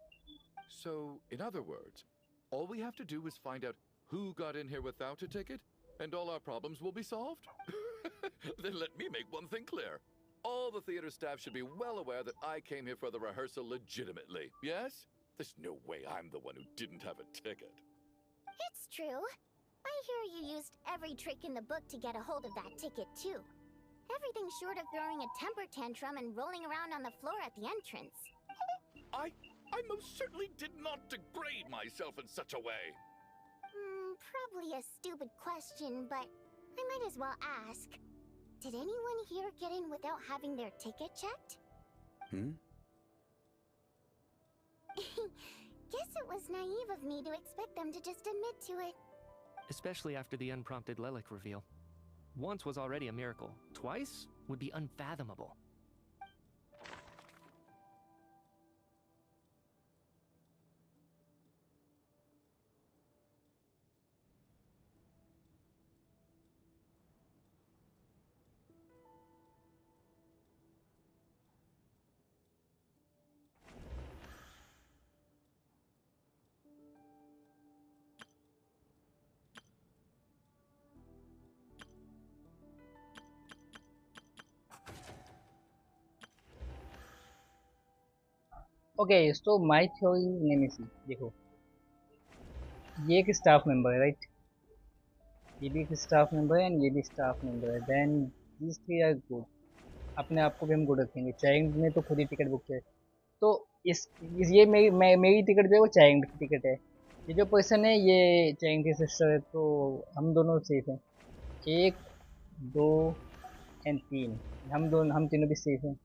So, in other words, all we have to do is find out who got in here without a ticket, and all our problems will be solved? Then let me make one thing clear. All the theater staff should be well aware that I came here for the rehearsal legitimately, yes? There's no way I'm the one who didn't have a ticket. It's true. I hear you used every trick in the book to get a hold of that ticket, too. Everything short of throwing a temper tantrum and rolling around on the floor at the entrance. I most certainly did not degrade myself in such a way. Probably a stupid question, but I might as well ask. Did anyone here get in without having their ticket checked? Guess it was naive of me to expect them to just admit to it. Especially after the unprompted Lelic reveal. Once was already a miracle. Twice would be unfathomable. Okay so my theory name is देखो ये एक staff member है right ये भी एक staff member है and ये भी स्टाफ मेंबर है then this three are good अपने आप को भी हम गुड रखेंगे चाइल्ड ने तो खुद ही टिकट बुक किया है तो ये मेरी टिकट जो है वो चाइल्ड की टिकट है ये जो पर्सन है ये चाइल्ड की सिस्टर है तो हम दोनों सेफ हैं 1 2 एंड 3 हम तीनों भी सेफ हैं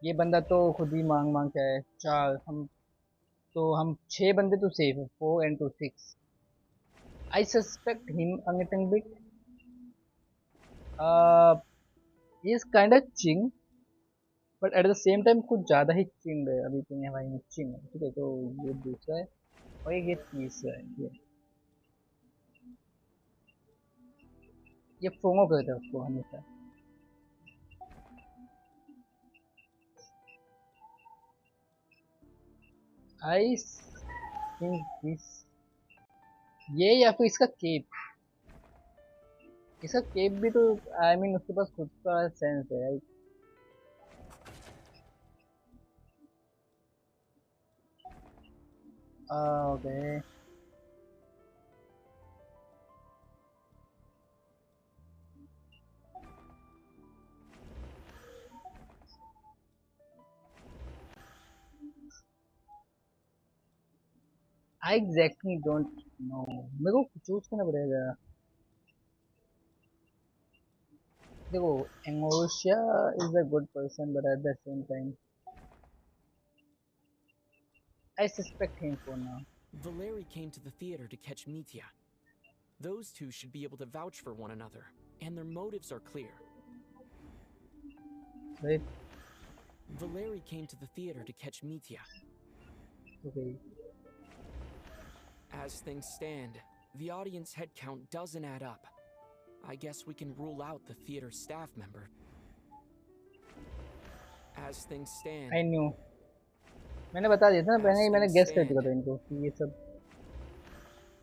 ये बंदा तो खुद ही मांग मांग के आया है 4 हम 6 बंदे तो सेफ है 4 and 2 6 I suspect him a little bit. He is kind of ching, but at the same time कुछ ज़्यादा ही चिंग है अभी तुम्हें भाई में चिंग है ठीक है तो ये दूसरा है और ये तीसरा है ये फोमो करता है उसको हमेशा I think this ये या फिर इसका केप भी तो आई मीन उसके पास खुद का सेंस है right okay I exactly don't know मेरे को चूज करना पड़ेगा देखो एंगोशिया is a good person but at the same time I suspect him for now. Valeri came to the theater to catch Mitya. Those two should be able to vouch for one another, and their motives are clear. Right. Valeri came to the theater to catch Mitya. Okay. As things stand, the audience head count doesn't add up. I guess we can rule out the theater staff member. As things stand... I knew. मैंने बता दिया था ना पहले ही मैंने guess कर दिया था इनको कि ये सब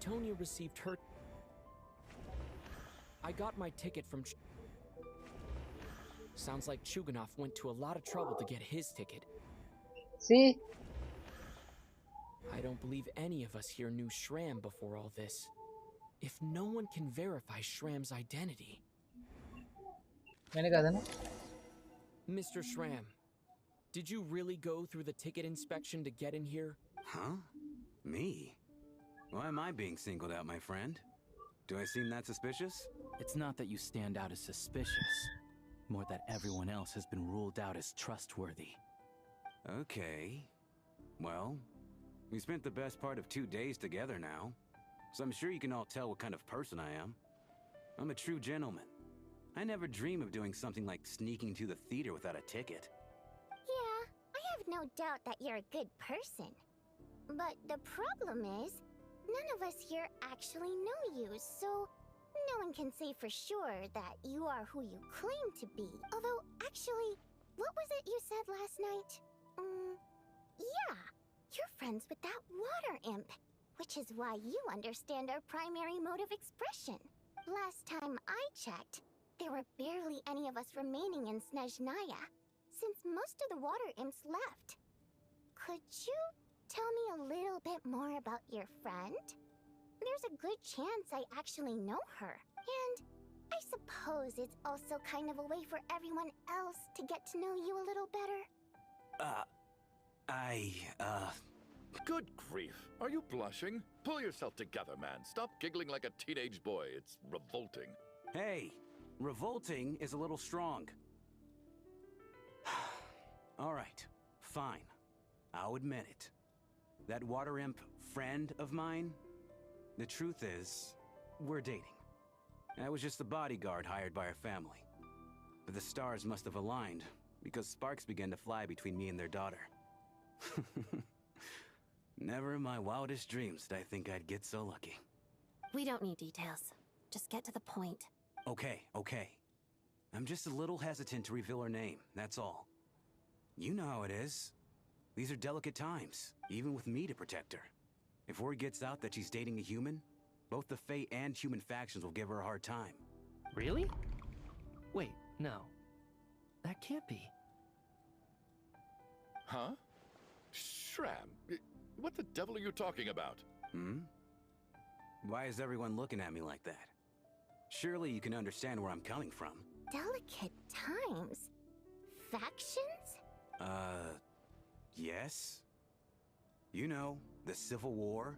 Tonya received her I got my ticket from Sounds like Chuganov went to a lot of trouble to get his ticket. See? I don't believe any of us here knew Shram before all this. If no one can verify Shram's identity. मैंने कहा था ना Mr. Shram, did you really go through the ticket inspection to get in here? Huh? Me? Why am I being singled out, my friend? Do I seem that suspicious? It's not that you stand out as suspicious. More that everyone else has been ruled out as trustworthy. Okay. Well, we spent the best part of 2 days together now. So I'm sure you can all tell what kind of person I am. I'm a true gentleman. I never dream of doing something like sneaking to the theater without a ticket. Yeah, I have no doubt that you're a good person. But the problem is, none of us here actually know you, so no one can say for sure that you are who you claim to be. Although, actually, what was it you said last night? Yeah, you're friends with that water imp, which is why you understand our primary mode of expression. Last time I checked, there were barely any of us remaining in Snezhnaya, since most of the water imps left. Could you tell me a little bit more about your friend? There's a good chance I actually know her. And I suppose it's also kind of a way for everyone else to get to know you a little better. Good grief. Are you blushing? Pull yourself together, man. Stop giggling like a teenage boy. It's revolting. Hey, revolting is a little strong. All right, fine. I'll admit it. That water imp friend of mine, the truth is, we're dating. I was just the bodyguard hired by our family. But the stars must have aligned, because sparks began to fly between me and their daughter. Never in my wildest dreams did I think I'd get so lucky. We don't need details. Just get to the point. Okay. I'm just a little hesitant to reveal her name, that's all. You know how it is. These are delicate times, even with me to protect her. If word gets out that she's dating a human, both the Fae and human factions will give her a hard time. Really? Wait, no. That can't be. Huh? Shram, what the devil are you talking about? Hmm? Why is everyone looking at me like that? Surely you can understand where I'm coming from. Delicate times? Factions? Yes? You know, the Civil War?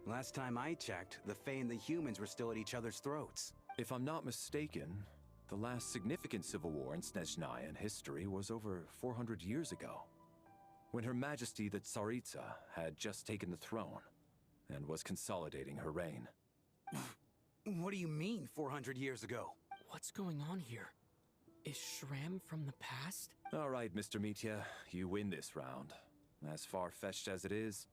Last time I checked, the Fae and the humans were still at each other's throats. If I'm not mistaken, the last significant civil war in Snezhnaya in history was over 400 years ago, when Her Majesty the Tsaritsa had just taken the throne and was consolidating her reign. What do you mean, 400 years ago? What's going on here? Is Shram from the past? All right, Mr. Mitya, you win this round. As far-fetched as it is,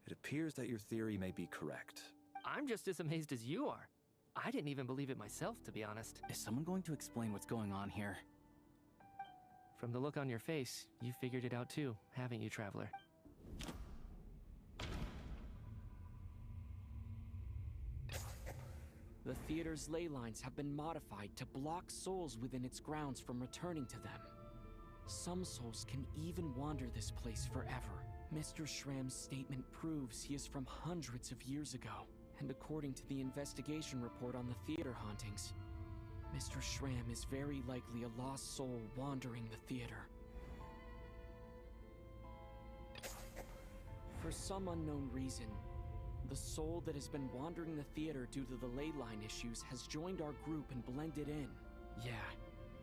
it appears that your theory may be correct. I'm just as amazed as you are. I didn't even believe it myself, to be honest. Is someone going to explain what's going on here? From the look on your face, you figured it out too, haven't you, Traveler? The theater's ley lines have been modified to block souls within its grounds from returning to them. Some souls can even wander this place forever. Mr. Shram's statement proves he is from hundreds of years ago, and according to the investigation report on the theater hauntings, Mr. Shram is very likely a lost soul wandering the theater. For some unknown reason, the soul that has been wandering the theater due to the ley line issues has joined our group and blended in. Yeah,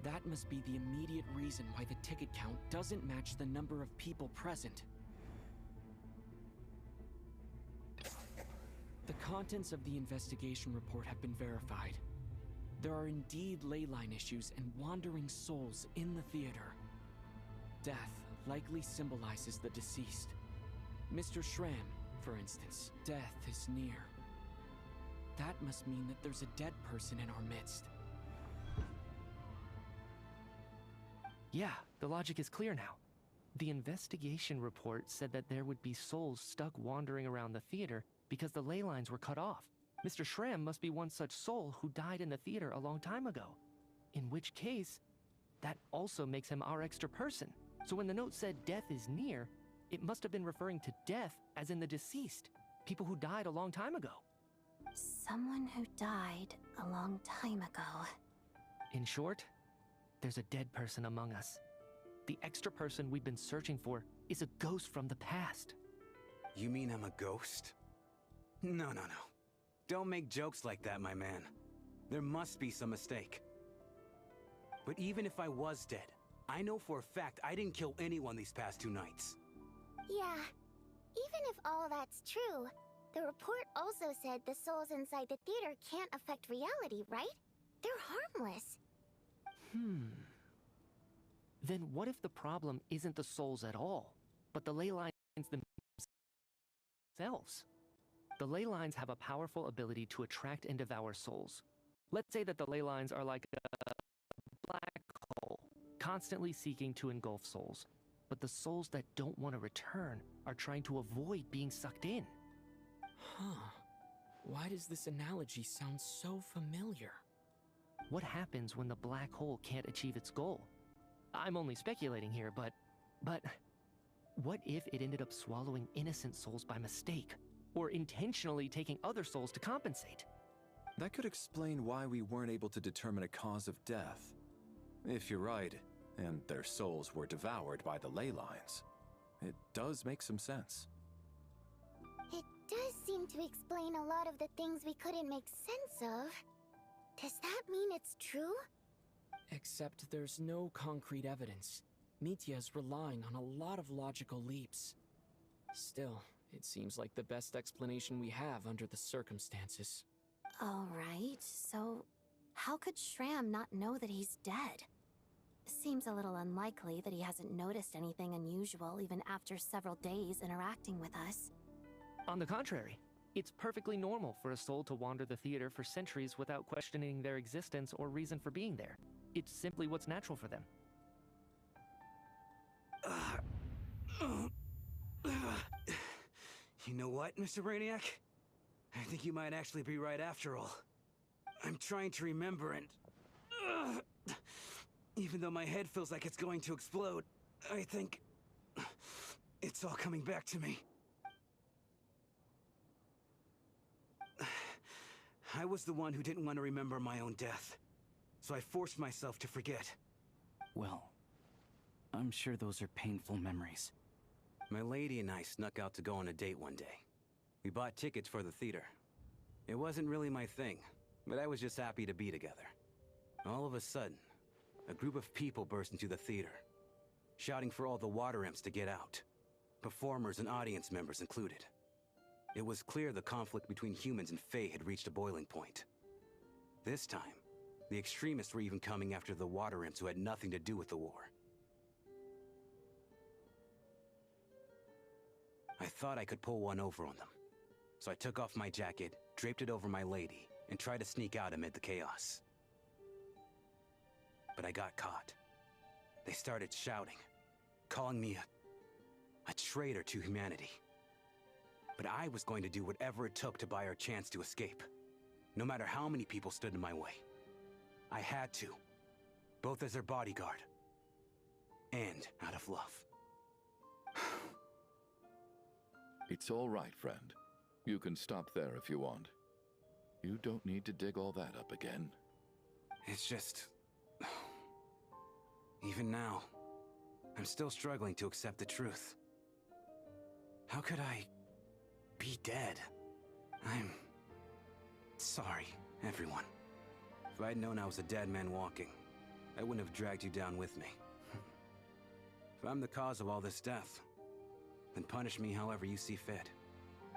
that must be the immediate reason why the ticket count doesn't match the number of people present. The contents of the investigation report have been verified. There are indeed ley line issues and wandering souls in the theater. Death likely symbolizes the deceased. Mr. Shram, for instance, death is near. That must mean that there's a dead person in our midst. Yeah, the logic is clear now. The investigation report said that there would be souls stuck wandering around the theater because the ley lines were cut off. Mr. Shram must be one such soul who died in the theater a long time ago. In which case, that also makes him our extra person. So when the note said death is near, it must have been referring to death as in the deceased, people who died a long time ago. Someone who died a long time ago. In short, there's a dead person among us. The extra person we've been searching for is a ghost from the past. You mean I'm a ghost? No. Don't make jokes like that, my man. There must be some mistake. But even if I was dead, I know for a fact I didn't kill anyone these past 2 nights. Yeah, even if all that's true, the report also said the souls inside the theater can't affect reality, right? They're harmless. Then what if the problem isn't the souls at all, but the ley lines themselves? The ley lines have a powerful ability to attract and devour souls. Let's say that the ley lines are like a black hole, constantly seeking to engulf souls. But the souls that don't want to return are trying to avoid being sucked in. Huh. Why does this analogy sound so familiar? What happens when the black hole can't achieve its goal? I'm only speculating here, but what if it ended up swallowing innocent souls by mistake? Or intentionally taking other souls to compensate? That could explain why we weren't able to determine a cause of death. If you're right, and their souls were devoured by the ley lines, it does make some sense. It does seem to explain a lot of the things we couldn't make sense of. Does that mean it's true? Except there's no concrete evidence. Mitya's relying on a lot of logical leaps. Still, it seems like the best explanation we have under the circumstances. Alright, so how could Shram not know that he's dead? Seems a little unlikely that he hasn't noticed anything unusual even after several days interacting with us. On the contrary, it's perfectly normal for a soul to wander the theater for centuries without questioning their existence or reason for being there. It's simply what's natural for them. You know what, Mr. Brainiac? I think you might actually be right after all. I'm trying to remember and... even though my head feels like it's going to explode, I think... It's all coming back to me. I was the one who didn't want to remember my own death, so I forced myself to forget. Well, I'm sure those are painful memories. My lady and I snuck out to go on a date one day. We bought tickets for the theater. It wasn't really my thing, but I was just happy to be together. All of a sudden, a group of people burst into the theater, shouting for all the water imps to get out. Performers and audience members included. It was clear the conflict between humans and Fae had reached a boiling point. This time, the extremists were even coming after the water imps who had nothing to do with the war. I thought I could pull one over on them. So I took off my jacket, draped it over my lady, and tried to sneak out amid the chaos. But I got caught. They started shouting, calling me a traitor to humanity. But I was going to do whatever it took to buy our chance to escape, no matter how many people stood in my way. I had to, both as their bodyguard and out of love. It's all right, friend. You can stop there if you want. You don't need to dig all that up again. It's just... Even now, I'm still struggling to accept the truth. How could I be dead? I'm sorry, everyone. If I'd known I was a dead man walking, I wouldn't have dragged you down with me. If I'm the cause of all this death, then punish me however you see fit.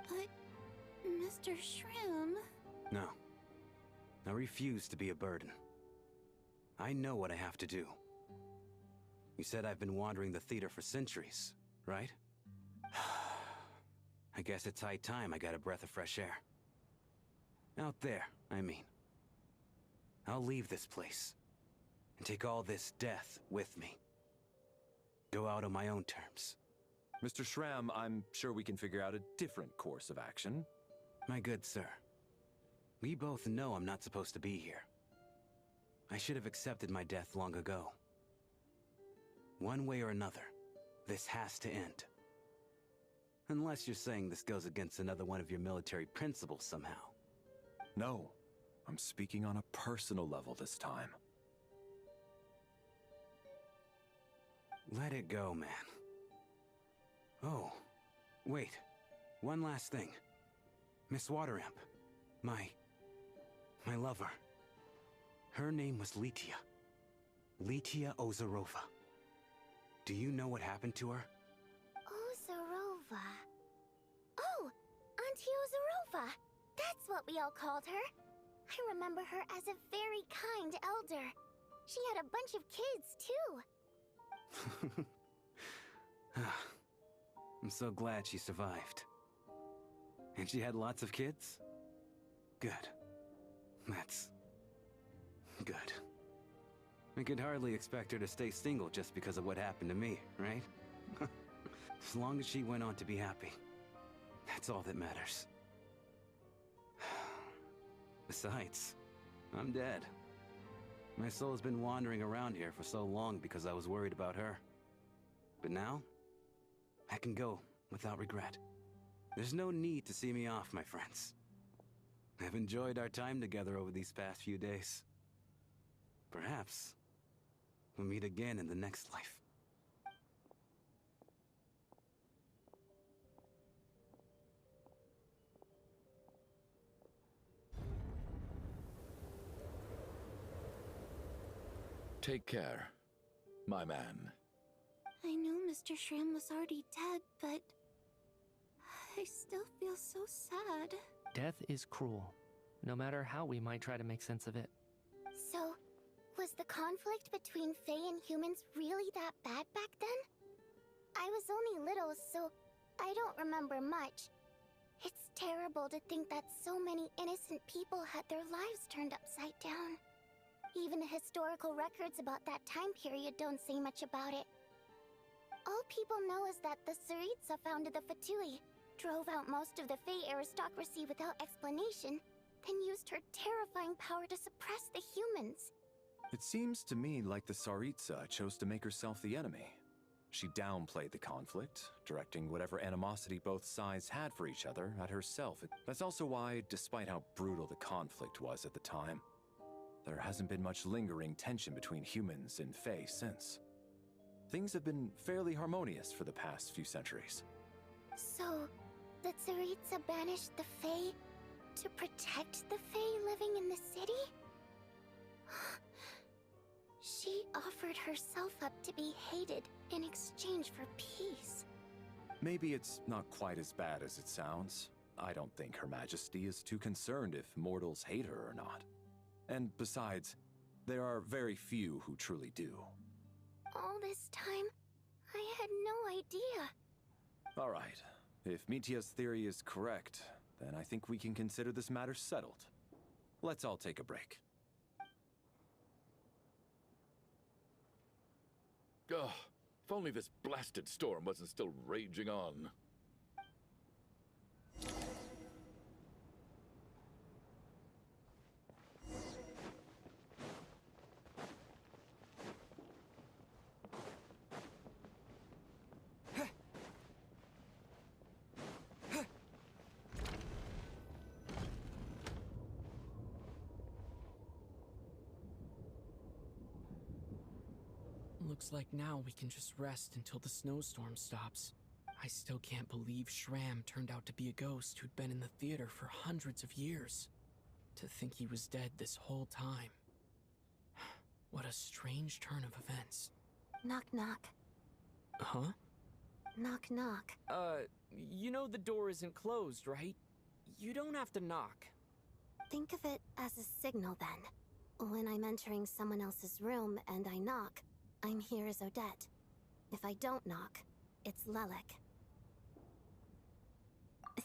But, Mr. Shroom... No. I refuse to be a burden. I know what I have to do. You said I've been wandering the theater for centuries, right? I guess it's high time I got a breath of fresh air. Out there, I mean. I'll leave this place, and take all this death with me. Go out on my own terms. Mr. Shram, I'm sure we can figure out a different course of action. My good sir, we both know I'm not supposed to be here. I should have accepted my death long ago. One way or another, this has to end. Unless you're saying this goes against another one of your military principles somehow. No, I'm speaking on a personal level this time. Let it go, man. Oh, wait. One last thing. Miss Wateramp. My lover. Her name was Litia. Litia Ozarova. Do you know what happened to her? Ozarova. Oh, Auntie Ozarova. That's what we all called her. I remember her as a very kind elder. She had a bunch of kids, too. I'm so glad she survived. And she had lots of kids? Good. That's... good. I could hardly expect her to stay single just because of what happened to me, right? As long as she went on to be happy. That's all that matters. Besides, I'm dead. My soul's been wandering around here for so long because I was worried about her. But now, I can go without regret. There's no need to see me off, my friends. I've enjoyed our time together over these past few days. Perhaps we'll meet again in the next life. Take care, my man. I know Mr. Shram was already dead, but... I still feel so sad. Death is cruel, no matter how we might try to make sense of it. So, was the conflict between Fae and humans really that bad back then? I was only little, so I don't remember much. It's terrible to think that so many innocent people had their lives turned upside down. Even the historical records about that time period don't say much about it. All people know is that the Tsaritsa founded the Fatui, drove out most of the Fae aristocracy without explanation, then used her terrifying power to suppress the humans. It seems to me like the Tsaritsa chose to make herself the enemy. She downplayed the conflict, directing whatever animosity both sides had for each other at herself. That's also why, despite how brutal the conflict was at the time, there hasn't been much lingering tension between humans and Fae since. Things have been fairly harmonious for the past few centuries. So, the Tsaritsa banished the Fae to protect the Fae living in the city? She offered herself up to be hated in exchange for peace. Maybe it's not quite as bad as it sounds. I don't think Her Majesty is too concerned if mortals hate her or not. And besides, there are very few who truly do. All this time, I had no idea. All right. If Mitya's theory is correct, then I think we can consider this matter settled. Let's all take a break. Ugh, if only this blasted storm wasn't still raging on. Looks like now we can just rest until the snowstorm stops. I still can't believe Shram turned out to be a ghost who'd been in the theater for hundreds of years. To think he was dead this whole time. What a strange turn of events. Knock knock. Huh? Knock knock. You know the door isn't closed, right? You don't have to knock. Think of it as a signal then. When I'm entering someone else's room and I knock, I'm here as Odette. If I don't knock, it's Lelik.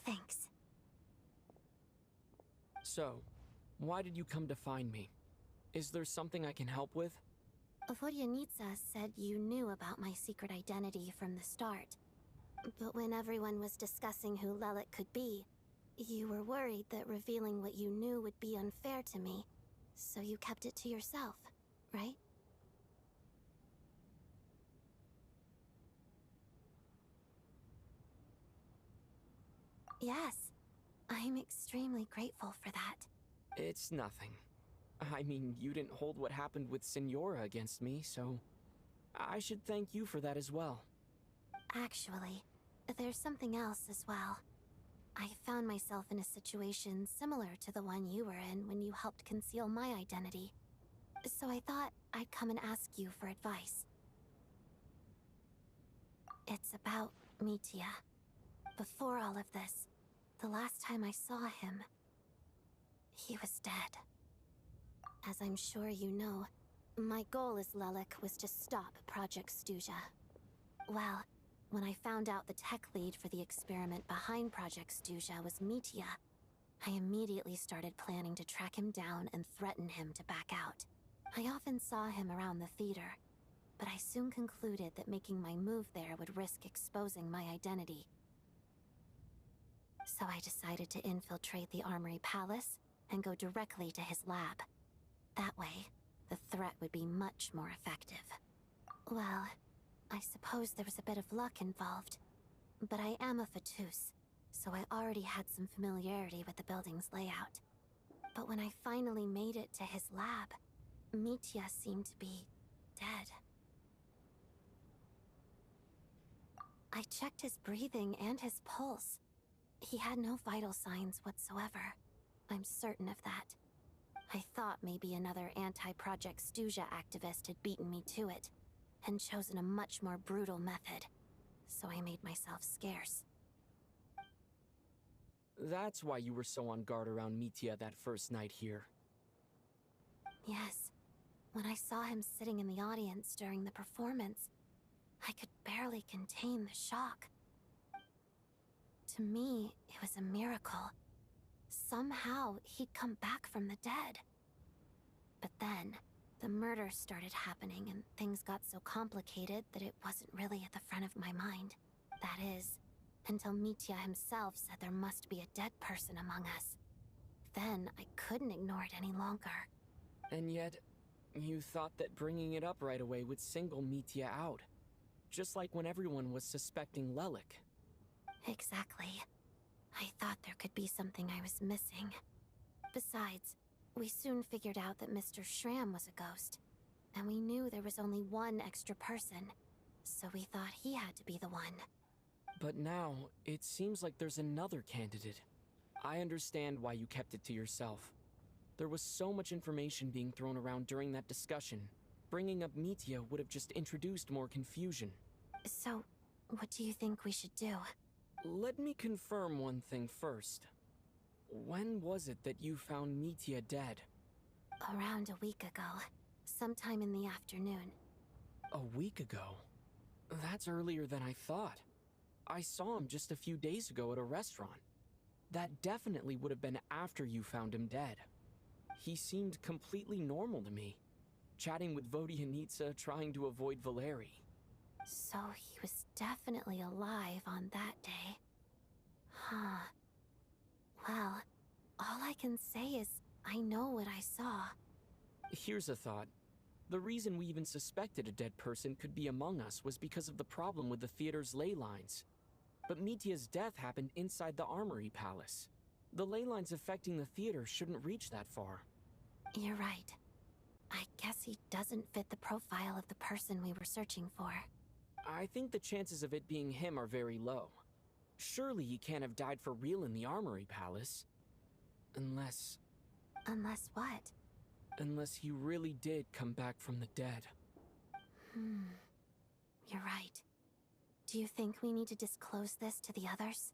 Thanks. So, why did you come to find me? Is there something I can help with? Vodyanitsa said you knew about my secret identity from the start. But when everyone was discussing who Lelik could be, you were worried that revealing what you knew would be unfair to me. So you kept it to yourself, right? Yes, I'm extremely grateful for that. It's nothing. I mean, you didn't hold what happened with Signora against me, so I should thank you for that as well. Actually, there's something else as well. I found myself in a situation similar to the one you were in when you helped conceal my identity. So I thought I'd come and ask you for advice. It's about Mitya. Before all of this, the last time I saw him, he was dead. As I'm sure you know, my goal as Lelik was to stop Project Snezhnaya. Well, when I found out the tech lead for the experiment behind Project Snezhnaya was Mitya, I immediately started planning to track him down and threaten him to back out. I often saw him around the theater, but I soon concluded that making my move there would risk exposing my identity. So I decided to infiltrate the Armory Palace and go directly to his lab. That way, the threat would be much more effective. Well, I suppose there was a bit of luck involved, but I am a Fatus, so I already had some familiarity with the building's layout. But when I finally made it to his lab, Mitya seemed to be dead. I checked his breathing and his pulse. He had no vital signs whatsoever. I'm certain of that. I thought maybe another anti-Project Snezhnaya activist had beaten me to it, and chosen a much more brutal method, so I made myself scarce. That's why you were so on guard around Mitya that first night here. Yes. When I saw him sitting in the audience during the performance, I could barely contain the shock. To me, it was a miracle. Somehow, he'd come back from the dead. But then, the murders started happening and things got so complicated that it wasn't really at the front of my mind. That is, until Mitya himself said there must be a dead person among us. Then, I couldn't ignore it any longer. And yet, you thought that bringing it up right away would single Mitya out. Just like when everyone was suspecting Lelik. Exactly. I thought there could be something I was missing. Besides, we soon figured out that Mr. Shram was a ghost. And we knew there was only one extra person. So we thought he had to be the one. But now, it seems like there's another candidate. I understand why you kept it to yourself. There was so much information being thrown around during that discussion. Bringing up Mitya would have just introduced more confusion. So, what do you think we should do? Let me confirm one thing first. When was it that you found Mitya dead? Around a week ago. Sometime in the afternoon. A week ago? That's earlier than I thought. I saw him just a few days ago at a restaurant. That definitely would have been after you found him dead. He seemed completely normal to me, chatting with Vodyanitsa, trying to avoid Valeri. So he was definitely alive on that day. Huh. Well, all I can say is I know what I saw. Here's a thought. The reason we even suspected a dead person could be among us was because of the problem with the theater's ley lines. But Mitya's death happened inside the Armory Palace. The ley lines affecting the theater shouldn't reach that far. You're right. I guess he doesn't fit the profile of the person we were searching for. I think the chances of it being him are very low. Surely he can't have died for real in the Armory Palace. Unless... Unless what? Unless he really did come back from the dead. You're right. Do you think we need to disclose this to the others?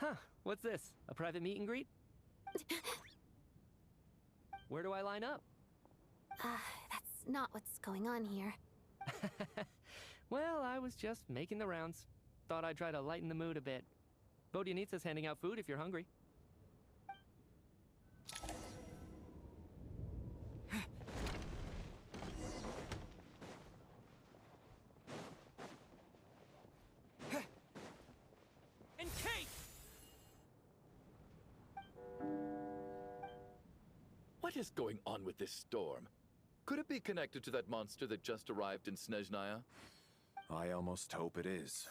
Huh, what's this? A private meet and greet? Where do I line up? That's not what's going on here. Well, I was just making the rounds. Thought I'd try to lighten the mood a bit. Vodyanitsa's handing out food if you're hungry. And cake! What is going on with this storm? Could it be connected to that monster that just arrived in Snezhnaya? I almost hope it is.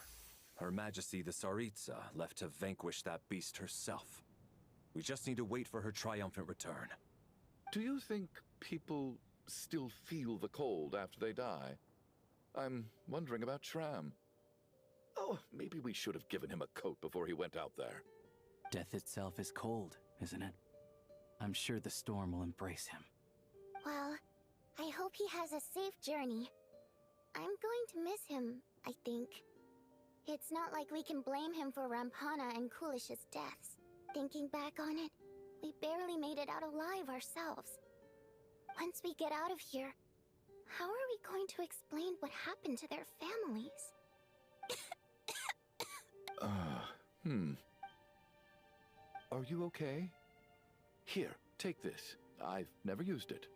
Her Majesty the Tsaritsa left to vanquish that beast herself. We just need to wait for her triumphant return. Do you think people still feel the cold after they die? I'm wondering about Shram. Oh, maybe we should have given him a coat before he went out there. Death itself is cold, isn't it? I'm sure the storm will embrace him. Well, I hope he has a safe journey. I'm going to miss him, I think. It's not like we can blame him for Rampana and Kulish's deaths. Thinking back on it, we barely made it out alive ourselves. Once we get out of here, how are we going to explain what happened to their families? Are you okay? Here, take this. I've never used it.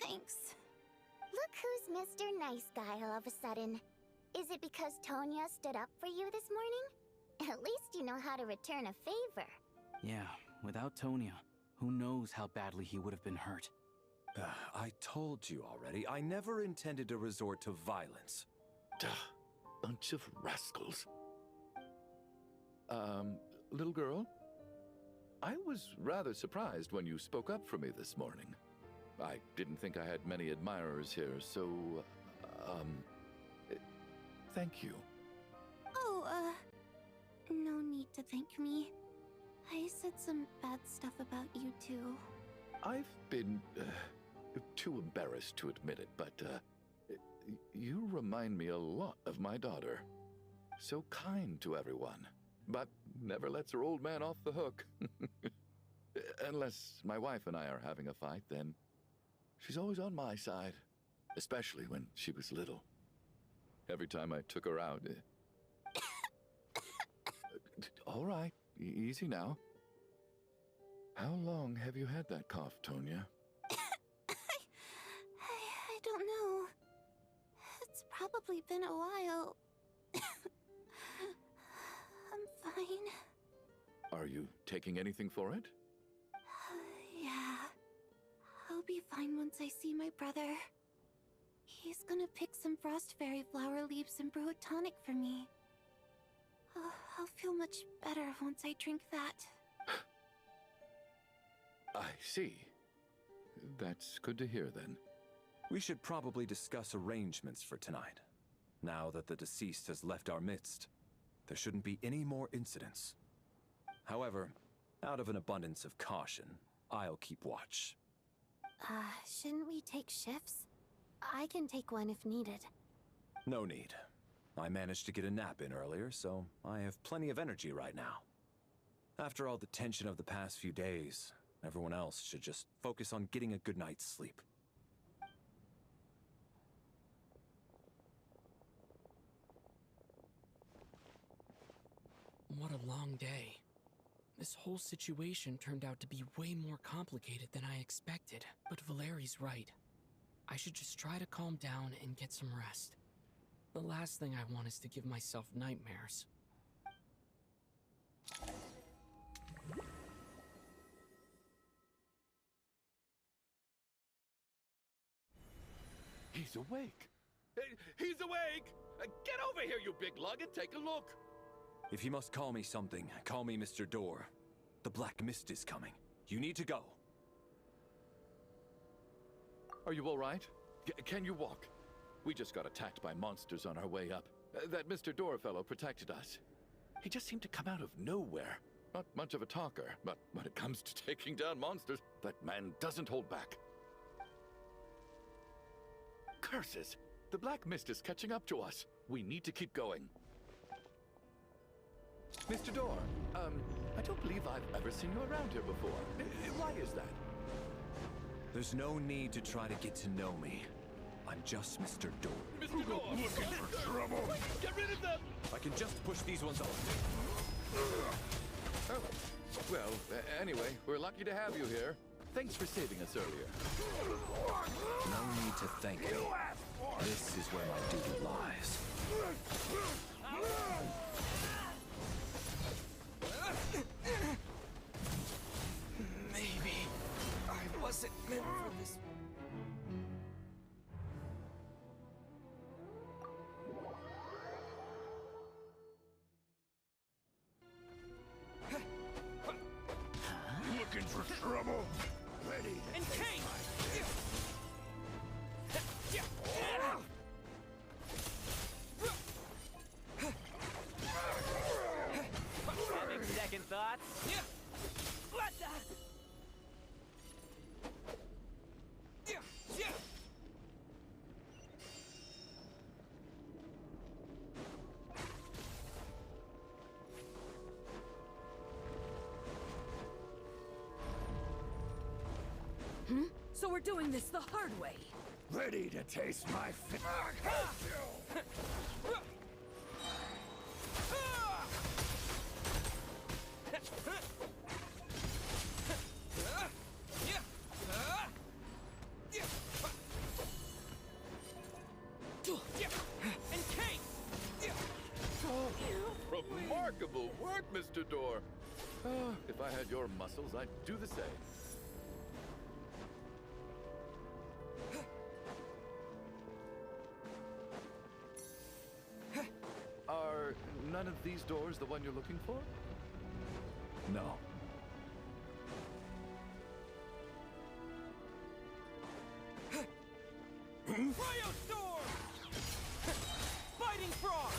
Thanks. Look who's Mr. Nice Guy all of a sudden. Is it because Tonya stood up for you this morning? At least you know how to return a favor. Yeah, without Tonya, who knows how badly he would have been hurt. I told you already, I never intended to resort to violence. Bunch of rascals. Little girl? I was rather surprised when you spoke up for me this morning. I didn't think I had many admirers here, so, thank you. Oh, no need to thank me. I said some bad stuff about you too. I've been, too embarrassed to admit it, but, you remind me a lot of my daughter. So kind to everyone, but never lets her old man off the hook. Unless my wife and I are having a fight, then she's always on my side, especially when she was little. Every time I took her out... All right, easy now. How long have you had that cough, Tonya? I don't know. It's probably been a while. I'm fine. Are you taking anything for it? Yeah. Hope be fine once I see my brother. He's gonna pick some frost fairy flower leaves and brew a tonic for me. I'll feel much better once I drink that. I see. That's good to hear then. We should probably discuss arrangements for tonight. Now that the deceased has left our midst, there shouldn't be any more incidents. However, out of an abundance of caution, I'll keep watch. Shouldn't we take shifts? I can take one if needed. No need. I managed to get a nap in earlier, so I have plenty of energy right now. After all the tension of the past few days, everyone else should just focus on getting a good night's sleep. What a long day. This whole situation turned out to be way more complicated than I expected. But Valeri's right. I should just try to calm down and get some rest. The last thing I want is to give myself nightmares. He's awake! He's awake! Get over here, you big lug, and take a look! If you must call me something, call me Mr. Door. The Black Mist is coming. You need to go. Are you all right? Can you walk? We just got attacked by monsters on our way up. That Mr. Door fellow protected us. He just seemed to come out of nowhere. Not much of a talker, but when it comes to taking down monsters, that man doesn't hold back. Curses! The Black Mist is catching up to us. We need to keep going. Mr. Door, I don't believe I've ever seen you around here before. Why is that? There's no need to try to get to know me. I'm just Mr. Door. Mr. Door! Looking for trouble! Get rid of them! I can just push these ones off. Oh, well, anyway, we're lucky to have you here. Thanks for saving us earlier. No need to thank me. This is where my duty lies. Maybe I wasn't meant for this. Looking for trouble? Ready. And Kate! Having second thoughts? What the? So we're doing this the hard way. Ready to taste my And Kate! Remarkable work, Mr. Door. If I had your muscles, I'd do the same. Are none of these doors the one you're looking for? No. Cryo Storm! Biting Frog!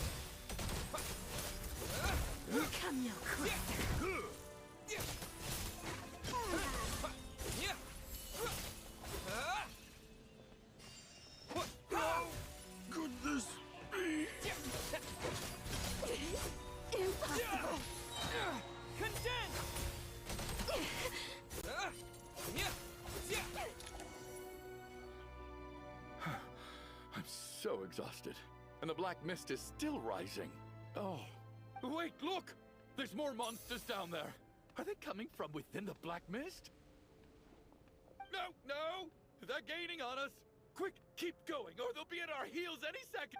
Come no closer. Could this be? Impossible. Condense! I'm so exhausted. And the Black Mist is still rising. Oh. Wait, look! There's more monsters down there. Are they coming from within the Black Mist? No, no! They're gaining on us! Quick, keep going, or they'll be at our heels any second!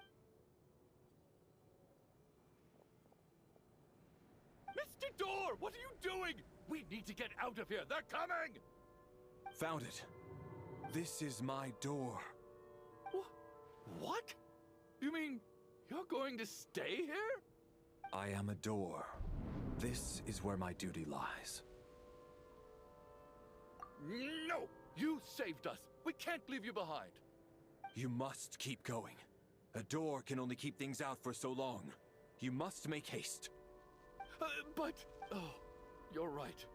Mr. Door, what are you doing? We need to get out of here. They're coming! Found it. This is my door. What? You mean you're going to stay here? I am a door. This is where my duty lies. No! You saved us! We can't leave you behind! You must keep going. A door can only keep things out for so long. You must make haste. But... Oh, you're right.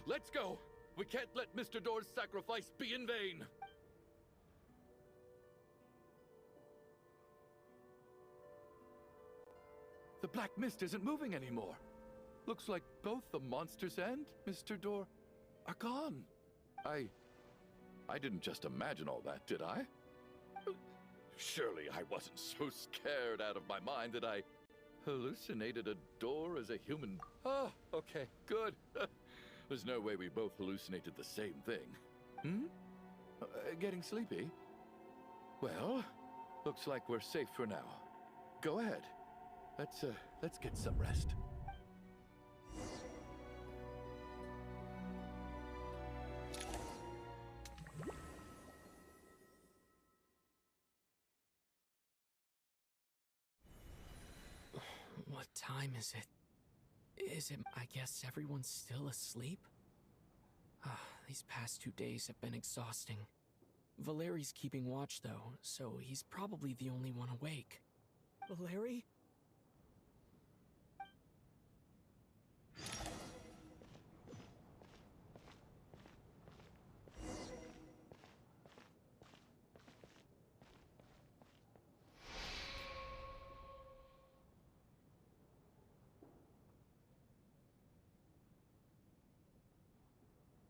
Let's go! We can't let Mr. Door's sacrifice be in vain! The black mist isn't moving anymore. Looks like both the monsters and Mr. Door are gone. I didn't just imagine all that, did I? Surely I wasn't so scared out of my mind that I hallucinated a door as a human. Ah, okay, good. There's no way we both hallucinated the same thing. Getting sleepy? Well, looks like we're safe for now. Go ahead. Let's get some rest. What time is it? I guess everyone's still asleep? These past 2 days have been exhausting. Valeri's keeping watch though, so he's probably the only one awake. Valeri?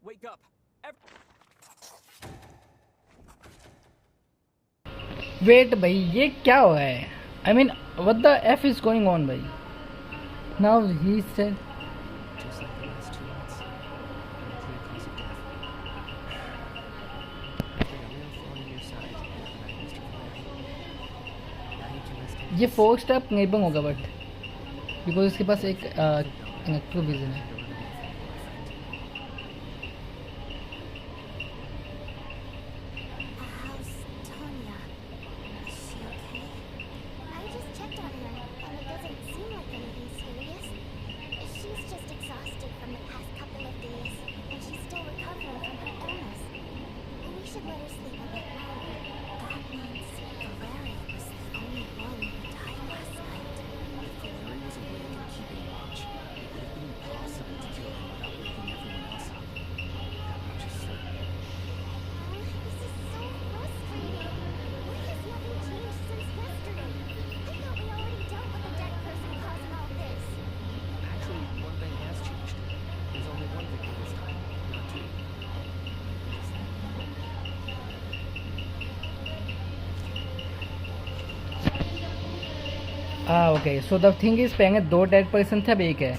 Wake up! Wait भाई ये क्या हुआ है? I mean what the F is going on भाई? Now he said Just like the last 2 months. No clear cause of death. It's been a real thorn in your side, Mr. Valeri. Now you can rest in ये 4 step नहीं बंग होगा but because इसके पास एक active vision है. Okay, so the thing is paying 2 dead person थे अब एक है.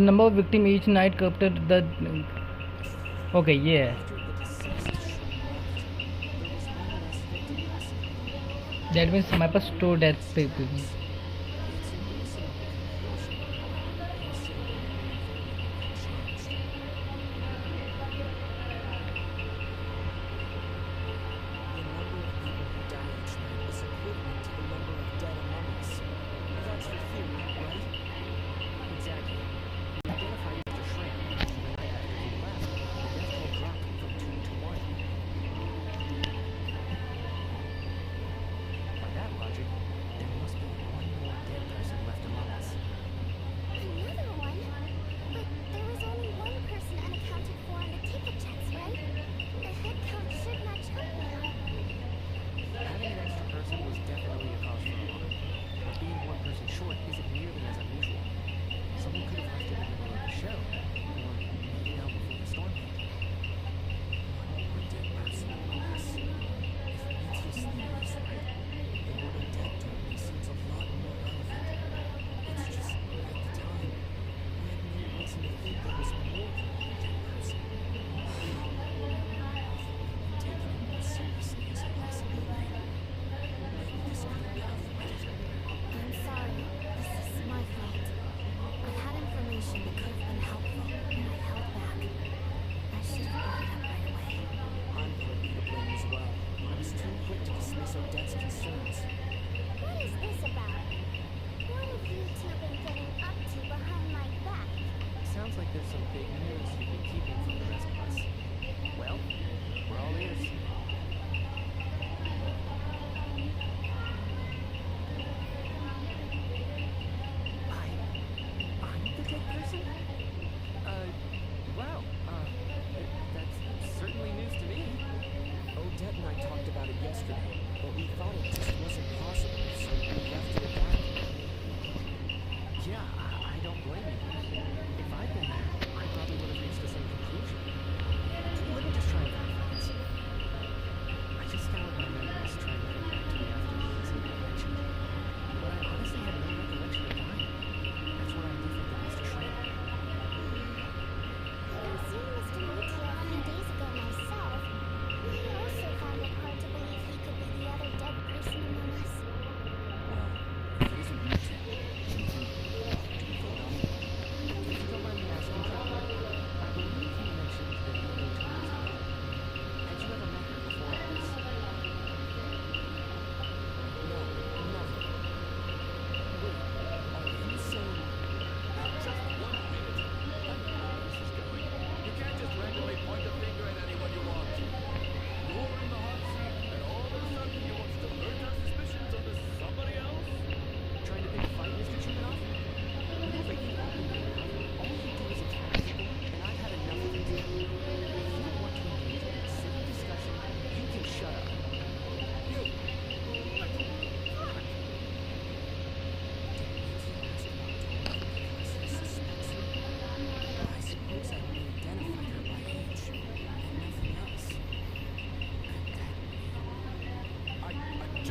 Number of victim each night corrupted the. Okay, ये है. That means हमारे पास 2 dead people.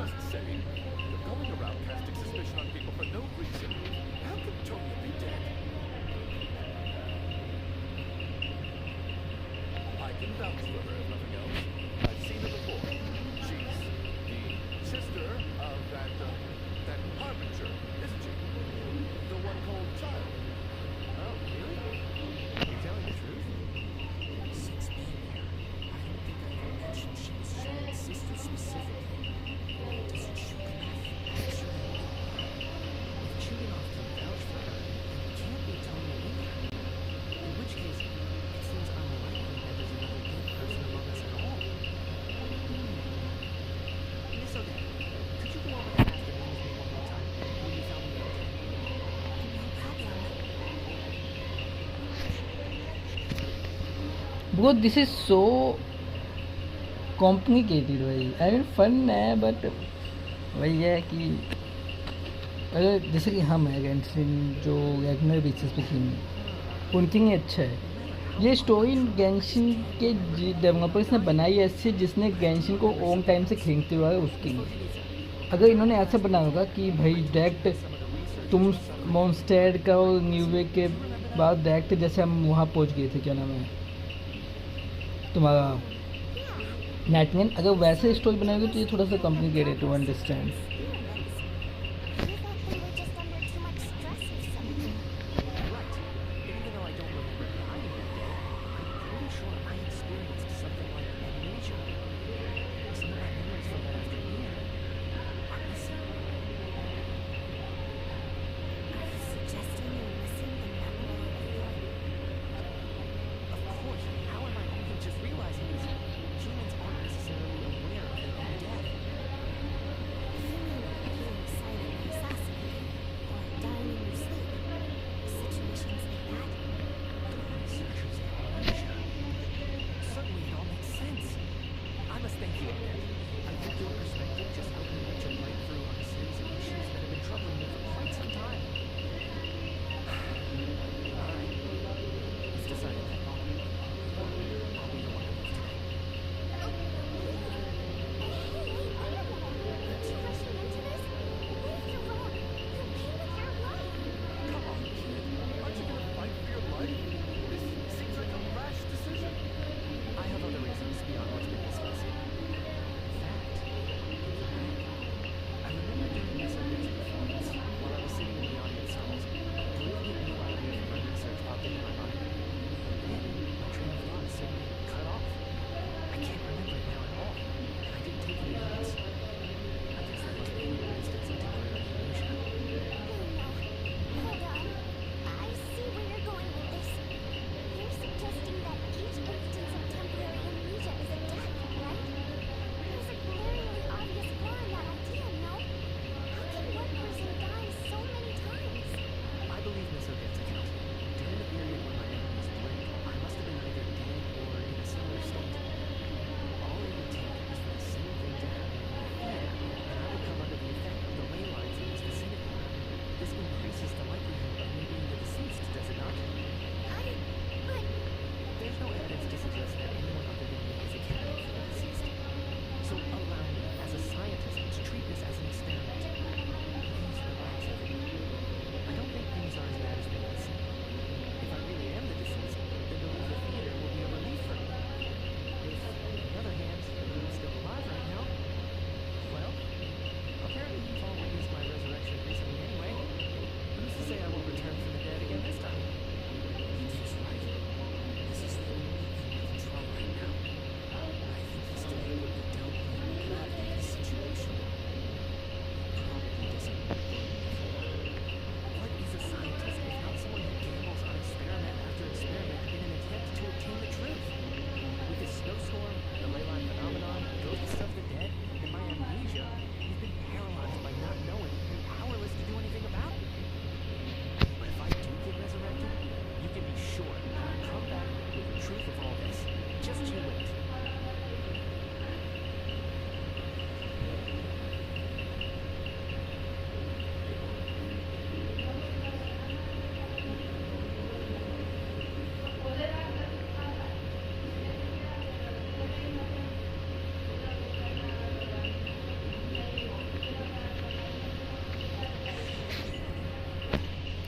Just saying. You're going around casting suspicion on people for no reason. How could Tonya be dead? I can vouch for her if nothing else. I've seen her before. She's the sister of that harbinger, isn't she? The one called Child. Oh, really? Are you telling the truth? Since being here, I don't think I ever mentioned she was Shannon's sister specifically. Doesn't Chuganov actually? If Chuganov can vouch for her, then it can't be Tonya either. In which case, it seems unlikely that there's another dead person among us at all. Miss Odette, could you go over that afternoon with me one more time? When you found me out there? No problem. Bro, this is so complicated भाई. I mean fun है but वही है कि अगर जैसे कि हम है गेंशिन जो रेगुलर बेसिस पे खेलें उनके लिए अच्छा है. ये स्टोरी गेंशिन के डेवलपर्स ने बनाई है ऐसे जिसने गेंशिन को ओम टाइम से खेलते हुआ है उसके लिए. अगर इन्होंने ऐसा बनाया होगा कि भाई डायरेक्ट तुम मॉन्स्टर का और न्यूवे के बाद डायरेक्ट जैसे हम वहाँ पहुँच गए थे क्या नाम है तुम्हारा नेटमैन, अगर वैसे स्टोरी बनाओगे तो ये थोड़ा सा complicated to understand.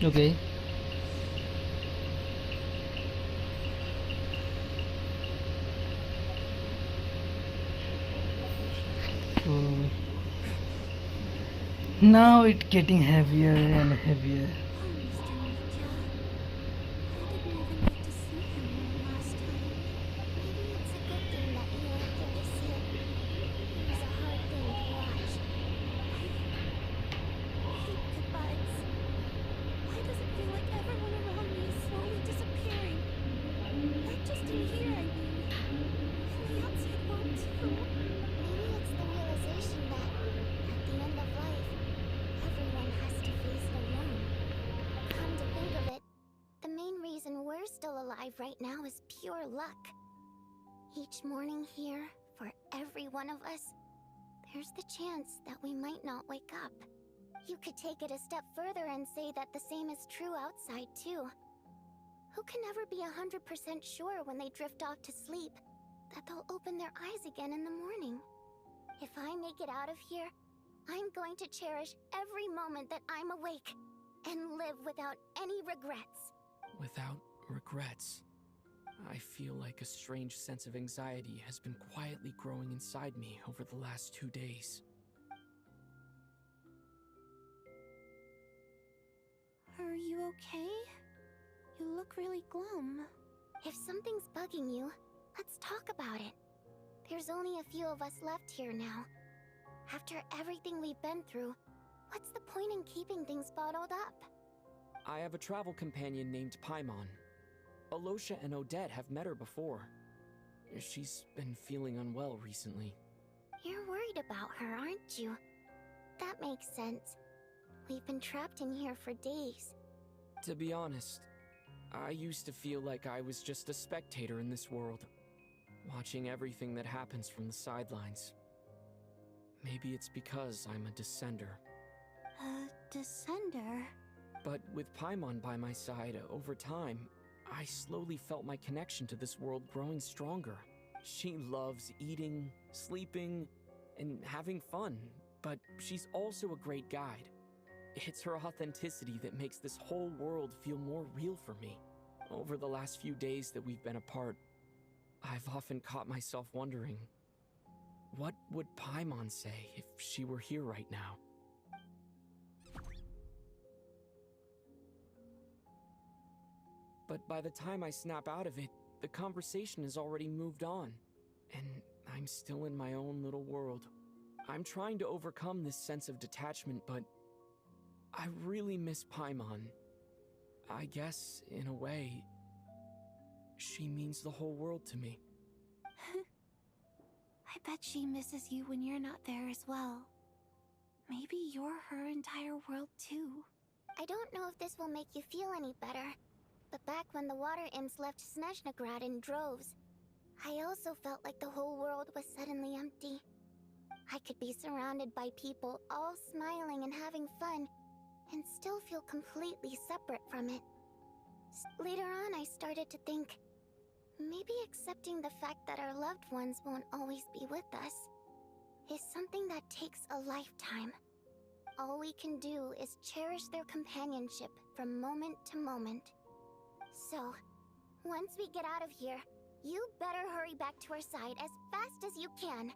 Okay. So now it's getting heavier and heavier. Right now is pure luck. Each morning here, for every one of us, there's the chance that we might not wake up. You could take it a step further and say that the same is true outside too. Who can ever be 100% sure when they drift off to sleep that they'll open their eyes again in the morning? If I make it out of here, I'm going to cherish every moment that I'm awake and live without any regrets. Without regrets. I feel like a strange sense of anxiety has been quietly growing inside me over the last 2 days. Are you okay? You look really glum. If something's bugging you, let's talk about it. There's only a few of us left here now. After everything we've been through, what's the point in keeping things bottled up? I have a travel companion named Paimon. Alosha and Odette have met her before. She's been feeling unwell recently. You're worried about her, aren't you? That makes sense. We've been trapped in here for days. To be honest, I used to feel like I was just a spectator in this world, watching everything that happens from the sidelines. Maybe it's because I'm a descender. A descender? But with Paimon by my side, over time, I slowly felt my connection to this world growing stronger. She loves eating, sleeping, and having fun, but she's also a great guide. It's her authenticity that makes this whole world feel more real for me. Over the last few days that we've been apart, I've often caught myself wondering, what would Paimon say if she were here right now? But by the time I snap out of it, the conversation has already moved on, and I'm still in my own little world. I'm trying to overcome this sense of detachment, but I really miss Paimon. I guess, in a way, she means the whole world to me. I bet she misses you when you're not there as well. Maybe you're her entire world too. I don't know if this will make you feel any better, but back when the water imps left Snezhnaya in droves, I also felt like the whole world was suddenly empty. I could be surrounded by people all smiling and having fun, and still feel completely separate from it. Later on, I started to think, maybe accepting the fact that our loved ones won't always be with us is something that takes a lifetime. All we can do is cherish their companionship from moment to moment. So, once we get out of here, you better hurry back to our side as fast as you can.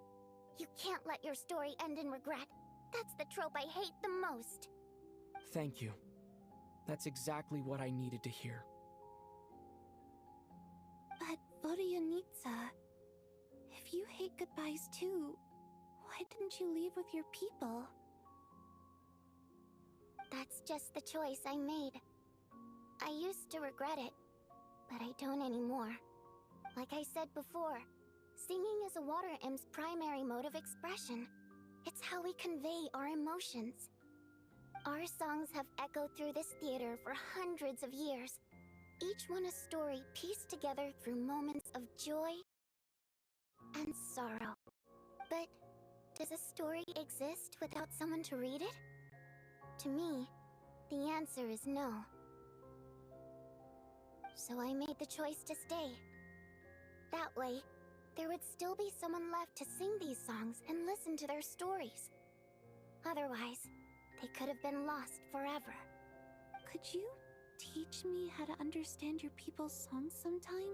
You can't let your story end in regret. That's the trope I hate the most. Thank you. That's exactly what I needed to hear. But Vodyanitsa, if you hate goodbyes too, why didn't you leave with your people? That's just the choice I made. I used to regret it, but I don't anymore. Like I said before, singing is a water imp's primary mode of expression. It's how we convey our emotions. Our songs have echoed through this theater for hundreds of years, each one a story pieced together through moments of joy and sorrow. But does a story exist without someone to read it? To me, the answer is no. So I made the choice to stay. That way, there would still be someone left to sing these songs and listen to their stories. Otherwise, they could have been lost forever. Could you teach me how to understand your people's songs sometime?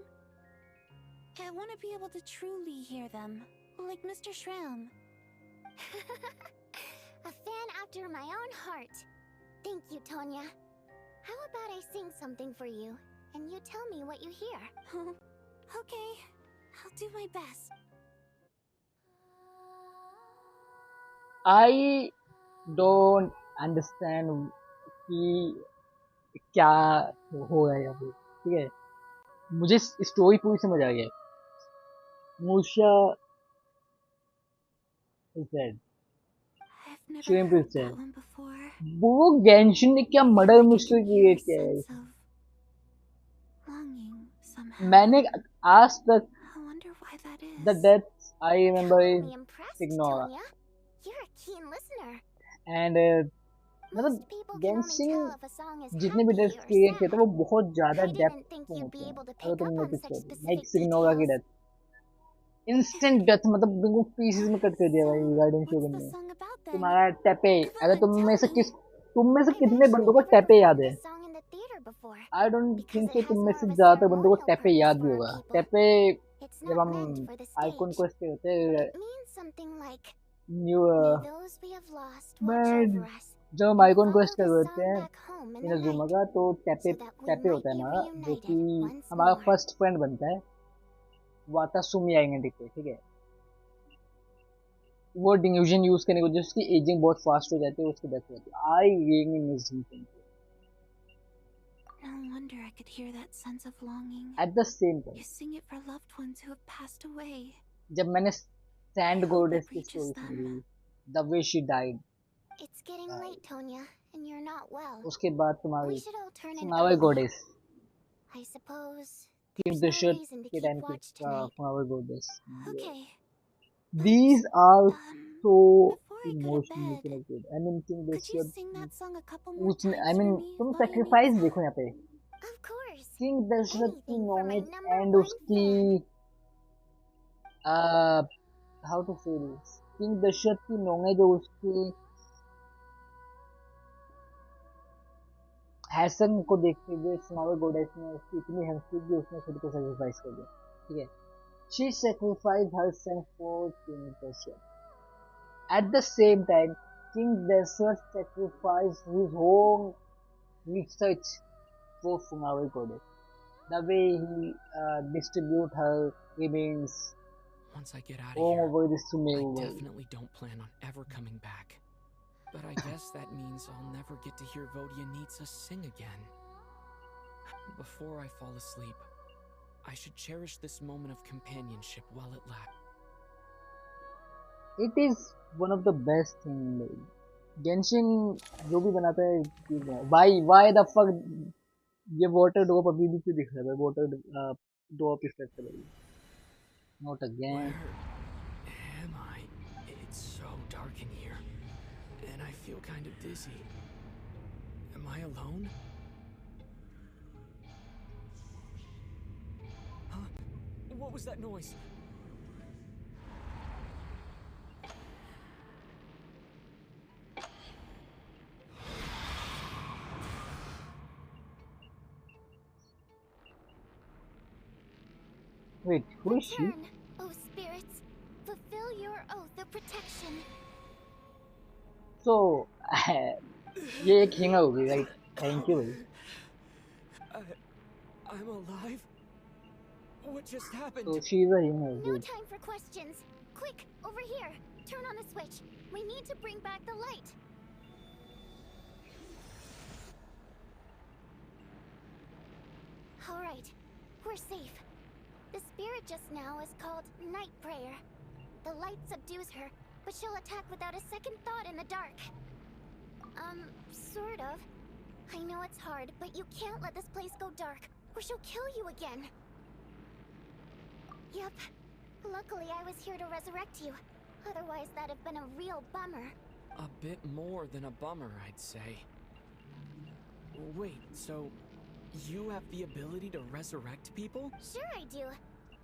I want to be able to truly hear them, like Mr. Shram. A fan after my own heart. Thank you, Tonya. How about I sing something for you, and you tell me what you hear? Okay, I'll do my best. I don't understand कि क्या हो रहा है यहाँ पे, ठीक है? मुझे स्टोरी पूरी समझ आ गया. Musha is dead. Shrimp is dead. वो गेंशिन ने क्या मर्डर मिस्ट्री क्रिएट किया है? मैंने आज तक the deaths I remember is Snezhnaya. You're a keen listener. And मतलब गेंशिन जितने भी डेथ्स क्रिएट किए थे वो बहुत ज़्यादा डेप्थ में होते हैं. अगर तुम नोटिस करो, लाइक स्नेज़नाया की डेथ, इंस्टेंट डेथ, मतलब बिल्कुल पीसेस में कट कर दिया भाई गार्डन शोगन ने. तुम्हारा टैपे, अगर तुम में से कितने बंदों को टैपे याद है? आई डोंट थिंक सो तुम में से ज़्यादातर बंदों को टैपे याद भी होगा. टैपे जब हम आइकॉन क्वेस्ट पे होते हैं न्यू जब हम आइकॉन क्वेस्ट कर होते हैं इनाजुमा का, तो टैपे होता है हमारा, जो कि हमारा फर्स्ट फ्रेंड बनता है वातासुमी आइडेंटिटी पे, ठीक है? वो डिल्यूजन यूज करने की वजह से उसकी एजिंग बहुत फास्ट हो जाती है, उसकी डेथ हो जाती है. I really miss him. No wonder I could hear that sense of longing. At the same time, You sing it for loved ones who have passed away. जब मैंने सैंड गोडेस की स्टोरी सुनी, the way she died, It's getting late, Tonya, and you're not well. उसके बाद तुम्हारी We should all turn in flower early. गोडेस, I suppose King there's no Dashrath reason to के keep time की watch tonight. Flower गोडेस. Okay. These are so emotionally connected. I mean, King Could you Dashrath, sing that song a couple more उसने, times I mean, for me, तुम Voyonitsa? sacrifice देखो यहाँ पे. Of course. King Dashrath की Anything for my knowledge number and one उसकी how to say this, King Dashrath की knowledge और उसकी हैसन को देखते हुए फ्लावर गोडेस ने उसकी इतनी हेल्प की कि उसने खुद को सैक्रिफाइस कर दिया, ठीक है? She sacrificed herself for King Dashrath. At the same time, King Dashrath sacrificed his own research for flower goddess. The way he distribute her remains Once I get out of all here, over the I Sumeru world. definitely don't plan on ever coming back. But I guess that means I'll never get to hear Voyonitsa sing again. Before I fall asleep, I should cherish this moment of companionship while it lasts. It is one of the best things. Genshin जो भी बनाता है, why the fuck ये water drop अभी भी क्यों दिख रहा है? Water drop effect है. Not again. Where am I? It's so dark in here, and I feel kind of dizzy. Am I alone? Huh? What was that noise? Wait, who is she? Return, O spirits, fulfill your oath of protection. So ये एक हिंगा होगी, right? Thank you. I'm alive? What just happened? So she is a hinga. No time for questions. Quick, over here. Turn on the switch. We need to bring back the light. All right, we're safe. The spirit just now is called Night Prayer. The light subdues her, but she'll attack without a second thought in the dark. Sort of. I know it's hard, but you can't let this place go dark, or she'll kill you again. Yep. Luckily, I was here to resurrect you. Otherwise, that'd have been a real bummer. A bit more than a bummer, I'd say. Wait, so you have the ability to resurrect people? Sure I do.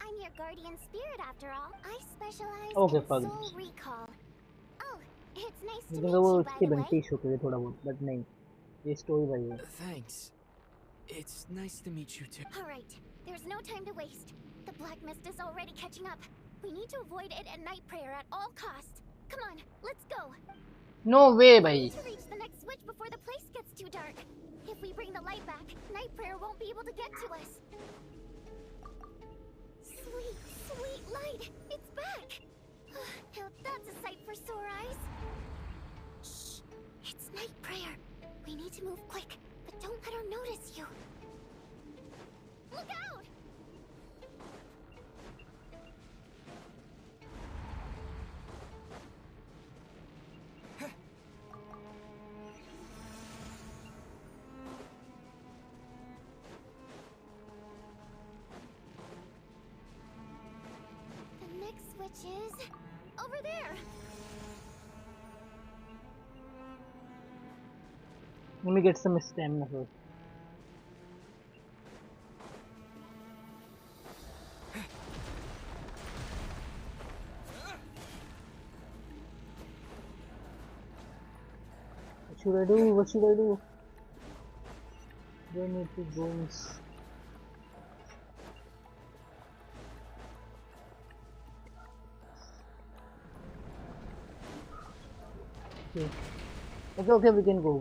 I'm your guardian spirit after all. I specialize Okay, in fine. soul recall. Oh, it's nice to मुझे meet लगा वो you, by उसकी the way. बनती show करे थोड़ा बहुत, but नहीं. ये story भाई है. Thanks. It's nice to meet you too. All right, there's no time to waste. The black mist is already catching up. We need to avoid it and night prayer at all costs. Come on, let's go. No way We भाई. need to reach the next switch before the place gets too dark. If we bring the light back, night prayer won't be able to get to us. Sweet, sweet light! It's back! Now that's a sight for sore eyes. Shh! It's night prayer. We need to move quick, but don't let her notice you. Look out! The next switch is over there. Let me get some stamina first. What should I do? What should I do? Do I need to go in? Okay. Okay, we can go.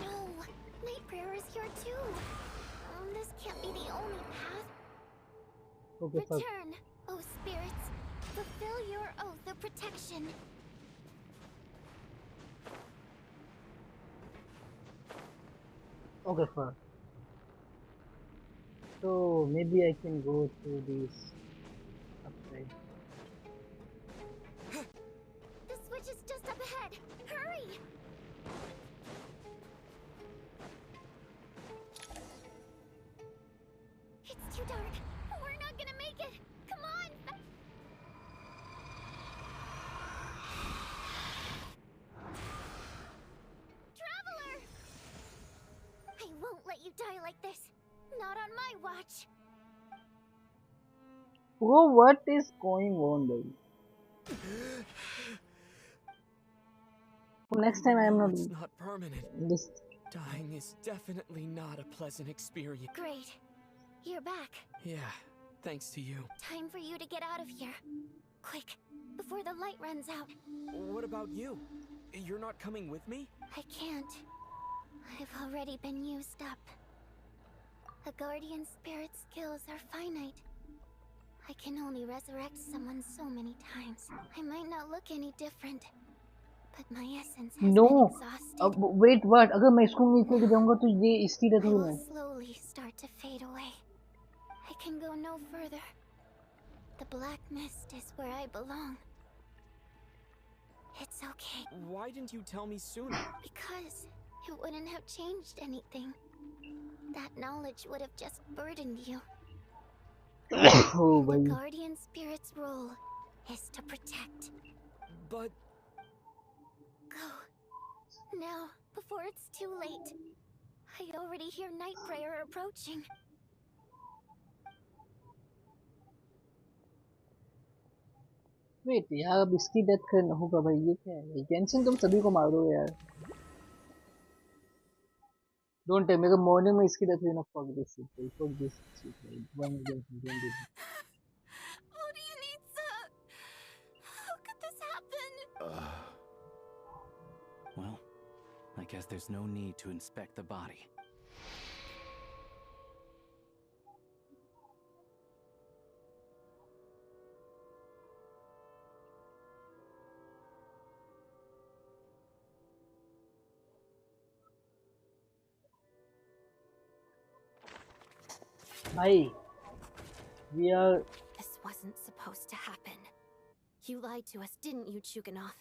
No, night prayer is here too. This can't be the only path. Okay, fuck. Return, oh spirits. Fulfill your oath of protection. Okay, fine. So maybe I can go through these upside. The switch is just up ahead. Hurry! It's too dark. We're not gonna make it. Come on! Traveler! I won't let you die like this. Not on my watch. Oh, what is going on, baby? Next time I am not. It's not permanent. This. Dying is definitely not a pleasant experience. Great. You're back. Yeah, thanks to you. Time for you to get out of here. Quick, before the light runs out. What about you? You're not coming with me? I can't. I've already been used up. A guardian spirit's skills are finite. I can only resurrect someone so many times. I might not look any different, but my essence has No. been exhausted. Wait, what? अगर मैं इसको नीचे लेके जाऊँगा तो ये इसकी I death हुई will ना? slowly start to fade away. I can go no further. The black mist is where I belong. It's okay. Why didn't you tell me sooner? Because it wouldn't have changed anything. That knowledge would have just burdened you. Oh, The भाई. guardian spirit's role is to protect. But Go. Now, before it's too late. I already hear night prayer approaching. Wait, यार अब इसकी death करना होगा भाई. ये क्या है? गेंशिन तुम सभी को मार दो यार. Don't tell me the morning में इसकी डेथ हुई ना. Fuck this shit, भाई. Fuck this shit, भाई. One against me, don't do this. How could this happen? Well, I guess there's no need to inspect the body. Hi. We are. This wasn't supposed to happen. You lied to us, didn't you, Chuganov?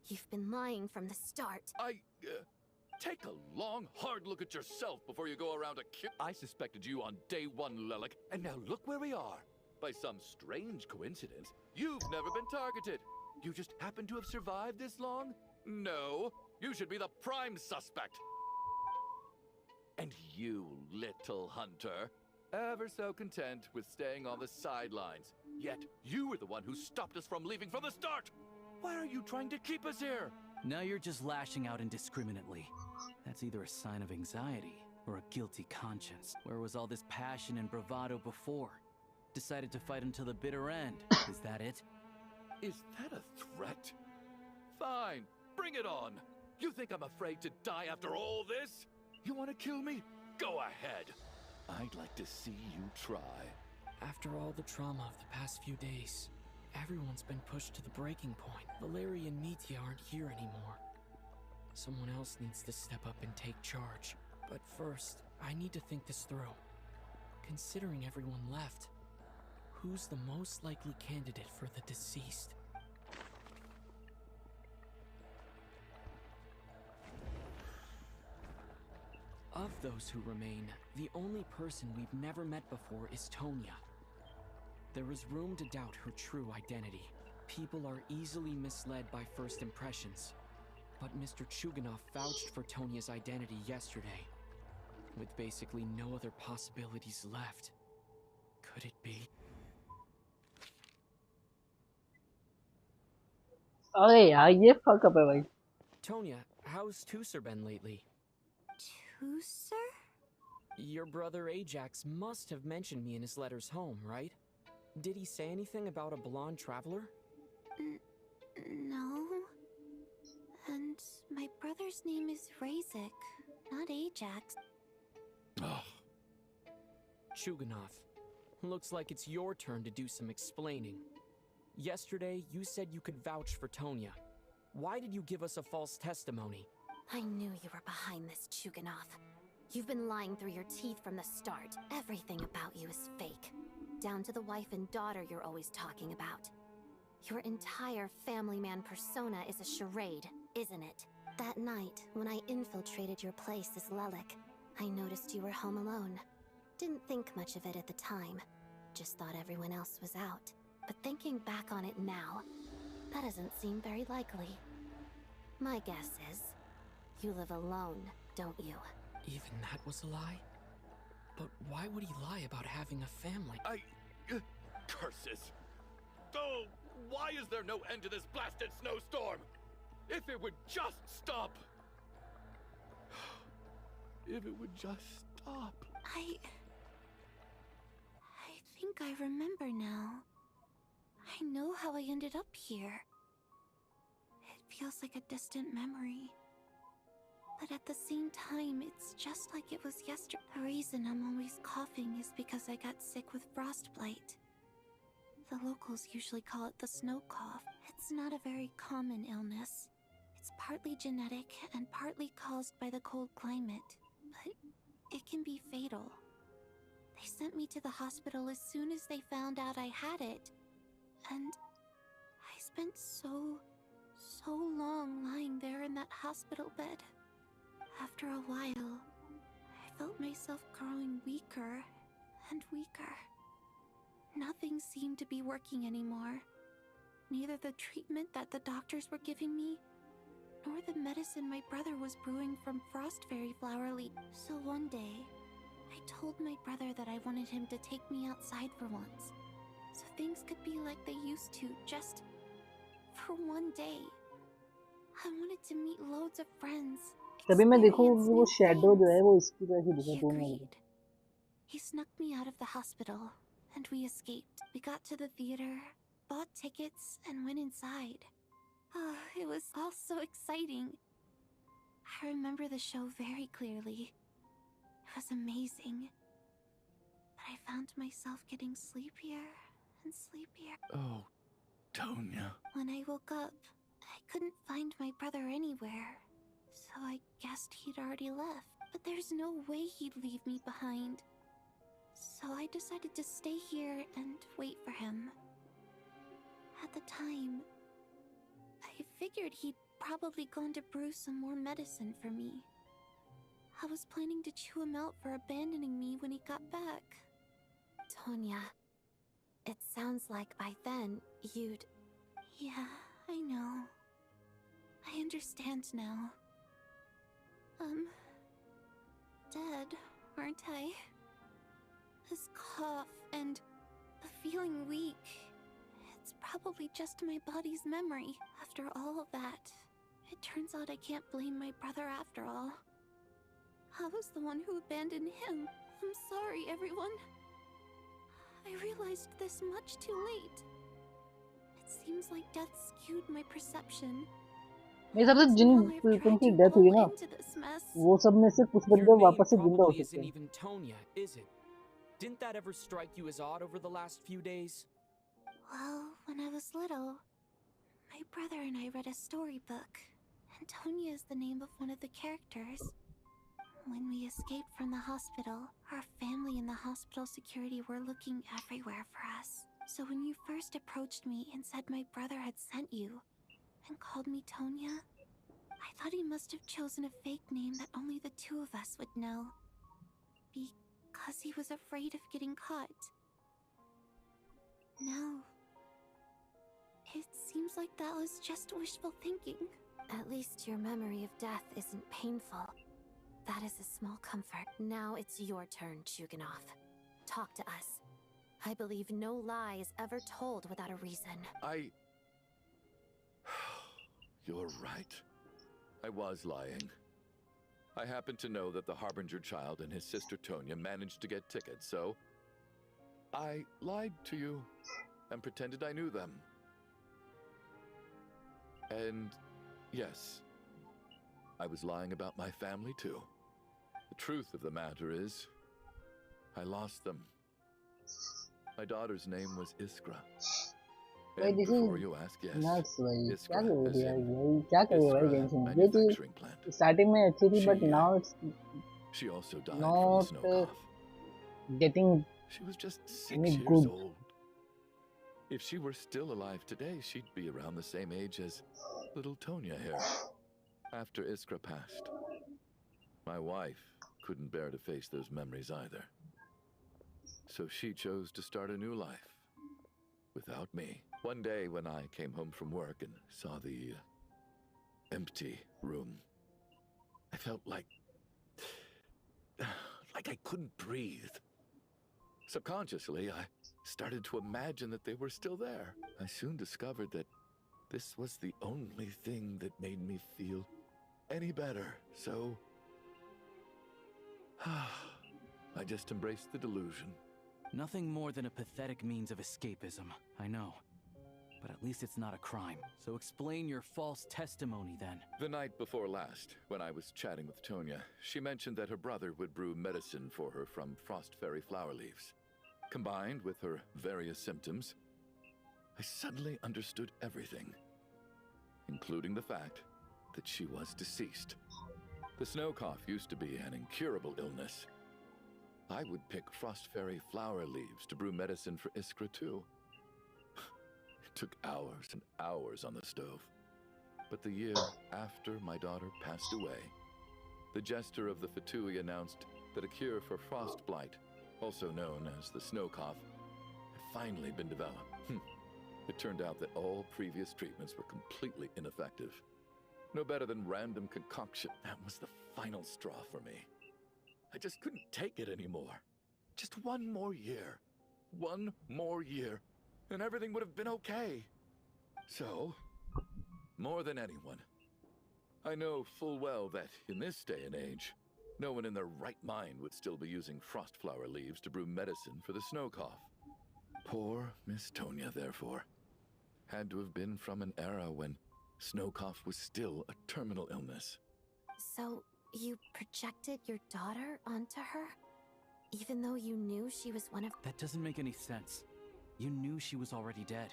You've been lying from the start. Take a long, hard look at yourself before you go around a kid. I suspected you on day one, Lelik, and now look where we are. By some strange coincidence, you've never been targeted. You just happen to have survived this long? No. You should be the prime suspect. And you, little hunter, ever so content with staying on the sidelines. Yet you were the one who stopped us from leaving from the start. Why are you trying to keep us here? Now you're just lashing out indiscriminately. That's either a sign of anxiety or a guilty conscience. Where was all this passion and bravado before? Decided to fight until the bitter end. Is that it? Is that a threat? Fine, bring it on. You think I'm afraid to die after all this? You want to kill me? Go ahead. I'd like to see you try. After all the trauma of the past few days, everyone's been pushed to the breaking point. Valeria and Mitya aren't here anymore. Someone else needs to step up and take charge. But first, I need to think this through. Considering everyone left, who's the most likely candidate for the deceased? Of those who remain, the only person we've never met before is Tonya. There is room to doubt her true identity. People are easily misled by first impressions. But Mr. Chuganov vouched for Tonya's identity yesterday. With basically no other possibilities left. Could it be? अरे यार ये fuck up है भाई. Tonya, how's Tusser been lately? Tusser? Your brother Ajax must have mentioned me in his letters home, right? Did he say anything about a blonde traveler? No. And my brother's name is Razik, not Ajax. Chuganov, looks like it's your turn to do some explaining. Yesterday, you said you could vouch for Tonya. Why did you give us a false testimony? I knew you were behind this, Chuganov. You've been lying through your teeth from the start. Everything about you is fake. Down to the wife and daughter you're always talking about. Your entire family man persona is a charade, isn't it? That night, when I infiltrated your place as Lelik, I noticed you were home alone. Didn't think much of it at the time. Just thought everyone else was out. But thinking back on it now, that doesn't seem very likely. My guess is, you live alone, don't you? Even that was a lie? But why would he lie about having a family? Curses! Oh, why is there no end to this blasted snowstorm? If it would just stop! If it would just stop. I think I remember now. I know how I ended up here. It feels like a distant memory. But at the same time, it's just like it was yesterday. The reason I'm always coughing is because I got sick with frostbite. The locals usually call it the snow cough. It's not a very common illness. It's partly genetic and partly caused by the cold climate, but it can be fatal. They sent me to the hospital as soon as they found out I had it. And I spent so long lying there in that hospital bed. After a while, I felt myself growing weaker and weaker. Nothing seemed to be working anymore. Neither the treatment that the doctors were giving me, nor the medicine my brother was brewing from frost fairy flower leaf. So one day, I told my brother that I wanted him to take me outside for once, so things could be like they used to, just for one day. I wanted to meet loads of friends. तभी मैं देखूँ कि वो shadow जो है वो इसकी तरह से दिखे दोनों में. He snuck me out of the hospital, and we escaped. We got to the theater, bought tickets, and went inside. Oh, it was all so exciting. I remember the show very clearly. It was amazing. But I found myself getting sleepier and sleepier. Oh, Tonya. When I woke up, I couldn't find my brother anywhere. So I guessed he'd already left. But there's no way he'd leave me behind. So I decided to stay here and wait for him. At the time, I figured he'd probably gone to brew some more medicine for me. I was planning to chew him out for abandoning me when he got back. Tonya, it sounds like by then you'd... Yeah, I know. I understand now. Dead, aren't I? This cough and the feeling weak. It's probably just my body's memory. After all of that, it turns out I can't blame my brother after all. I was the one who abandoned him. I'm sorry, everyone. I realized this much too late. It seems like death skewed my perception. मेरे हिसाब से जिन people की death हुई ना वो सब में से कुछ बंदे वापस से जिंदा हो सकते Isn't हैं. even Tonya, is it? Didn't that ever strike you as odd over the last few days? Well, when I was little, my brother and I read a storybook. Antonia is the name of one of the characters. When we escaped from the hospital, our family and the hospital security were looking everywhere for us. So when you first approached me and said my brother had sent you, and called me Tonya, I thought he must have chosen a fake name that only the two of us would know. Because he was afraid of getting caught. No. It seems like that was just wishful thinking. At least your memory of death isn't painful. That is a small comfort. Now it's your turn, Chuganov. Talk to us. I believe no lie is ever told without a reason. You're right. I was lying. I happen to know that the Harbinger child and his sister Tonya managed to get tickets, so I lied to you and pretended I knew them. And yes, I was lying about my family too. The truth of the matter is, I lost them. My daughter's name was Iskra. भाई this is nuts भाई क्या कर रहे यार भाई क्या कर रहे भाई Genshin ये चीज starting में अच्छी थी but now it's she also died not from the snow cough. Getting she was just 6 any years good. old. If she were still alive today, she'd be around the same age as little Tonya here. After Iskra passed, my wife couldn't bear to face those memories either. So she chose to start a new life without me. One day when I came home from work and saw the empty room, I felt like I couldn't breathe. Subconsciously, I started to imagine that they were still there. I soon discovered that this was the only thing that made me feel any better. So I just embraced the delusion. Nothing more than a pathetic means of escapism, I know. But at least it's not a crime. So explain your false testimony then. The night before last, when I was chatting with Tonya, she mentioned that her brother would brew medicine for her from frost fairy flower leaves. Combined with her various symptoms, I suddenly understood everything, including the fact that she was deceased. The snow cough used to be an incurable illness. I would pick frost fairy flower leaves to brew medicine for Iskra too. It took hours and hours on the stove. But the year after my daughter passed away, the jester of the Fatui announced that a cure for frost blight, also known as the snow cough, had finally been developed. It turned out that all previous treatments were completely ineffective. No better than random concoction. That was the final straw for me. I just couldn't take it anymore. Just one more year. One more year. And everything would have been okay. So, more than anyone, I know full well that in this day and age, no one in their right mind would still be using frost flower leaves to brew medicine for the snow cough. Poor Miss Tonya, therefore, had to have been from an era when snow cough was still a terminal illness. So, you projected your daughter onto her? Even though you knew she was one of— That doesn't make any sense. You knew she was already dead.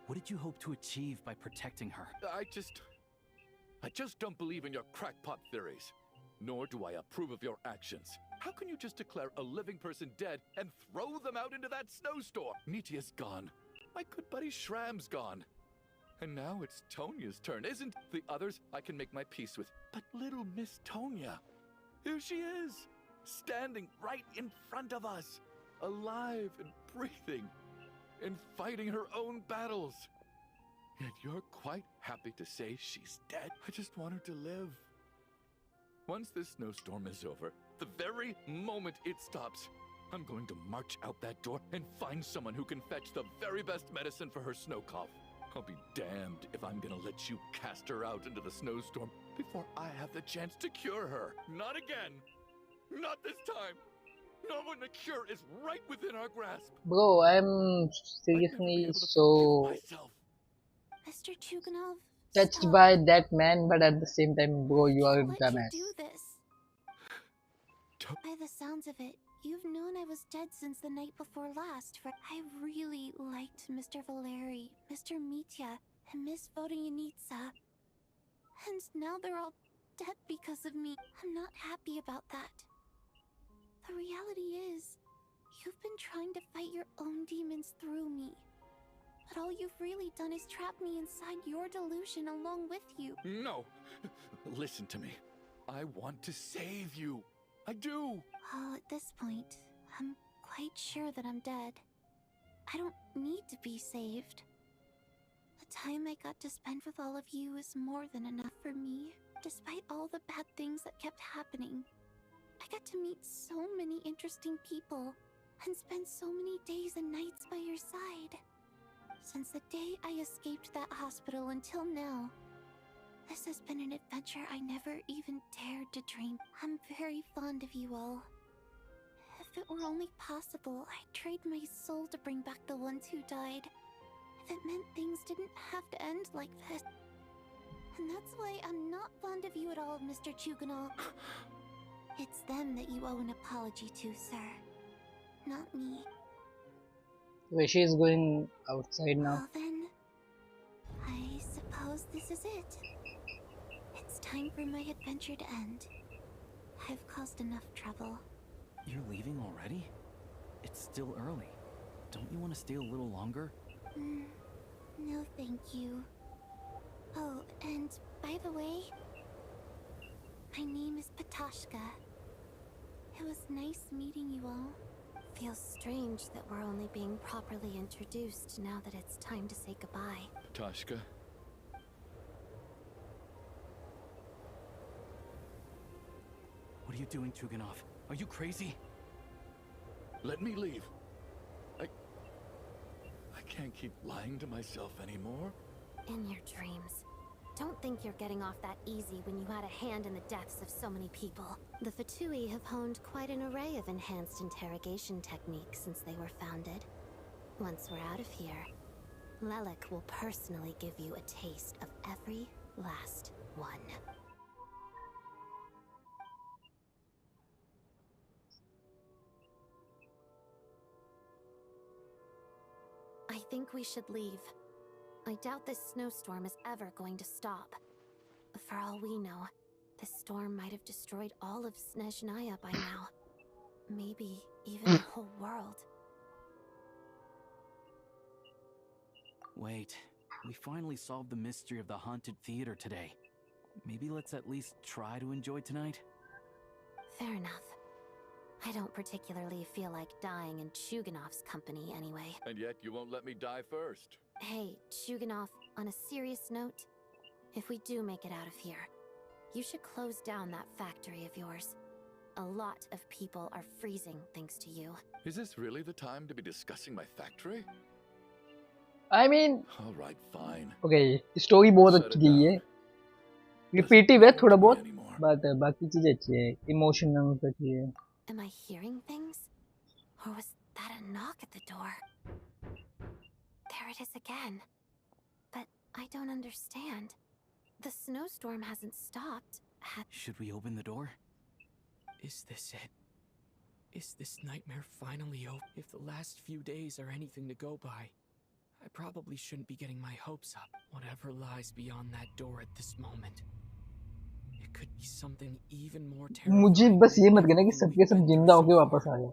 What did you hope to achieve by protecting her? I just don't believe in your crackpot theories. Nor do I approve of your actions. How can you just declare a living person dead and throw them out into that snowstorm? Nitia's gone. My good buddy Shram's gone. And now it's Tonya's turn, isn't the others I can make my peace with. But little Miss Tonya, here she is, standing right in front of us, alive and breathing, and fighting her own battles. Yet you're quite happy to say she's dead. I just want her to live. Once this snowstorm is over, the very moment it stops, I'm going to march out that door and find someone who can fetch the very best medicine for her snow cough. I'll be damned if I'm gonna let you cast her out into the snowstorm before I have the chance to cure her. Not again! Not this time! Not when the cure is right within our grasp! Bro, I'm seriously so Mr. Chuganov, touched by that man, but at the same time, bro, you are a dumbass. do this. By the sounds of it, you've known I was dead since the night before last. For I really liked Mr. Valeri, Mr. Mitya, and Miss Vodyanitsa. And now they're all dead because of me. I'm not happy about that. The reality is, you've been trying to fight your own demons through me. But all you've really done is trap me inside your delusion along with you. No! Listen to me. I want to save you. I do! Well, at this point, I'm quite sure that I'm dead. I don't need to be saved. The time I got to spend with all of you is more than enough for me. Despite all the bad things that kept happening, I got to meet so many interesting people and spend so many days and nights by your side. Since the day I escaped that hospital until now, this has been an adventure I never even dared to dream. I'm very fond of you all. If it were only possible, I'd trade my soul to bring back the ones who died. If it meant things didn't have to end like this. And that's why I'm not fond of you at all, Mr. Chuganov. It's them that you owe an apology to, sir. Not me. Wait, she is going outside now. Well then, I suppose this is it. It's time for my adventure to end. I've caused enough trouble. You're leaving already? It's still early. Don't you want to stay a little longer? No, thank you. Oh, and by the way, my name is Patashka. It was nice meeting you all. Feels strange that we're only being properly introduced now that it's time to say goodbye. Tashka. What are you doing, Chuganov? Are you crazy? Let me leave. I can't keep lying to myself anymore. In your dreams. Don't think you're getting off that easy when you had a hand in the deaths of so many people. The Fatui have honed quite an array of enhanced interrogation techniques since they were founded. Once we're out of here, Lelik will personally give you a taste of every last one. I think we should leave. I doubt this snowstorm is ever going to stop. For all we know, this storm might have destroyed all of Snezhnaya by now. Maybe even the whole world. Wait, we finally solved the mystery of the haunted theater today. Maybe let's at least try to enjoy tonight? Fair enough. I don't particularly feel like dying in Chuganov's company anyway. And yet you won't let me die first. Hey, Chuganov, on a serious note, if we do make it out of here, you should close down that factory of yours. A lot of people are freezing thanks to you. Is this really the time to be discussing my factory? I mean, all right, fine. Okay, story बहुत अच्छी दी है. Repetitive है थोड़ा बहुत, but बाकी चीजें अच्छी है. Emotional अच्छी है. Am I hearing things? Or was that a knock at the door? There it is again. But I don't understand. The snowstorm hasn't stopped. Should we open the door? Is this it? Is this nightmare finally over? If the last few days are anything to go by, I probably shouldn't be getting my hopes up. Whatever lies beyond that door at this moment. It could be something even more terrible. मुझे बस ये मत कहना कि सबके सब जिंदा होके वापस आ जाए.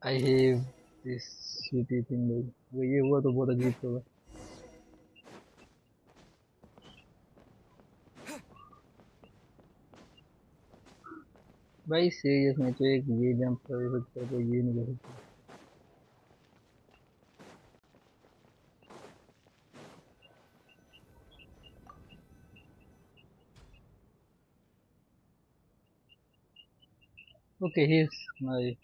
I hate this shitty thing. वो ये हुआ तो बहुत अजीब था. भाई सीरियस में तो एक ये जंप कर सकता है तो ये नहीं कर सकता. Okay, here's my.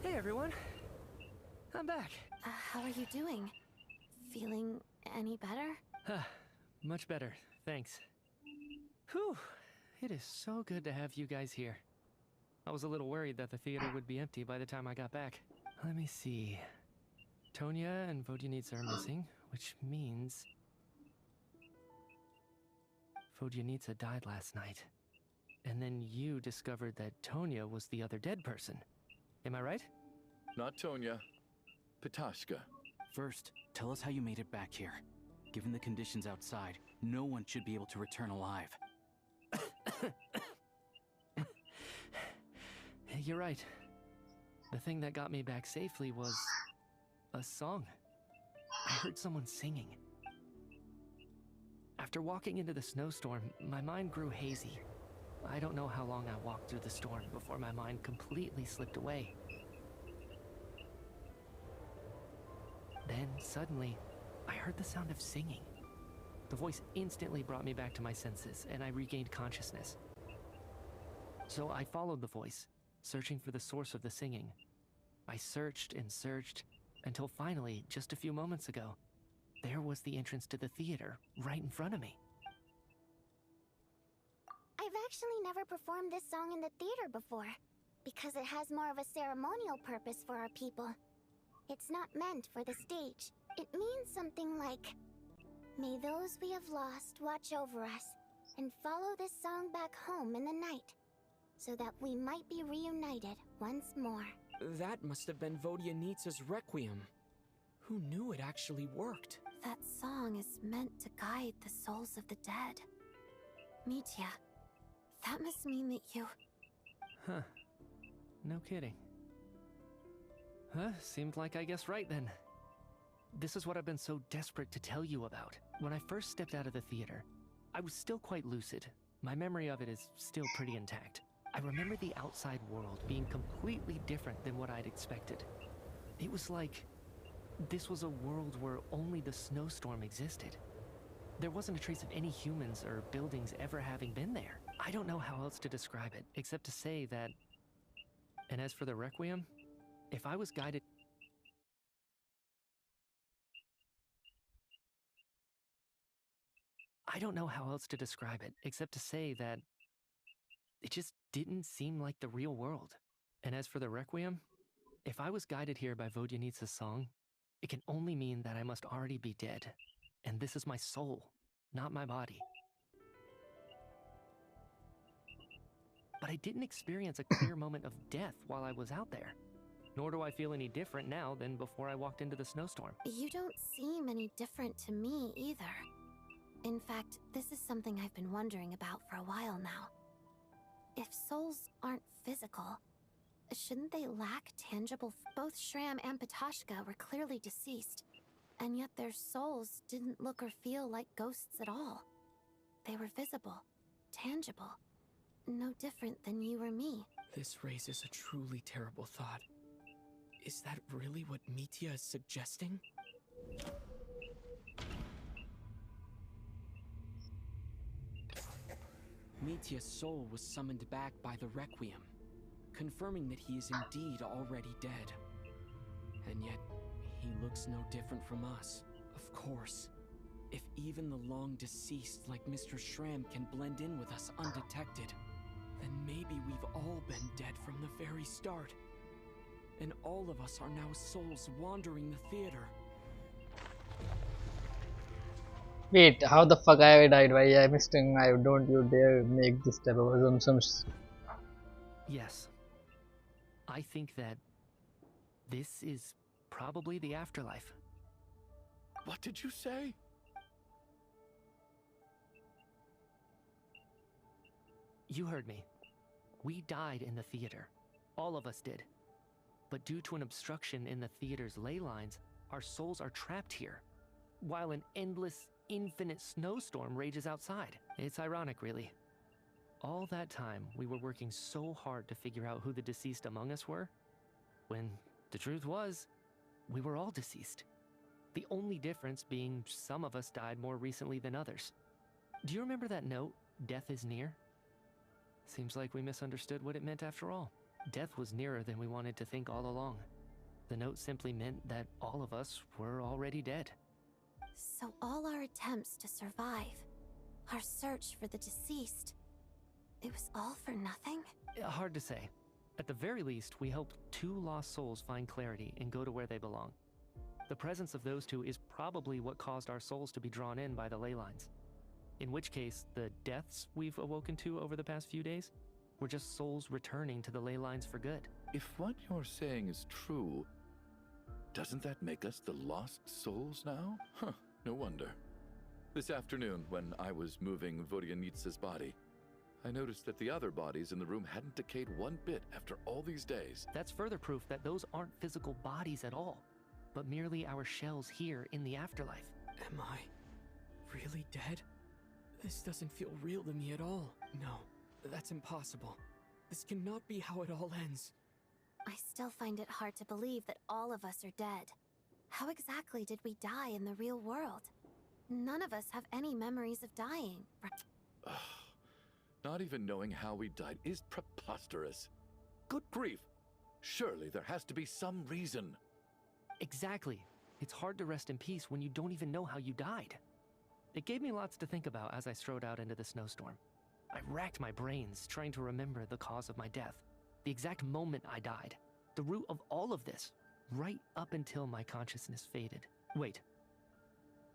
Hey everyone, I'm back. How are you doing? Feeling any better? Much better, thanks. Whew, it is so good to have you guys here. I was a little worried that the theater would be empty by the time I got back. Let me see. Tonya and Vodyanitsa are missing, which means Vodyanitsa died last night. And then you discovered that Tonya was the other dead person. Am I right? Not Tonya. Petashka. First, tell us how you made it back here. Given the conditions outside, no one should be able to return alive. You're right. The thing that got me back safely was a song. I heard someone singing. After walking into the snowstorm, my mind grew hazy. I don't know how long I walked through the storm before my mind completely slipped away. Then, suddenly, I heard the sound of singing. The voice instantly brought me back to my senses, and I regained consciousness. So I followed the voice, searching for the source of the singing. I searched and searched, until finally, just a few moments ago, there was the entrance to the theater, right in front of me. I've actually never performed this song in the theater before, because it has more of a ceremonial purpose for our people. It's not meant for the stage. It means something like, "May those we have lost watch over us, and follow this song back home in the night, so that we might be reunited once more." That must have been Vodyanitsa's Requiem. Who knew it actually worked? That song is meant to guide the souls of the dead. Mitya, that must mean that you... Huh. No kidding. Seemed like I guessed right then. This is what I've been so desperate to tell you about. When I first stepped out of the theater, I was still quite lucid. My memory of it is still pretty intact. I remember the outside world being completely different than what I'd expected. It was like this was a world where only the snowstorm existed. There wasn't a trace of any humans or buildings ever having been there. I don't know how else to describe it, except to say that... And as for the Requiem, if I was guided... I don't know how else to describe it, except to say that it just didn't seem like the real world. And as for the Requiem, if I was guided here by Vodyanitsa's song, it can only mean that I must already be dead. And this is my soul, not my body. But I didn't experience a clear moment of death while I was out there. Nor do I feel any different now than before I walked into the snowstorm. You don't seem any different to me either. In fact, this is something I've been wondering about for a while now. If souls aren't physical, shouldn't they lack tangible... Both Shram and Petashka were clearly deceased, and yet their souls didn't look or feel like ghosts at all. They were visible, tangible, no different than you or me. This raises a truly terrible thought. Is that really what Mitya is suggesting? Mitya's soul was summoned back by the Requiem, confirming that he is indeed already dead. And yet, he looks no different from us. Of course, if even the long-deceased like Mr. Shram can blend in with us undetected, then maybe we've all been dead from the very start. And all of us are now souls wandering the theater. Wait, how the fuck I died? Why I missed him? I don't you dare make this type of assumptions. Yes. I think that this is probably the afterlife. What did you say? You heard me. We died in the theater. All of us did. But due to an obstruction in the theater's ley lines, our souls are trapped here, while an endless, infinite snowstorm rages outside. It's ironic, really. All that time, we were working so hard to figure out who the deceased among us were, when the truth was, we were all deceased. The only difference being some of us died more recently than others. Do you remember that note, "Death is near"? Seems like we misunderstood what it meant after all. Death was nearer than we wanted to think all along. The note simply meant that all of us were already dead. So all our attempts to survive, our search for the deceased, it was all for nothing? Hard to say. At the very least, we helped 2 lost souls find clarity and go to where they belong. The presence of those 2 is probably what caused our souls to be drawn in by the ley lines. In which case, the deaths we've awoken to over the past few days were just souls returning to the ley lines for good. If what you're saying is true, doesn't that make us the lost souls now? Huh, no wonder. This afternoon, when I was moving Vodyanitsa's body, I noticed that the other bodies in the room hadn't decayed one bit after all these days. That's further proof that those aren't physical bodies at all, but merely our shells here in the afterlife. Am I really dead? This doesn't feel real to me at all. No, that's impossible. This cannot be how it all ends. I still find it hard to believe that all of us are dead. How exactly did we die in the real world? None of us have any memories of dying. Not even knowing how we died is preposterous. Good grief! Surely there has to be some reason. Exactly. It's hard to rest in peace when you don't even know how you died. It gave me lots to think about as I strode out into the snowstorm. I racked my brains trying to remember the cause of my death, the exact moment I died, the root of all of this, right up until my consciousness faded. Wait.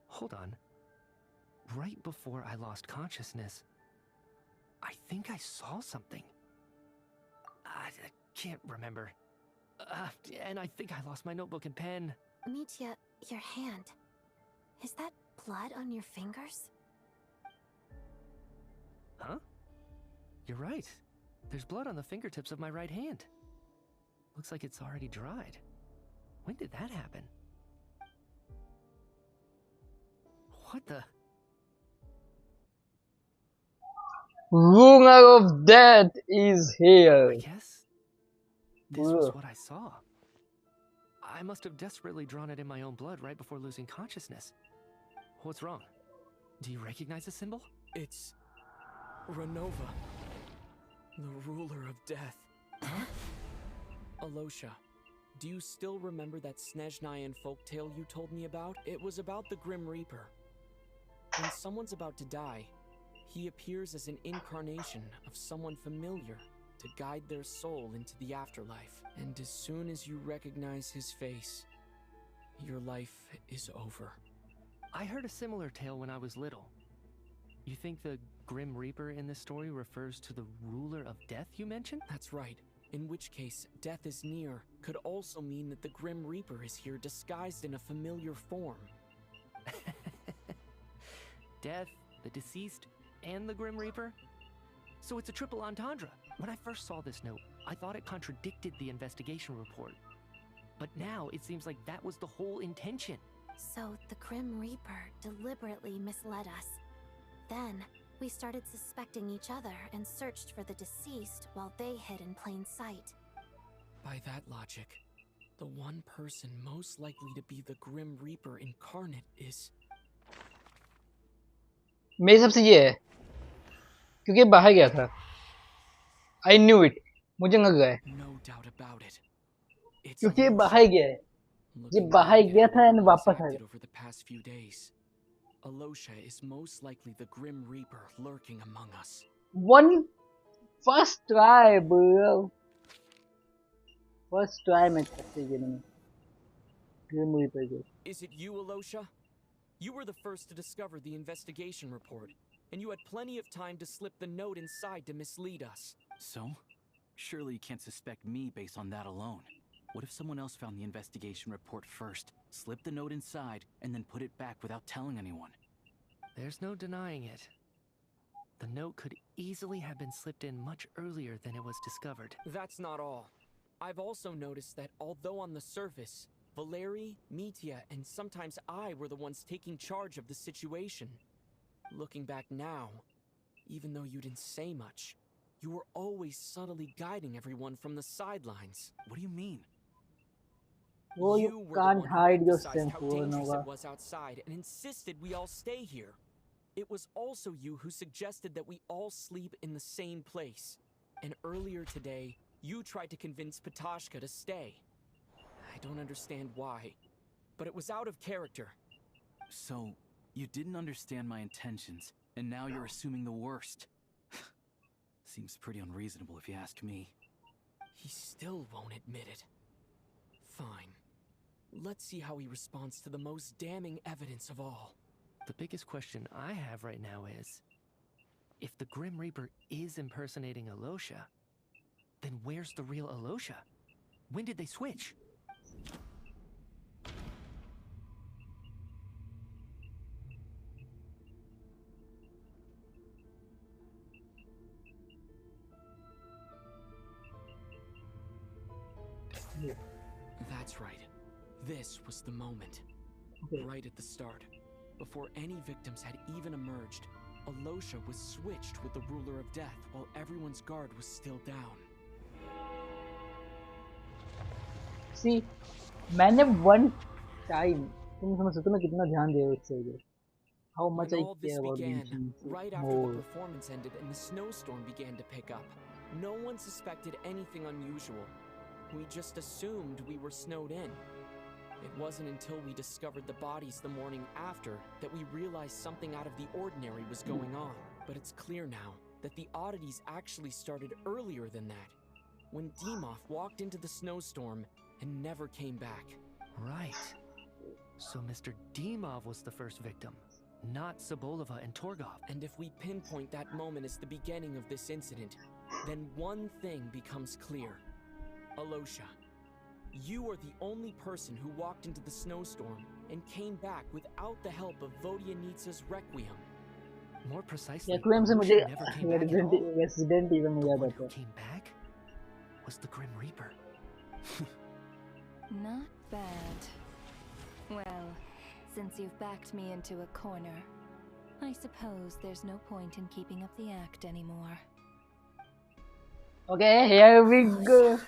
Hold on. Right before I lost consciousness, I think I saw something. I can't remember. And I think I lost my notebook and pen. Mitya, your hand. Is that blood on your fingers? Huh? You're right. There's blood on the fingertips of my right hand. Looks like it's already dried. When did that happen? What the? Ruler of Death is here. I guess this was what I saw. I must have desperately drawn it in my own blood right before losing consciousness. What's wrong? Do you recognize the symbol? It's Renova, the ruler of death. Huh? Alosha, do you still remember that Snezhnayan folktale you told me about? It was about the Grim Reaper. When someone's about to die, he appears as an incarnation of someone familiar to guide their soul into the afterlife. And as soon as you recognize his face, your life is over. I heard a similar tale when I was little. You think the Grim Reaper in this story refers to the ruler of death you mentioned? That's right. In which case, death is near could also mean that the Grim Reaper is here disguised in a familiar form. Death, the deceased, and the Grim Reaper? So it's a triple entendre. When I first saw this note, I thought it contradicted the investigation report. But now it seems like that was the whole intention. So the Grim Reaper deliberately misled us. Then, we started suspecting each other and searched for the deceased while they hid in plain sight. By that logic, the one person most likely to be the Grim Reaper incarnate is... मेरे हिसाब से ये है क्योंकि बाहर गया था I knew it मुझे लग रहा है No doubt about it. क्योंकि ये बाहर गया है ये बाहर गया था और वापस आ गया over the past few days. Alosha is most likely the Grim Reaper lurking among us. One first try, bro. First try में करते हैं Grim Reaper को. Is it you, Alosha? You were the first to discover the investigation report, and you had plenty of time to slip the note inside to mislead us. So? Surely you can't suspect me based on that alone. What if someone else found the investigation report first, slipped the note inside, and then put it back without telling anyone? There's no denying it. The note could easily have been slipped in much earlier than it was discovered. That's not all. I've also noticed that although on the surface, Valeri, Mitya, and sometimes I were the ones taking charge of the situation. Looking back now, even though you didn't say much, you were always subtly guiding everyone from the sidelines. What do you mean? Oh, you You were the can't one who hide your emphasized how strength, dangerous Nova. it was outside and insisted we all stay here. It was also you who suggested that we all sleep in the same place. And earlier today, you tried to convince Patashka to stay. I don't understand why, but it was out of character. So, you didn't understand my intentions, and now you're assuming the worst. Seems pretty unreasonable if you ask me. He still won't admit it. Fine. Let's see how he responds to the most damning evidence of all. The biggest question I have right now is, if the Grim Reaper is impersonating Alosha, then where's the real Alosha? When did they switch? That's right. This was the moment. Right at the start. Before any victims had even emerged, Alosha was switched with the Ruler of Death while everyone's guard was still down. See, मैंने one time तुम समझ सकते हो मैं कितना ध्यान दे रहा हूँ इस चीज़ पे. How much When I all this care about began, Genshin right after more. the performance ended and the snowstorm began to pick up, no one suspected anything unusual. We just assumed we were snowed in. It wasn't until we discovered the bodies the morning after that we realized something out of the ordinary was going on. But it's clear now that the oddities actually started earlier than that, when Dimov walked into the snowstorm and never came back. Right. So Mr. Dimov was the first victim, not Sobolova and Torgov. And if we pinpoint that moment as the beginning of this incident, then one thing becomes clear. Alosha, you are the only person who walked into the snowstorm and came back without the help of Vodyanitsa's Requiem. More precisely, Requiem से Alosha मुझे never came back at all. Resident Evil में The याद one आता who है. came back was the Grim Reaper. Not bad. Well, since you've backed me into a corner, I suppose there's no point in keeping up the act anymore. Okay, here we go.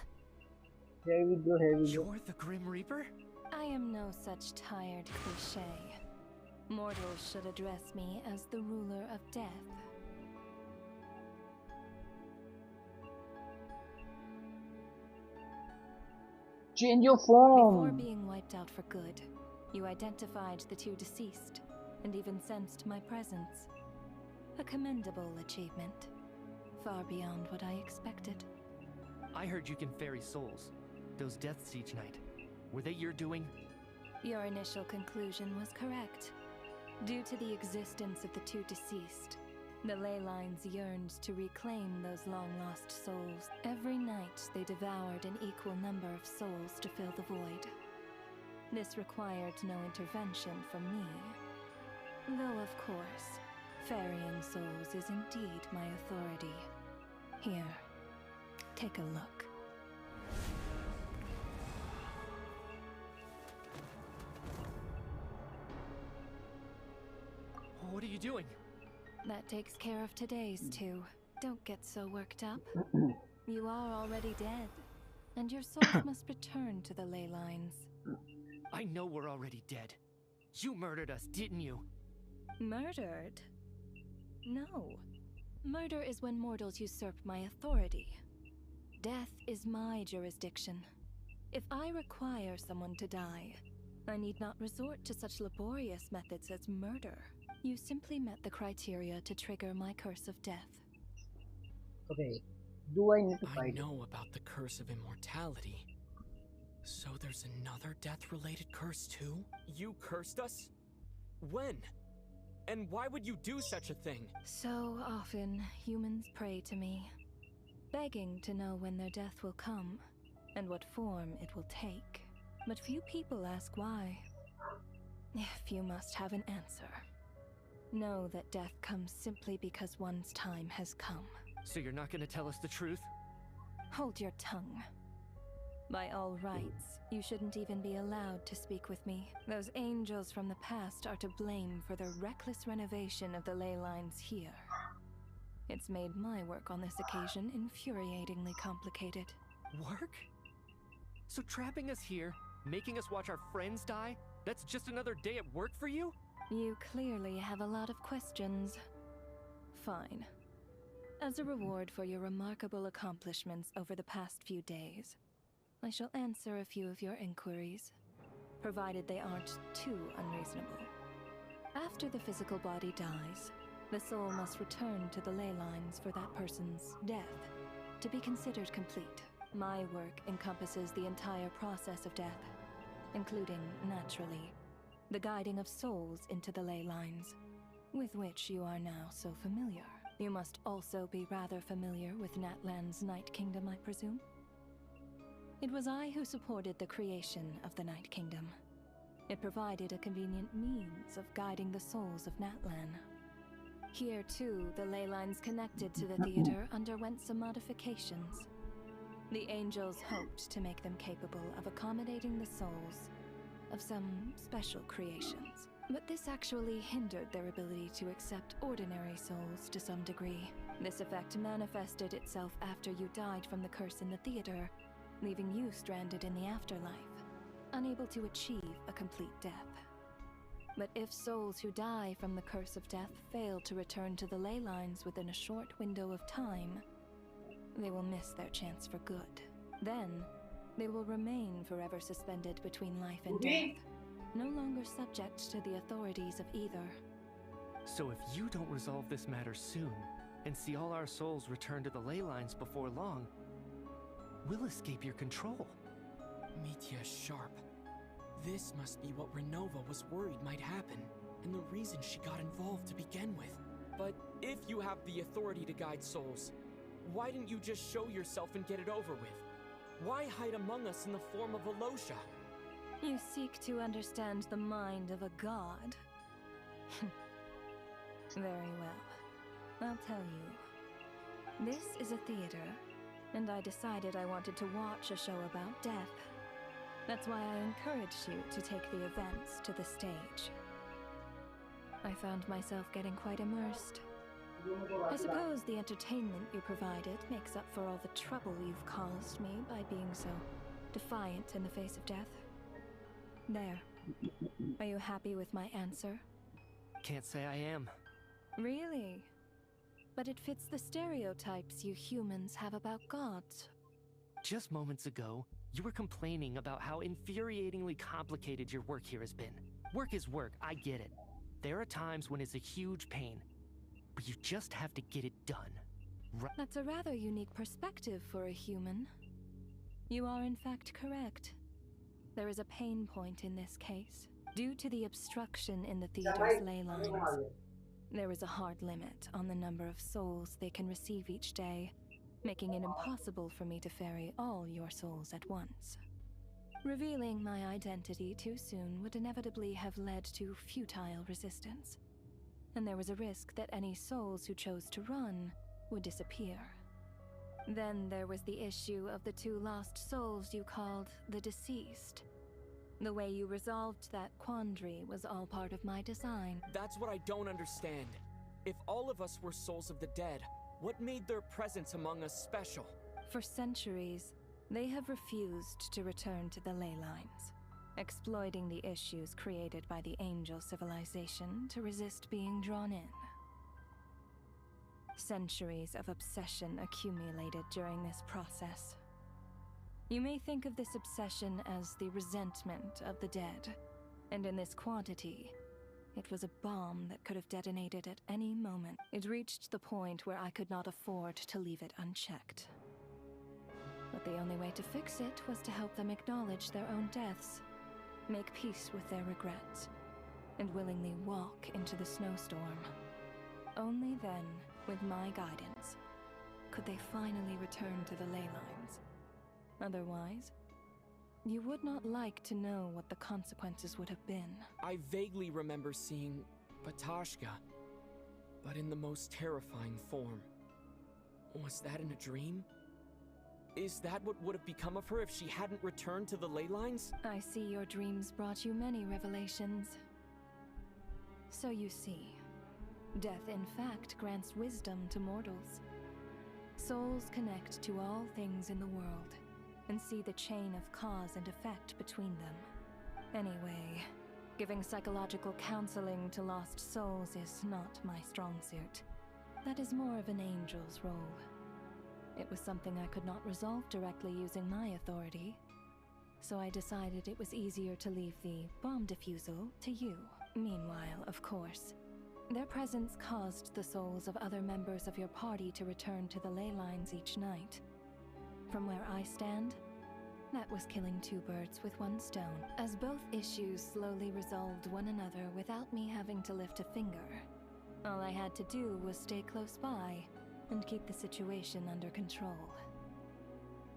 Here we go, here we go. You're the Grim Reaper? I am no such tired cliché. Mortals should address me as the ruler of death. Change your Before form. being wiped out for good, you identified the two deceased, and even sensed my presence. A commendable achievement. Far beyond what I expected. I heard you can ferry souls. Those deaths each night. Were they your doing? Your initial conclusion was correct. Due to the existence of the two deceased, the ley lines yearned to reclaim those long-lost souls. Every night they devoured an equal number of souls to fill the void. This required no intervention from me. Though, of course, ferrying souls is indeed my authority. Here, take a look. What are you doing? That takes care of today's two. Don't get so worked up. You are already dead, and your souls must return to the ley lines. I know we're already dead. You murdered us, didn't you? Murdered? No. Murder is when mortals usurp my authority. Death is my jurisdiction. If I require someone to die, I need not resort to such laborious methods as murder. You simply met the criteria to trigger my curse of death. Okay, do I need to I fight? know about the curse of immortality. So there's another death-related curse too? You cursed us? When? And why would you do such a thing? So often, humans pray to me, begging to know when their death will come, and what form it will take. But few people ask why. If you must have an answer, know that death comes simply because one's time has come. So you're not gonna tell us the truth? Hold your tongue. By all rights, you shouldn't even be allowed to speak with me. Those angels from the past are to blame for the reckless renovation of the ley lines here. It's made my work on this occasion infuriatingly complicated. Work? So trapping us here Making us watch our friends die? That's just another day at work for you? You clearly have a lot of questions. Fine. As a reward for your remarkable accomplishments over the past few days, I shall answer a few of your inquiries, provided they aren't too unreasonable. After the physical body dies, the soul must return to the ley lines for that person's death to be considered complete. My work encompasses the entire process of death, including, naturally, the guiding of souls into the ley lines, with which you are now so familiar. You must also be rather familiar with Natlan's Night Kingdom, I presume? It was I who supported the creation of the Night Kingdom. It provided a convenient means of guiding the souls of Natlan. Here, too, the ley lines connected to the theater underwent some modifications. The angels hoped to make them capable of accommodating the souls of some special creations. But this actually hindered their ability to accept ordinary souls to some degree. This effect manifested itself after you died from the curse in the theater, leaving you stranded in the afterlife, unable to achieve a complete death. But if souls who die from the curse of death fail to return to the ley lines within a short window of time, they will miss their chance for good. Then, they will remain forever suspended between life and death, no longer subject to the authorities of either. So if you don't resolve this matter soon, and see all our souls return to the ley lines before long, we'll escape your control. Mitya's sharp. This must be what Renova was worried might happen, and the reason she got involved to begin with. But if you have the authority to guide souls, why didn't you just show yourself and get it over with? Why hide among us in the form of Alosha? You seek to understand the mind of a god. Very well. I'll tell you. This is a theater, and I decided I wanted to watch a show about death. That's why I encouraged you to take the events to the stage. I found myself getting quite immersed. I suppose the entertainment you provided makes up for all the trouble you've caused me by being so defiant in the face of death. There. Are you happy with my answer? Can't say I am. Really? But it fits the stereotypes you humans have about gods. Just moments ago, you were complaining about how infuriatingly complicated your work here has been. Work is work, I get it. There are times when it's a huge pain, but you just have to get it done. That's a rather unique perspective for a human. You are in fact correct. There is a pain point in this case. Due to the obstruction in the theater's ley lines, there is a hard limit on the number of souls they can receive each day, making it impossible for me to ferry all your souls at once. Revealing my identity too soon would inevitably have led to futile resistance, and there was a risk that any souls who chose to run would disappear. Then there was the issue of the 2 lost souls you called the deceased. The way you resolved that quandary was all part of my design. That's what I don't understand. If all of us were souls of the dead, what made their presence among us special? For centuries, they have refused to return to the ley lines, exploiting the issues created by the angel civilization to resist being drawn in. Centuries of obsession accumulated during this process. You may think of this obsession as the resentment of the dead, and in this quantity, it was a bomb that could have detonated at any moment. It reached the point where I could not afford to leave it unchecked. But the only way to fix it was to help them acknowledge their own deaths, make peace with their regrets, and willingly walk into the snowstorm. Only then, with my guidance, could they finally return to the ley lines. Otherwise, you would not like to know what the consequences would have been. I vaguely remember seeing Batashka, but in the most terrifying form. Was that in a dream? Is that what would have become of her if she hadn't returned to the ley lines? I see your dreams brought you many revelations. So you see, death in fact grants wisdom to mortals. Souls connect to all things in the world, and see the chain of cause and effect between them. Anyway, giving psychological counseling to lost souls is not my strong suit. That is more of an angel's role. It was something I could not resolve directly using my authority, so I decided it was easier to leave the bomb defusal to you. Meanwhile, of course, their presence caused the souls of other members of your party to return to the ley lines each night. From where I stand, that was killing two birds with one stone, as both issues slowly resolved one another without me having to lift a finger. All I had to do was stay close by and keep the situation under control.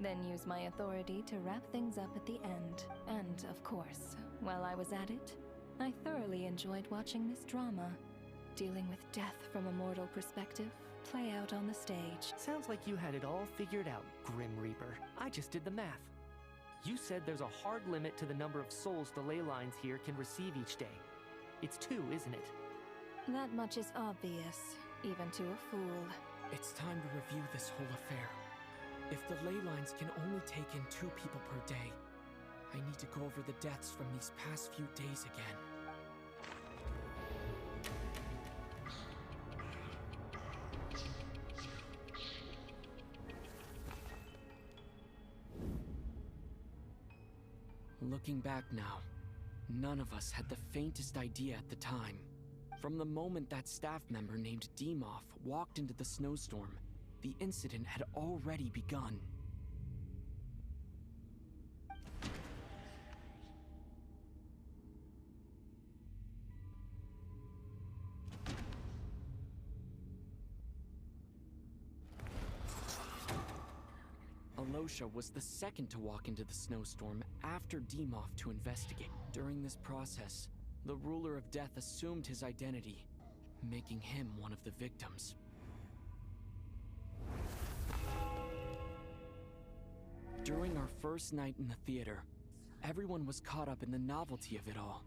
Then use my authority to wrap things up at the end. And, of course, while I was at it, I thoroughly enjoyed watching this drama, dealing with death from a mortal perspective, play out on the stage. Sounds like you had it all figured out, Grim Reaper. I just did the math. You said there's a hard limit to the number of souls the ley lines here can receive each day. It's 2, isn't it? That much is obvious, even to a fool. It's time to review this whole affair. If the ley lines can only take in 2 people per day, I need to go over the deaths from these past few days again. Looking back now, none of us had the faintest idea at the time. From the moment that staff member named Demoff walked into the snowstorm, the incident had already begun. Alosha was the second to walk into the snowstorm after Demoff to investigate. During this process, the ruler of death assumed his identity, making him one of the victims. During our first night in the theater, everyone was caught up in the novelty of it all.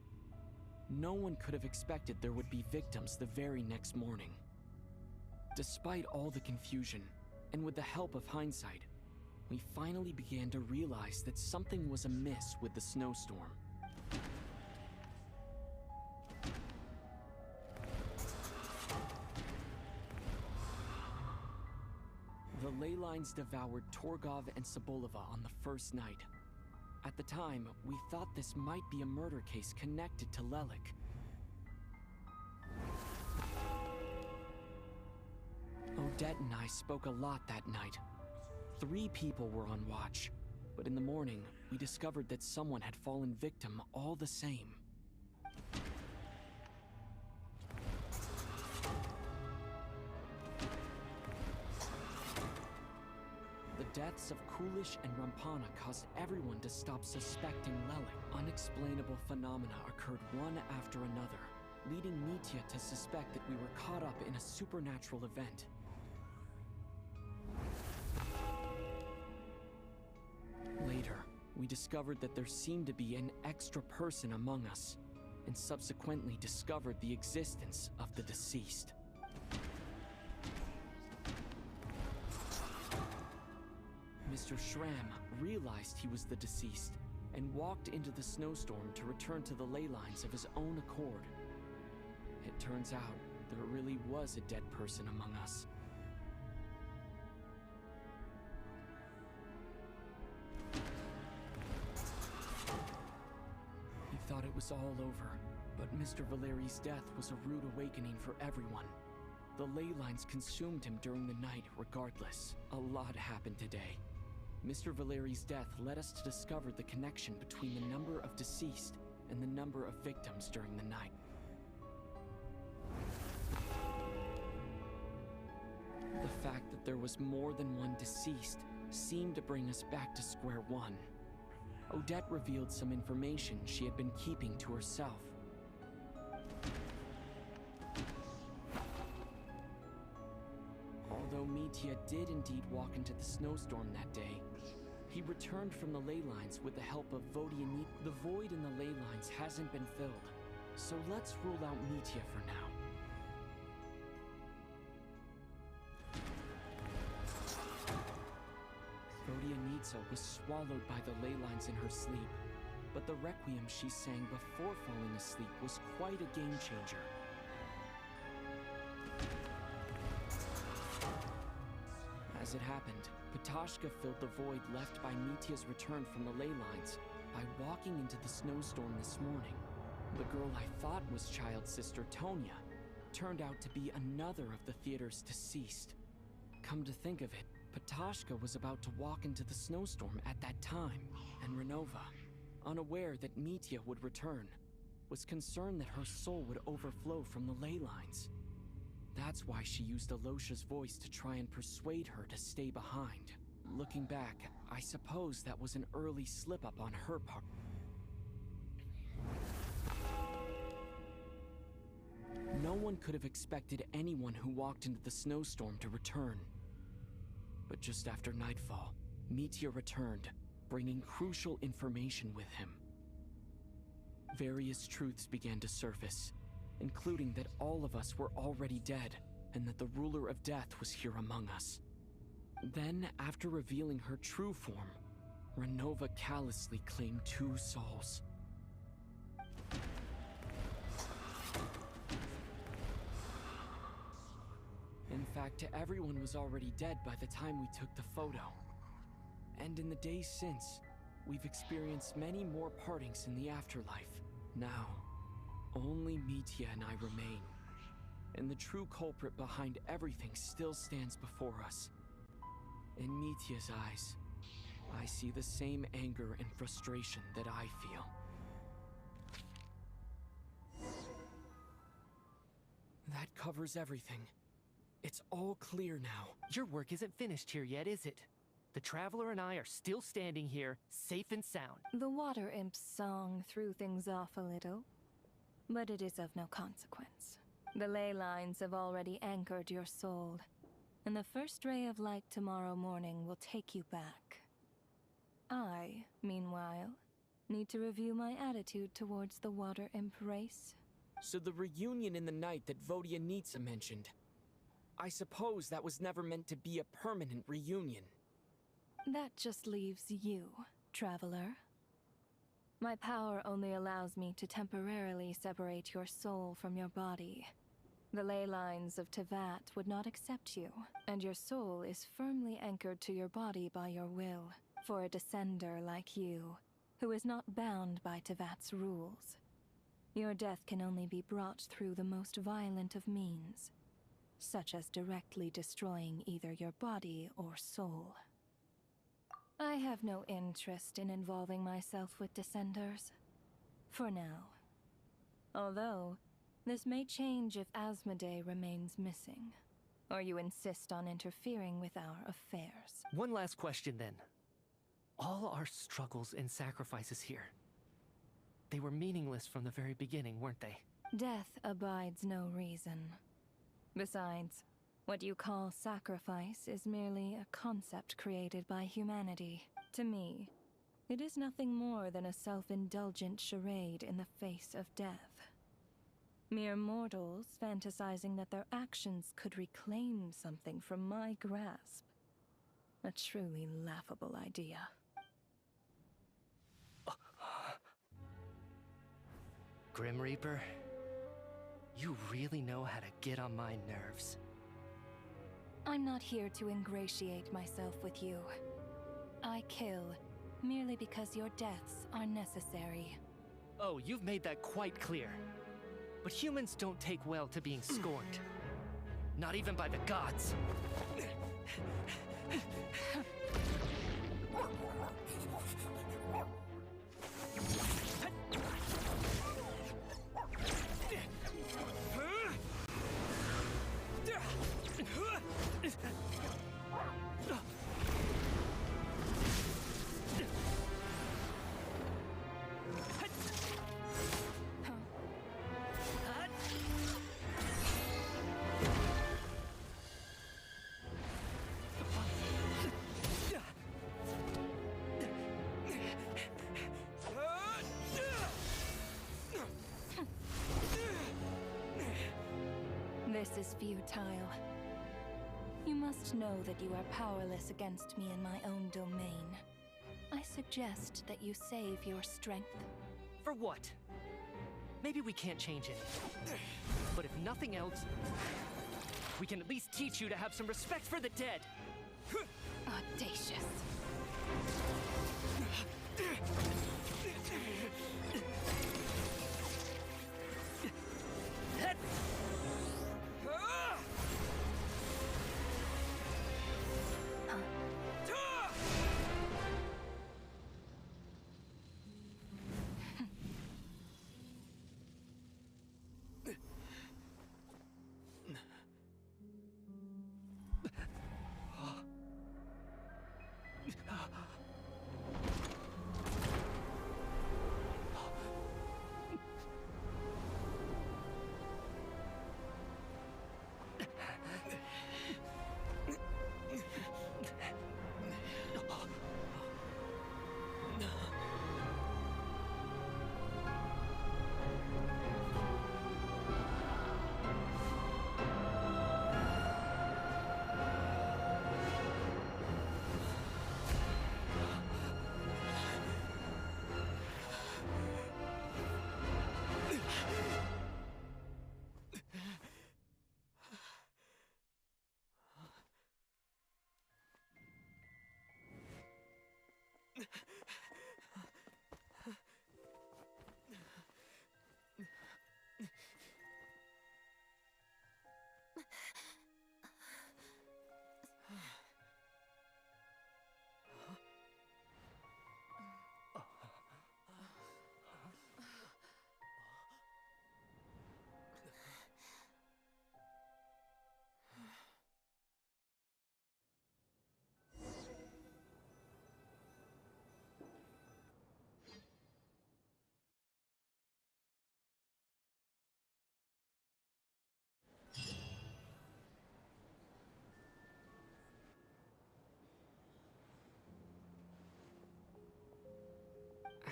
No one could have expected there would be victims the very next morning. Despite all the confusion, and with the help of hindsight, we finally began to realize that something was amiss with the snowstorm. The ley lines devoured Torgov and Sobolova on the first night. At the time, we thought this might be a murder case connected to Lelik. Odette and I spoke a lot that night. 3 people were on watch, but in the morning, we discovered that someone had fallen victim all the same. The deaths of Kulish and Rampana caused everyone to stop suspecting Lelik. Unexplainable phenomena occurred one after another, leading Mitya to suspect that we were caught up in a supernatural event. Later, we discovered that there seemed to be an extra person among us, and subsequently discovered the existence of the deceased. Mr. Schramm realized he was the deceased and walked into the snowstorm to return to the ley lines of his own accord. It turns out there really was a dead person among us. We thought it was all over, but Mr. Valeri's death was a rude awakening for everyone. The ley lines consumed him during the night regardless. A lot happened today. Mr. Valeri's death led us to discover the connection between the number of deceased and the number of victims during the night. The fact that there was more than one deceased seemed to bring us back to square one. Odette revealed some information she had been keeping to herself. Although Mitya did indeed walk into the snowstorm that day, he returned from the ley lines with the help of Vodianit. The void in the ley lines hasn't been filled, so let's rule out Mitya for now. Vodianitsa was swallowed by the ley lines in her sleep, but the requiem she sang before falling asleep was quite a game changer. As it happened, Ptashka filled the void left by Mitya's return from the ley lines by walking into the snowstorm this morning. The girl I thought was child's sister Tonya turned out to be another of the theater's deceased. Come to think of it, Ptashka was about to walk into the snowstorm at that time, and Renova, unaware that Mitya would return, was concerned that her soul would overflow from the ley lines. That's why she used Alosha's voice to try and persuade her to stay behind. Looking back, I suppose that was an early slip-up on her part. No one could have expected anyone who walked into the snowstorm to return. But just after nightfall, Mitya returned, bringing crucial information with him. Various truths began to surface, including that all of us were already dead, and that the ruler of death was here among us. Then, after revealing her true form, Renova callously claimed 2 souls. In fact, everyone was already dead by the time we took the photo. And in the days since, we've experienced many more partings in the afterlife. Now, only Mitya and I remain. And the true culprit behind everything still stands before us. In Mitya's eyes, I see the same anger and frustration that I feel. That covers everything. It's all clear now. Your work isn't finished here yet, is it? The Traveler and I are still standing here, safe and sound. The Water Imp's song threw things off a little, but it is of no consequence. The ley lines have already anchored your soul, and the first ray of light tomorrow morning will take you back. I, meanwhile, need to review my attitude towards the Water Imp race. So the reunion in the night that Vodianitsa mentioned, I suppose that was never meant to be a permanent reunion. That just leaves you, Traveler. My power only allows me to temporarily separate your soul from your body. The ley lines of Tevat would not accept you, and your soul is firmly anchored to your body by your will. For a descender like you, who is not bound by Tevat's rules, your death can only be brought through the most violent of means, such as directly destroying either your body or soul. I have no interest in involving myself with Descenders, for now. Although, this may change if Asmodee remains missing, or you insist on interfering with our affairs. One last question then. All our struggles and sacrifices here, they were meaningless from the very beginning, weren't they? Death abides no reason. Besides, what you call sacrifice is merely a concept created by humanity. To me, it is nothing more than a self-indulgent charade in the face of death. Mere mortals fantasizing that their actions could reclaim something from my grasp. A truly laughable idea. Grim Reaper, you really know how to get on my nerves. I'm not here to ingratiate myself with you. I kill merely because your deaths are necessary. Oh, you've made that quite clear. But humans don't take well to being scorned. Not even by the gods. This is futile. You must know that you are powerless against me in my own domain. I suggest that you save your strength. For what? Maybe we can't change anything. But if nothing else, we can at least teach you to have some respect for the dead. Audacious.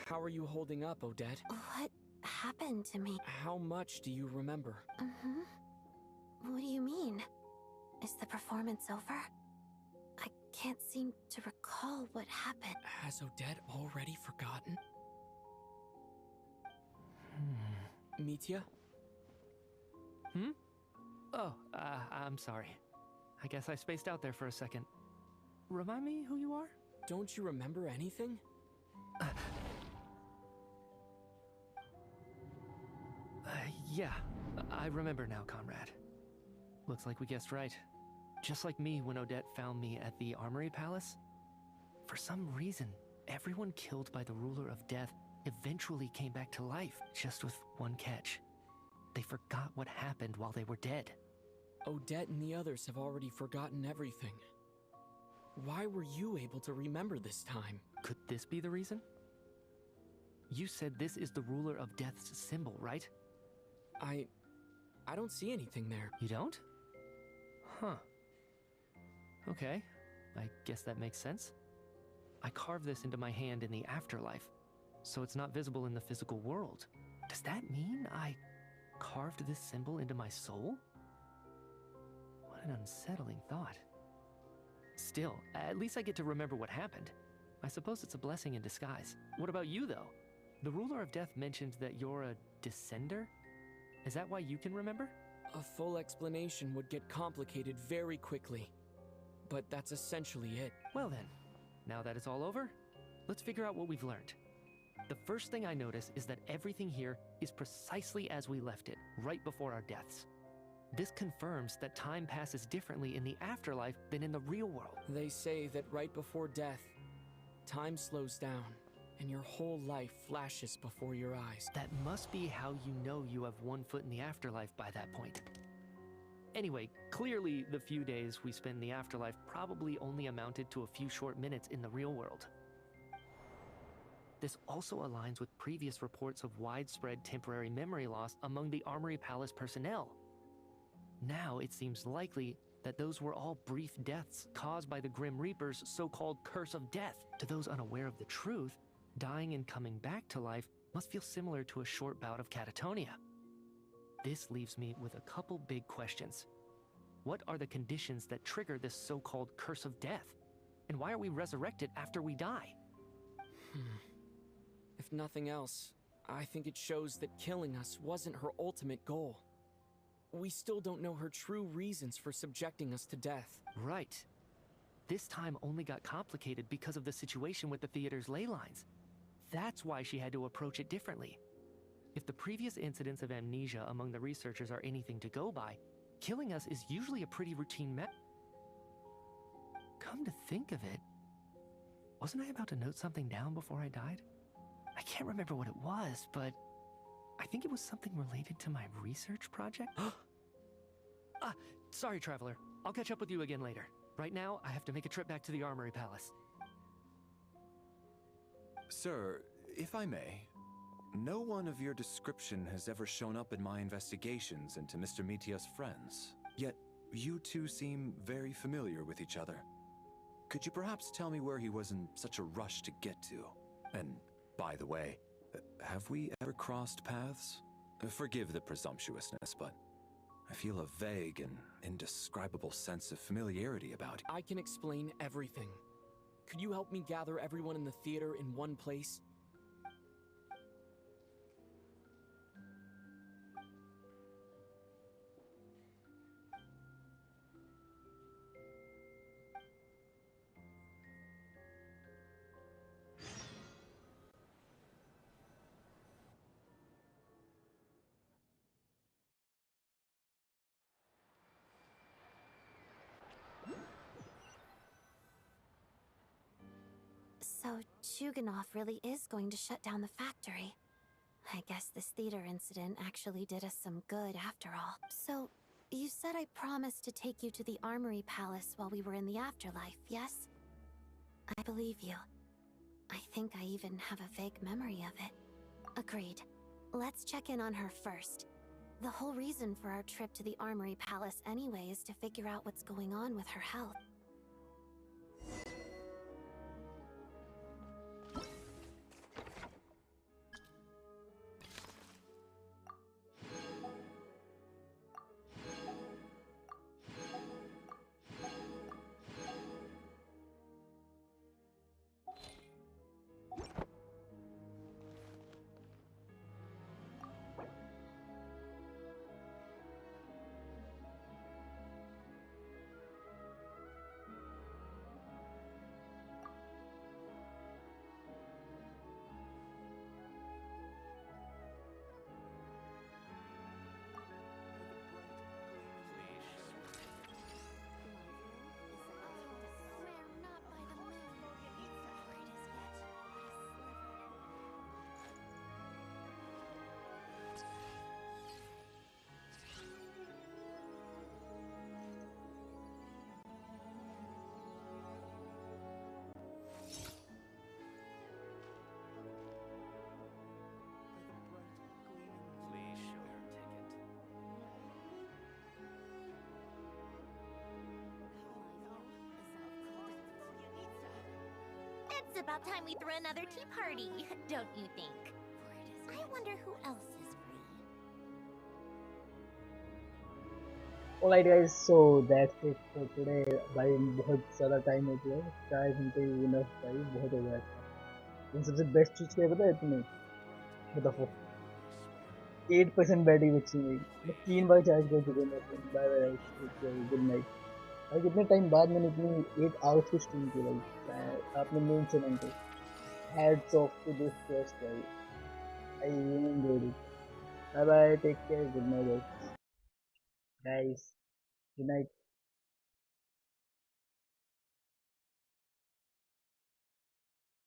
How are you holding up, Odette? What happened to me? How much do you remember? What do you mean? Is the performance over? I can't seem to recall what happened. Has Odette already forgotten? Mitya? Oh, I'm sorry. I guess I spaced out there for a second. Remind me who you are? Don't you remember anything? Yeah, I remember now, comrade. Looks like we guessed right. Just like me when Odette found me at the Armory Palace. For some reason, everyone killed by the Ruler of Death eventually came back to life, just with one catch. They forgot what happened while they were dead. Odette and the others have already forgotten everything. Why were you able to remember this time? Could this be the reason? You said this is the Ruler of Death's symbol, right? I don't see anything there. You don't? Huh. Okay, I guess that makes sense. I carved this into my hand in the afterlife, so it's not visible in the physical world. Does that mean I carved this symbol into my soul? What an unsettling thought. Still, at least I get to remember what happened. I suppose it's a blessing in disguise. What about you, though? The Ruler of Death mentioned that you're a descender? Is that why you can remember? A full explanation would get complicated very quickly. But that's essentially it. Well then, now that it's all over, let's figure out what we've learned. The first thing I notice is that everything here is precisely as we left it, right before our deaths. This confirms that time passes differently in the afterlife than in the real world. They say that right before death, time slows down, and your whole life flashes before your eyes. That must be how you know you have one foot in the afterlife by that point. Anyway, clearly the few days we spend in the afterlife probably only amounted to a few short minutes in the real world. This also aligns with previous reports of widespread temporary memory loss among the Armory Palace personnel. Now it seems likely that those were all brief deaths caused by the Grim Reaper's so-called curse of death. To those unaware of the truth, dying and coming back to life must feel similar to a short bout of catatonia. This leaves me with a couple big questions. What are the conditions that trigger this so-called curse of death? And why are we resurrected after we die? If nothing else, I think it shows that killing us wasn't her ultimate goal. We still don't know her true reasons for subjecting us to death. Right. This time only got complicated because of the situation with the theater's ley lines. That's why she had to approach it differently. If the previous incidents of amnesia among the researchers are anything to go by, killing us is usually a pretty routine Come to think of it, wasn't I about to note something down before I died? I can't remember what it was, but I think it was something related to my research project. Sorry, Traveler. I'll catch up with you again later. Right now, I have to make a trip back to the Armory Palace. Sir, if I may, no one of your description has ever shown up in my investigations into Mr. Mitia's friends. Yet, you two seem very familiar with each other. Could you perhaps tell me where he was in such a rush to get to? And, by the way, have we ever crossed paths? Forgive the presumptuousness, but I feel a vague and indescribable sense of familiarity about you. I can explain everything. Could you help me gather everyone in the theater in one place? So, Chuganov really is going to shut down the factory. I guess this theater incident actually did us some good after all. So, you said I promised to take you to the Armory Palace while we were in the afterlife, yes? I believe you. I think I even have a vague memory of it. Agreed. Let's check in on her first. The whole reason for our trip to the Armory Palace anyway is to figure out what's going on with her health. It's about time we threw another tea party, don't you think? I wonder who else is free. Alright guys, so that's it for today. भाई बहुत ज़्यादा time हो गया है, चाय घंटे enough भाई बहुत हो गया था। इन सबसे बेस्ट चीज़ क्या पता है तुम्हें? बताओ 8% बैटरी बची मेरी। मैं 3 बार चार्ज कर चुका हूँ मैं phone. Bye bye, good night. भाई कितने टाइम बाद मैंने इतनी 8 आवर्स की स्ट्रीम की भाई। आपने मेन चैनल पे hats off to this first भाई। I really enjoyed it. Bye bye, take care, good night guys. Good night.